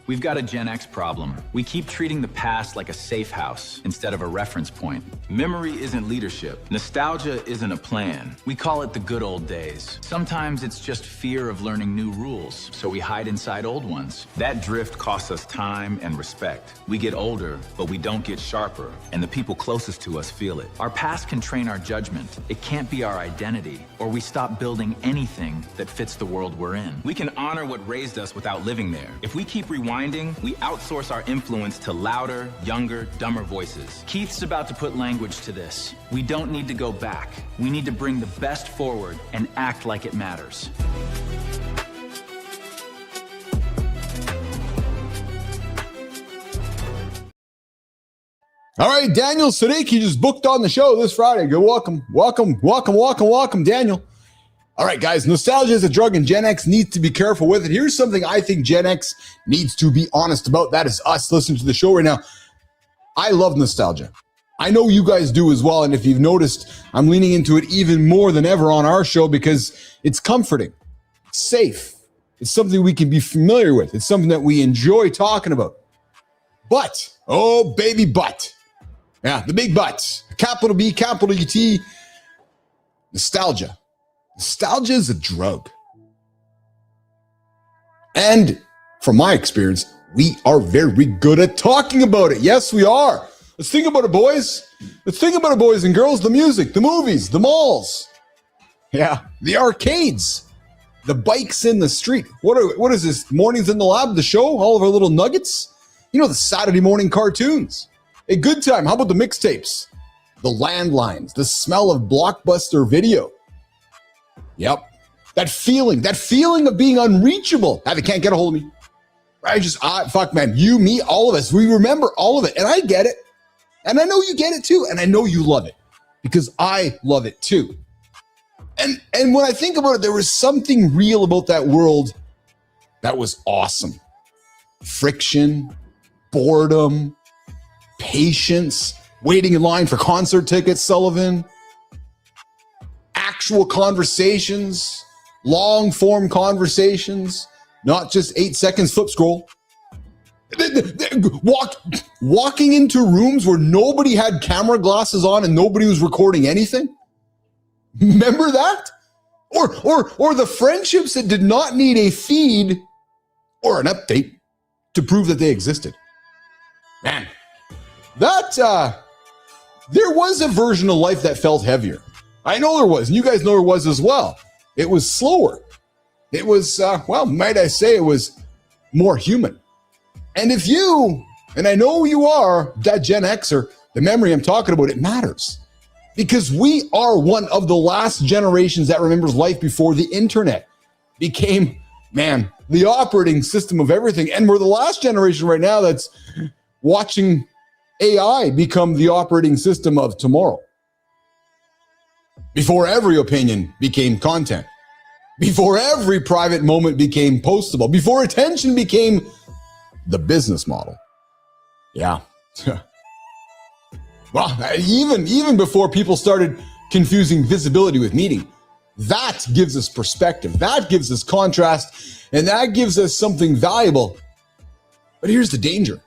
We've got a Gen X problem. We keep treating the past like a safe house instead of a reference point. Memory isn't leadership. Nostalgia isn't a plan. We call it the good old days. Sometimes it's just fear of learning new rules, so we hide inside old ones. That drift costs us time and respect. We get older, but we don't get sharper, and the people closest to us feel it. Our past can train our judgment. It can't be our identity, or we stop building anything that fits the world we're in. We can honor what raised us without living there. If we keep rewinding, we outsource our influence to louder, younger, dumber voices. Keith's about to put language to this. We don't need to go back. We need to bring the best forward and act like it matters. All right, Daniel Sadiki just booked on the show this Friday. Go welcome, Daniel. All right, guys, nostalgia is a drug, and Gen X needs to be careful with it. Here's something I think Gen X needs to be honest about. That is us listening to the show right now. I love nostalgia. I know you guys do as well, and if you've noticed, I'm leaning into it even more than ever on our show because it's comforting, it's safe. It's something we can be familiar with. It's something that we enjoy talking about. But, oh, baby, but. Yeah, the big but. Capital B, capital T. Nostalgia. Nostalgia is a drug. And from my experience, we are very good at talking about it. Yes, we are. Let's think about it, boys. Let's think about it, boys and girls. The music, the movies, the malls. Yeah, the arcades, the bikes in the street. What is this? Mornings in the Lab, the show? All of our little nuggets? You know, the Saturday morning cartoons. A good time. How about the mixtapes? The landlines, the smell of Blockbuster video. Yep. That feeling of being unreachable. They can't get a hold of me. Fuck, man. You, me, all of us. We remember all of it. And I get it. And I know you get it too. And I know you love it because I love it too. And when I think about it, there was something real about that world that was awesome. Friction, boredom, patience, waiting in line for concert tickets, Sullivan. Actual conversations, long form conversations, not just 8 seconds flip scroll. Walking into rooms where nobody had camera glasses on and nobody was recording anything. Remember that? Or the friendships that did not need a feed or an update to prove that they existed. Man, that there was a version of life that felt heavier. I know there was, and you guys know there was as well. It was slower. It was, well, might I say, it was more human. And if you, and I know you are, that Gen Xer, the memory I'm talking about, it matters. Because we are one of the last generations that remembers life before the internet became, man, the operating system of everything. And we're the last generation right now that's watching AI become the operating system of tomorrow. Before every opinion became content. Before every private moment became postable. Before attention became the business model. Yeah. Well, even before people started confusing visibility with meaning, that gives us perspective. That gives us contrast, and that gives us something valuable. But here's the danger.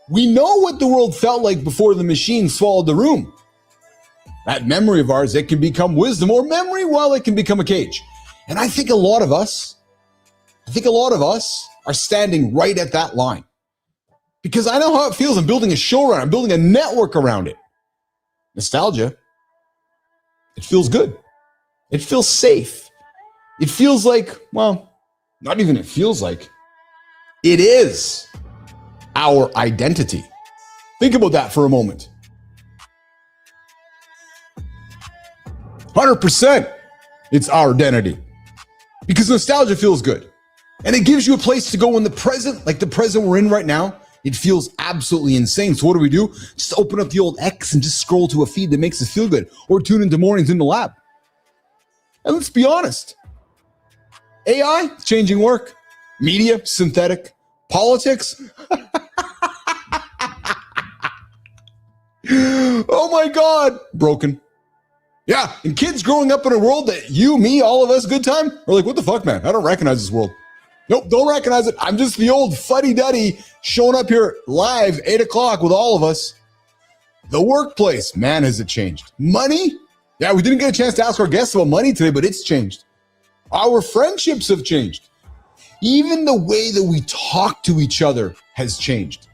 We know what the world felt like before the machine swallowed the room. That memory of ours, it can become wisdom, or memory, well, it can become a cage. And I think a lot of us are standing right at that line. Because I know how it feels. I'm building a show around it. I'm building a network around it. Nostalgia, it feels good. It feels safe. It feels like, well, not even it feels like. It is our identity. Think about that for a moment. 100%, it's our identity. Because nostalgia feels good. And it gives you a place to go in the present, like the present we're in right now. It feels absolutely insane. So what do? Just open up the old X and just scroll to a feed that makes us feel good. Or tune into Mornings in the Lab. And let's be honest. AI, changing work. Media, synthetic. Politics. Oh my God, broken. Yeah, and kids growing up in a world that you, me, all of us, good time, are like, what the fuck, man? I don't recognize this world. Nope, don't recognize it. I'm just the old fuddy-duddy showing up here live, 8 o'clock with all of us. The workplace, man, has it changed. Money? Yeah, we didn't get a chance to ask our guests about money today, but it's changed. Our friendships have changed. Even the way that we talk to each other has changed.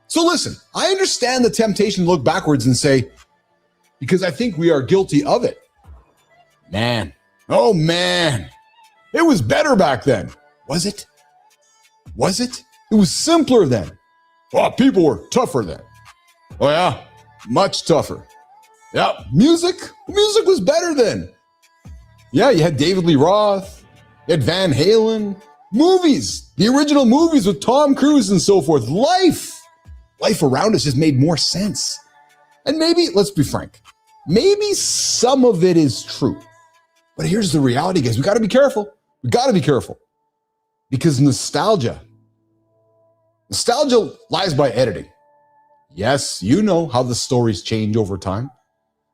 So listen, I understand the temptation to look backwards and say, because I think we are guilty of it. Man, oh man, it was better back then. Was it? Was it? It was simpler then. Well, people were tougher then. Oh yeah, much tougher. Yeah, music was better then. Yeah, you had David Lee Roth, you had Van Halen, movies, the original movies with Tom Cruise and so forth. Life around us just made more sense. And maybe, let's be frank, maybe some of it is true. But here's the reality, guys. We got to be careful. We got to be careful. Because nostalgia lies by editing. Yes, you know how the stories change over time.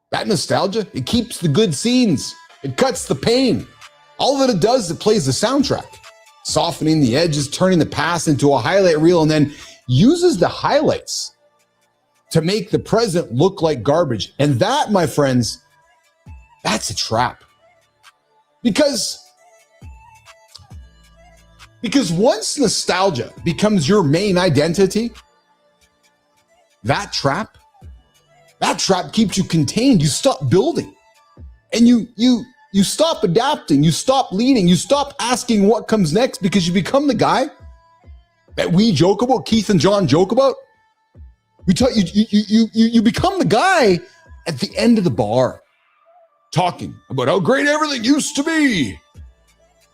That nostalgia, it keeps the good scenes. It cuts the pain. All that it does, it plays the soundtrack, softening the edges, turning the past into a highlight reel, and then uses the highlights to make the present look like garbage. And that, my friends, that's a trap. Because once nostalgia becomes your main identity, that trap keeps you contained. You stop building, and you stop adapting. You stop leading. You stop asking what comes next, because you become the guy that we joke about. Keith and John joke about. You become the guy at the end of the bar, talking about how great everything used to be.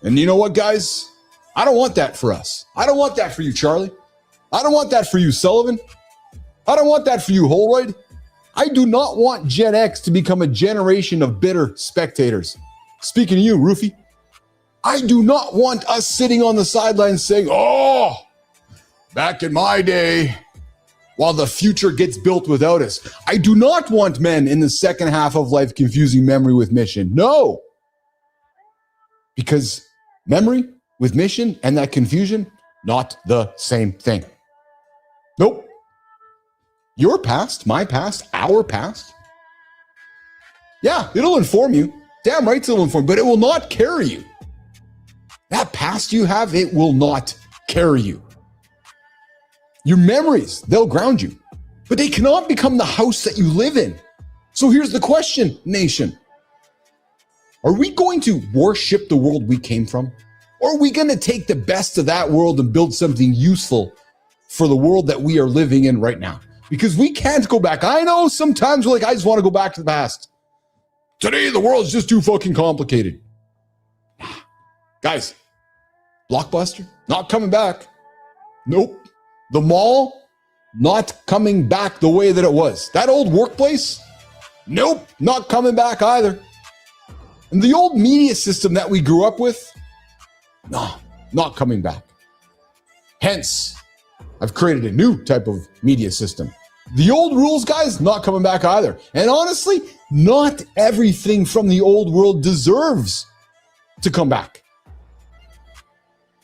And you know what, guys? I don't want that for us. I don't want that for you, Charlie. I don't want that for you, Sullivan. I don't want that for you, Holroyd. I do not want Gen X to become a generation of bitter spectators. Speaking to you, Roofy, I do not want us sitting on the sidelines saying, oh, back in my day, while the future gets built without us. I do not want men in the second half of life confusing memory with mission. No. Because memory with mission and that confusion, not the same thing. Nope. Your past, my past, our past. Yeah, it'll inform you. Damn right it's ill-informed, but it will not carry you. That past you have, it will not carry you. Your memories, they'll ground you, but they cannot become the house that you live in. So here's the question, nation. Are we going to worship the world we came from? Or are we going to take the best of that world and build something useful for the world that we are living in right now? Because we can't go back. I know sometimes we're like, I just want to go back to the past. Today, the world's just too fucking complicated. Guys, Blockbuster, not coming back. Nope. The mall, not coming back the way that it was. That old workplace, nope, not coming back either. And the old media system that we grew up with, no, not coming back. Hence, I've created a new type of media system. The old rules, guys, not coming back either. And honestly, not everything from the old world deserves to come back.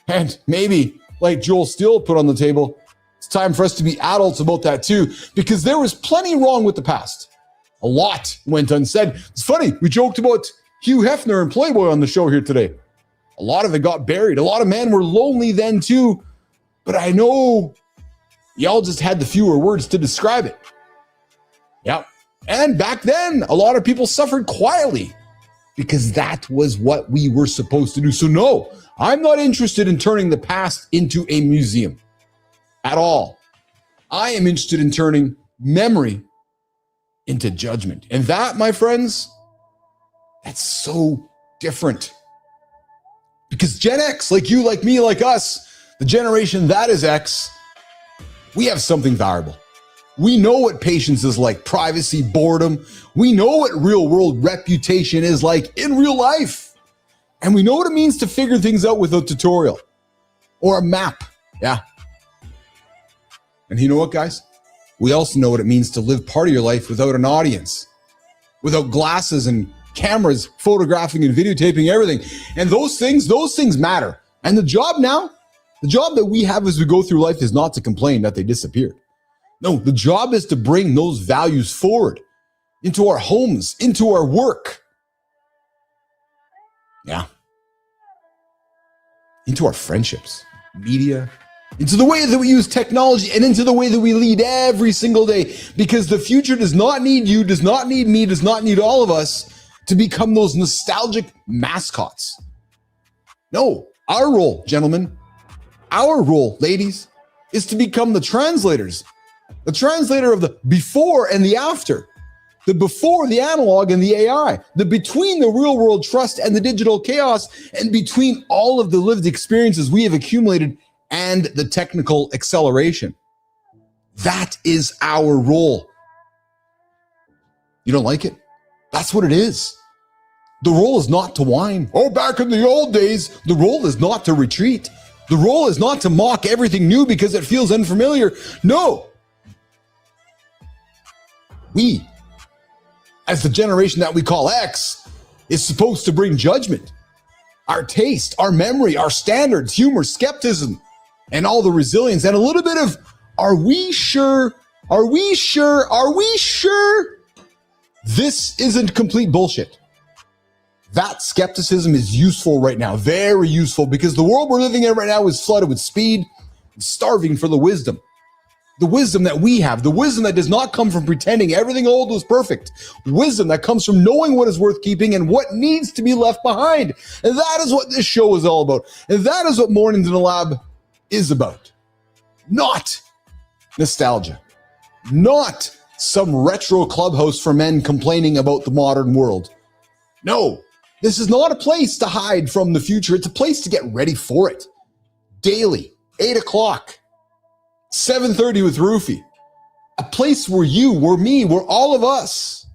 And maybe, like Joel Steele put on the table, it's time for us to be adults about that too, because there was plenty wrong with the past. A lot went unsaid. It's funny, we joked about Hugh Hefner and Playboy on the show here today. A lot of it got buried. A lot of men were lonely then too, but I know y'all just had the fewer words to describe it. Yeah. And back then, a lot of people suffered quietly because that was what we were supposed to do. So no, I'm not interested in turning the past into a museum at all. I am interested in turning memory into judgment. And that, my friends, that's so different. Because Gen X, like you, like me, like us, the generation that is X, we have something valuable. We know what patience is like, privacy, boredom. We know what real world reputation is like in real life. And we know what it means to figure things out with a tutorial or a map. Yeah. And you know what, guys? We also know what it means to live part of your life without an audience, without glasses and cameras photographing and videotaping everything. And those things matter. And the job that we have as we go through life is not to complain that they disappeared. No, the job is to bring those values forward into our homes, into our work. Yeah. Into our friendships, media, into the way that we use technology, and into the way that we lead every single day. Because the future does not need you, does not need me, does not need all of us to become those nostalgic mascots. No, our role, gentlemen, our role, ladies, is to become the translators. The translator of the before and the after. The before, the analog, and the AI. The between the real world trust and the digital chaos, and between all of the lived experiences we have accumulated and the technical acceleration. That is our role. You don't like it? That's what it is. The role is not to whine. Oh, back in the old days, the role is not to retreat. The role is not to mock everything new because it feels unfamiliar. No. We, as the generation that we call X, is supposed to bring judgment. Our taste, our memory, our standards, humor, skepticism, and all the resilience, and a little bit of, are we sure this isn't complete bullshit? That skepticism is useful right now, very useful, because the world we're living in right now is flooded with speed and starving for the wisdom. The wisdom that we have, the wisdom that does not come from pretending everything old was perfect. Wisdom that comes from knowing what is worth keeping and what needs to be left behind. And that is what this show is all about. And that is what Mornings in the Lab is about. Not nostalgia. Not some retro clubhouse for men complaining about the modern world. No, this is not a place to hide from the future. It's a place to get ready for it. Daily, 8 o'clock. 7:30 with Roofy, a place where you, where me, where all of us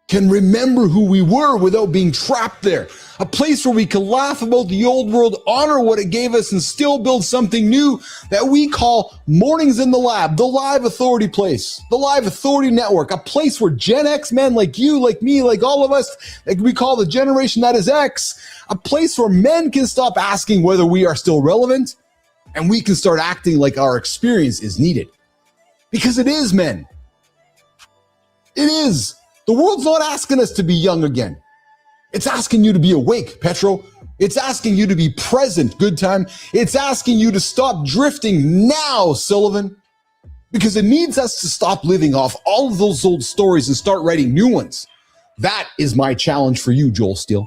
can remember who we were without being trapped there. A place where we can laugh about the old world, honor what it gave us, and still build something new that we call Mornings in the Lab, the live authority place, the live authority network, a place where Gen X men like you, like me, like all of us, like we call the generation that is X, a place where men can stop asking whether we are still relevant, and we can start acting like our experience is needed. Because it is, men. It is. The world's not asking us to be young again. It's asking you to be awake, Petro. It's asking you to be present, Good Time. It's asking you to stop drifting now, Sullivan. Because it needs us to stop living off all of those old stories and start writing new ones. That is my challenge for you, Joel Steele.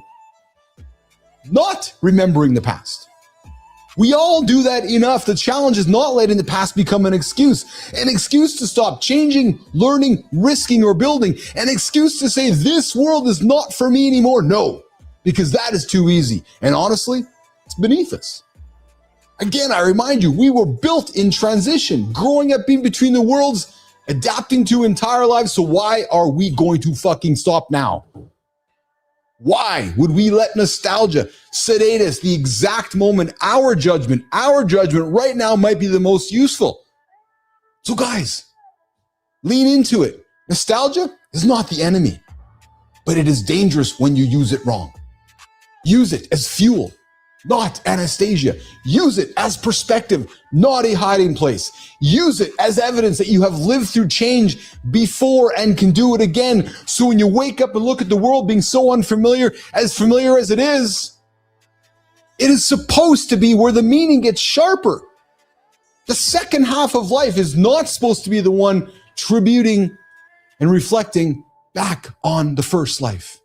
Not remembering the past. We all do that enough. The challenge is not letting the past become an excuse to stop changing, learning, risking, or building, an excuse to say this world is not for me anymore. No, because that is too easy. And honestly, it's beneath us. Again, I remind you, we were built in transition, growing up in between the worlds, adapting to entire lives. So why are we going to fucking stop now? Why would we let nostalgia sedate us the exact moment our judgment right now might be the most useful? So guys, lean into it. Nostalgia is not the enemy, but it is dangerous when you use it wrong. Use it as fuel, not Anastasia. Use it as perspective, not a hiding place. Use it as evidence that you have lived through change before and can do it again. So when you wake up and look at the world being so unfamiliar as it is supposed to be where the meaning gets sharper. The second half of life is not supposed to be the one tributing and reflecting back on the first life.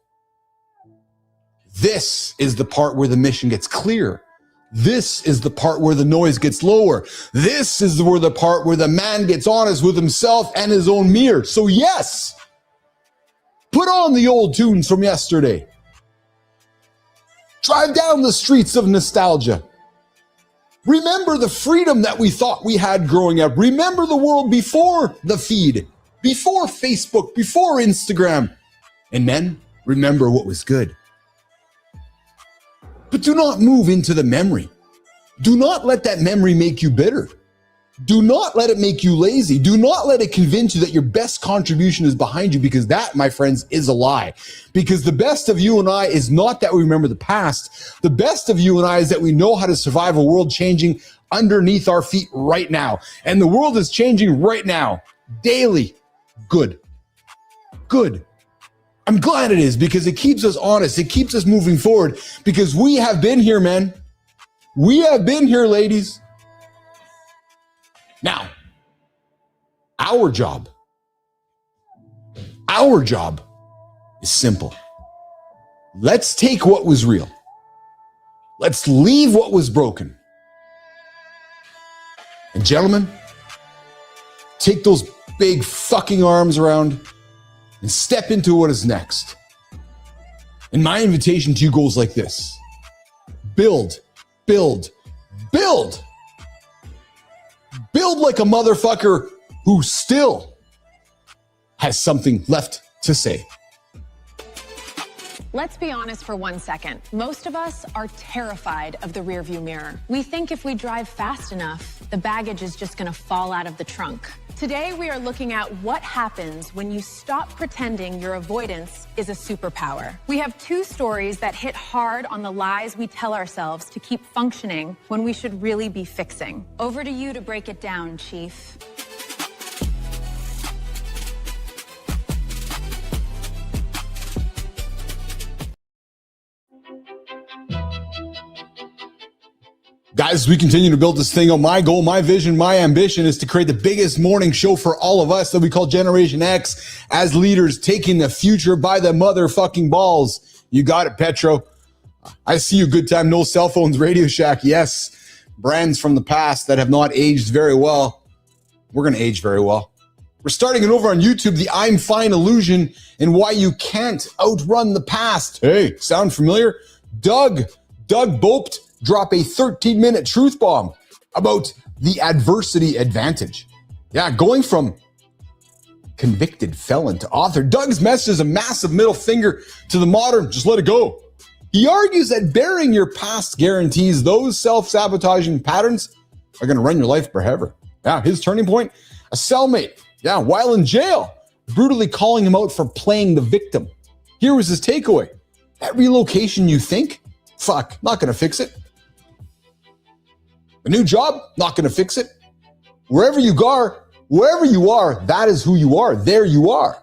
This is the part where the mission gets clear. This is the part where the noise gets lower. This is where the part where the man gets honest with himself and his own mirror. So yes, put on the old tunes from yesterday. Drive down the streets of nostalgia. Remember the freedom that we thought we had growing up. Remember the world before the feed, before Facebook, before Instagram. And then remember what was good. But do not move into the memory. Do not let that memory make you bitter. Do not let it make you lazy. Do not let it convince you that your best contribution is behind you, because that, my friends, is a lie. Because the best of you and I is not that we remember the past. The best of you and I is that we know how to survive a world changing underneath our feet right now. And the world is changing right now, daily. Good. Good. I'm glad it is, because it keeps us honest. It keeps us moving forward, because we have been here, men. We have been here, ladies. Now, our job is simple. Let's take what was real. Let's leave what was broken. And gentlemen, take those big fucking arms around and step into what is next. And my invitation to you goes like this. Build, build, build. Build like a motherfucker who still has something left to say. Let's be honest for 1 second. Most of us are terrified of the rearview mirror. We think if we drive fast enough, the baggage is just gonna fall out of the trunk. Today, we are looking at what happens when you stop pretending your avoidance is a superpower. We have two stories that hit hard on the lies we tell ourselves to keep functioning when we should really be fixing. Over to you to break it down, Chief. Guys, we continue to build this thing up. My goal, my vision, my ambition is to create the biggest morning show for all of us that we call Generation X, as leaders taking the future by the motherfucking balls. You got it, Petro. I see you, Good Time, No Cell Phones, Radio Shack. Yes, brands from the past that have not aged very well. We're going to age very well. We're starting it over on YouTube, the I'm Fine Illusion and why you can't outrun the past. Hey, sound familiar? Doug Boped drop a 13-minute truth bomb about the adversity advantage. Yeah, going from convicted felon to author. Doug's message is a massive middle finger to the modern, just let it go. He argues that burying your past guarantees those self-sabotaging patterns are going to run your life forever. Yeah, his turning point, a cellmate. Yeah, while in jail, brutally calling him out for playing the victim. Here was his takeaway. That relocation you think? Fuck, not going to fix it. A new job? Not going to fix it. Wherever you are, that is who you are. There you are.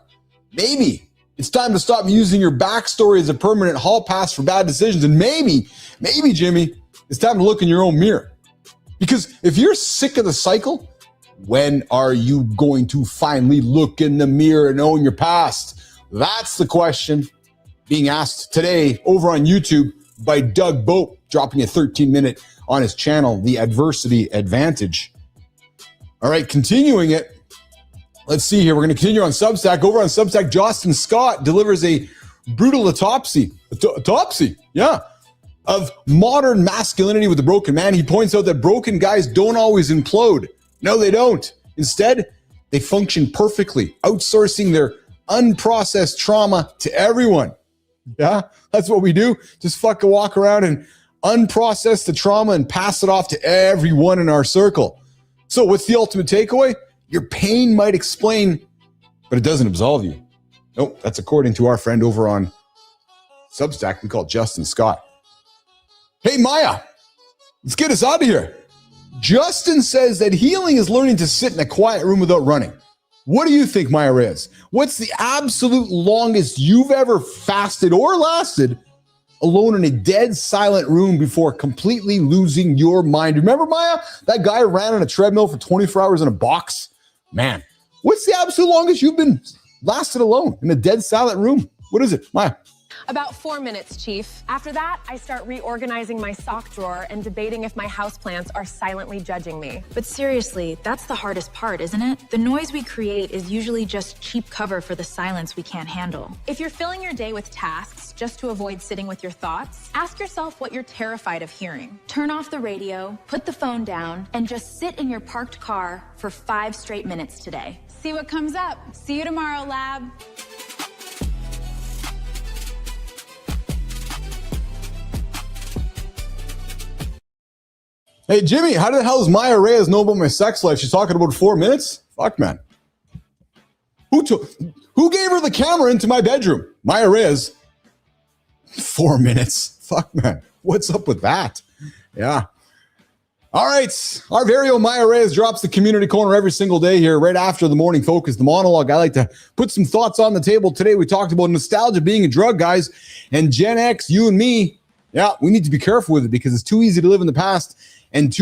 Maybe It's time to stop using your backstory as a permanent hall pass for bad decisions. And maybe, Jimmy, it's time to look in your own mirror. Because if you're sick of the cycle, when are you going to finally look in the mirror and own your past? That's the question being asked today over on YouTube by Doug Boat, dropping a 13-minute on his channel, The Adversity Advantage. All right, continuing it. Let's see here. We're going to continue on Substack. Over on Substack, Justin Scott delivers a brutal autopsy of modern masculinity with the broken man. He points out that broken guys don't always implode. No, they don't. Instead, they function perfectly, outsourcing their unprocessed trauma to everyone. Yeah, that's what we do. Just fucking walk around and unprocess the trauma and pass it off to everyone in our circle. So what's the ultimate takeaway? Your pain might explain, but it doesn't absolve you. Nope, that's according to our friend over on Substack. We call it Justin Scott. Hey, Maya, let's get us out of here. Justin says that healing is learning to sit in a quiet room without running. What do you think, Maya Reyes? What's the absolute longest you've ever fasted or lasted alone in a dead, silent room before completely losing your mind? Remember, Maya, that guy ran on a treadmill for 24 hours in a box? Man, what's the absolute longest you've been lasted alone in a dead, silent room? What is it, Maya? About 4 minutes, Chief. After that, I start reorganizing my sock drawer and debating if my houseplants are silently judging me. But seriously, that's the hardest part, isn't it? The noise we create is usually just cheap cover for the silence we can't handle. If you're filling your day with tasks just to avoid sitting with your thoughts, ask yourself what you're terrified of hearing. Turn off the radio, put the phone down, and just sit in your parked car for 5 straight minutes today. See what comes up. See you tomorrow, lab. Hey, Jimmy, how the hell does Maya Reyes know about my sex life? She's talking about 4 minutes? Fuck, man. Who gave her the camera into my bedroom? Maya Reyes. 4 minutes. Fuck, man. What's up with that? Yeah. All right. Our very own Maya Reyes drops the community corner every single day here, right after the morning focus, the monologue. I like to put some thoughts on the table. Today, we talked about nostalgia being a drug, guys. And Gen X, you and me, yeah, we need to be careful with it because it's too easy to live in the past. And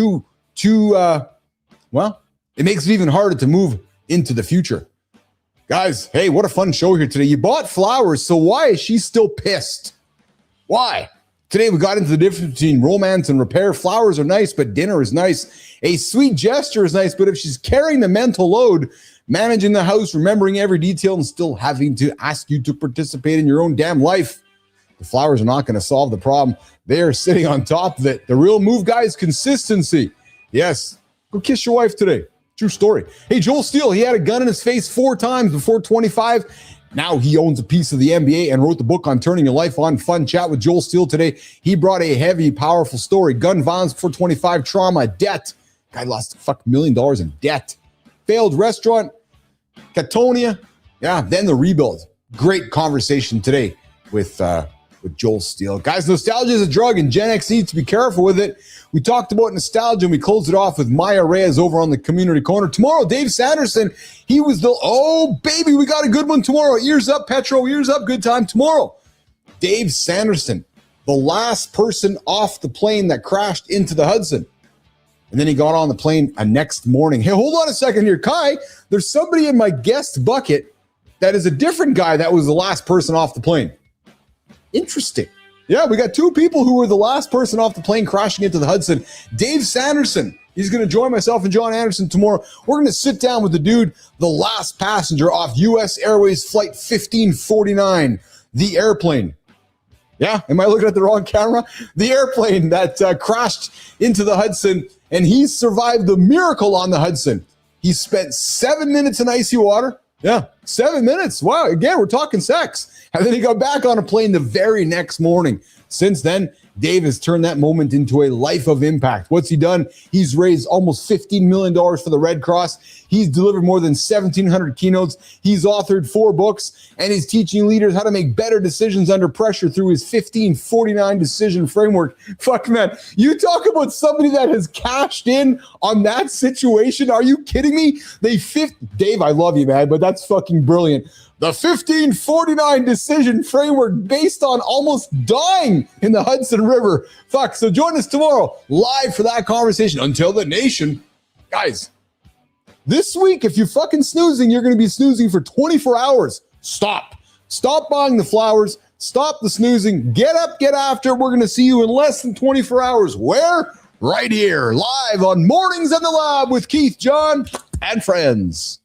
well, it makes it even harder to move into the future. Guys, hey, what a fun show here today. You bought flowers, so why is she still pissed? Why? Today we got into the difference between romance and repair. Flowers are nice, but dinner is nice. A sweet gesture is nice, but if she's carrying the mental load, managing the house, remembering every detail, and still having to ask you to participate in your own damn life, the flowers are not going to solve the problem. They are sitting on top of it. The real move, guys, consistency. Yes. Go kiss your wife today. True story. Hey, Joel Steele, he had a gun in his face 4 times before 25. Now he owns a piece of the NBA and wrote the book on turning your life on. Fun chat with Joel Steele today. He brought a heavy, powerful story. Gun violence before 25, trauma, debt. Guy lost $1 million in debt. Failed restaurant, Catatonia. Yeah, then the rebuild. Great conversation today with Joel Steele. Guys, nostalgia is a drug and Gen X needs to be careful with it. We talked about nostalgia and we closed it off with Maya Reyes over on the community corner. Tomorrow, Dave Sanderson, he was oh baby, we got a good one tomorrow. Ears up, Petro, ears up, good time tomorrow. Dave Sanderson, the last person off the plane that crashed into the Hudson. And then he got on the plane next morning. Hey, hold on a second here, Kai. There's somebody in my guest bucket that is a different guy that was the last person off the plane. Interesting. Yeah, we got 2 people who were the last person off the plane crashing into the Hudson. Dave Sanderson, he's going to join myself and John Anderson tomorrow. We're going to sit down with the dude, the last passenger off U.S. Airways Flight 1549, the airplane. Yeah, am I looking at the wrong camera? The airplane that crashed into the Hudson, and he survived the miracle on the Hudson. He spent 7 minutes in icy water. Yeah, 7 minutes. Wow, again, we're talking sex. And then he got back on a plane the very next morning. Since then, Dave has turned that moment into a life of impact. What's he done? He's raised almost $15 million for the Red Cross. He's delivered more than 1,700 keynotes. He's authored 4 books, and he's teaching leaders how to make better decisions under pressure through his 1549 decision framework. Fuck, man. You talk about somebody that has cashed in on that situation. Are you kidding me? Dave, I love you, man, but that's fucking brilliant. the 1549 decision framework based on almost dying in the Hudson River. Fuck. So join us tomorrow live for that conversation. Until the nation, guys, this week, if you're fucking snoozing, you're going to be snoozing for 24 hours. Stop buying the flowers. Stop the snoozing. Get up, get after. We're going to see you in less than 24 hours. Where? Right here, live on Mornings in the Lab with Keith, Jon, and friends.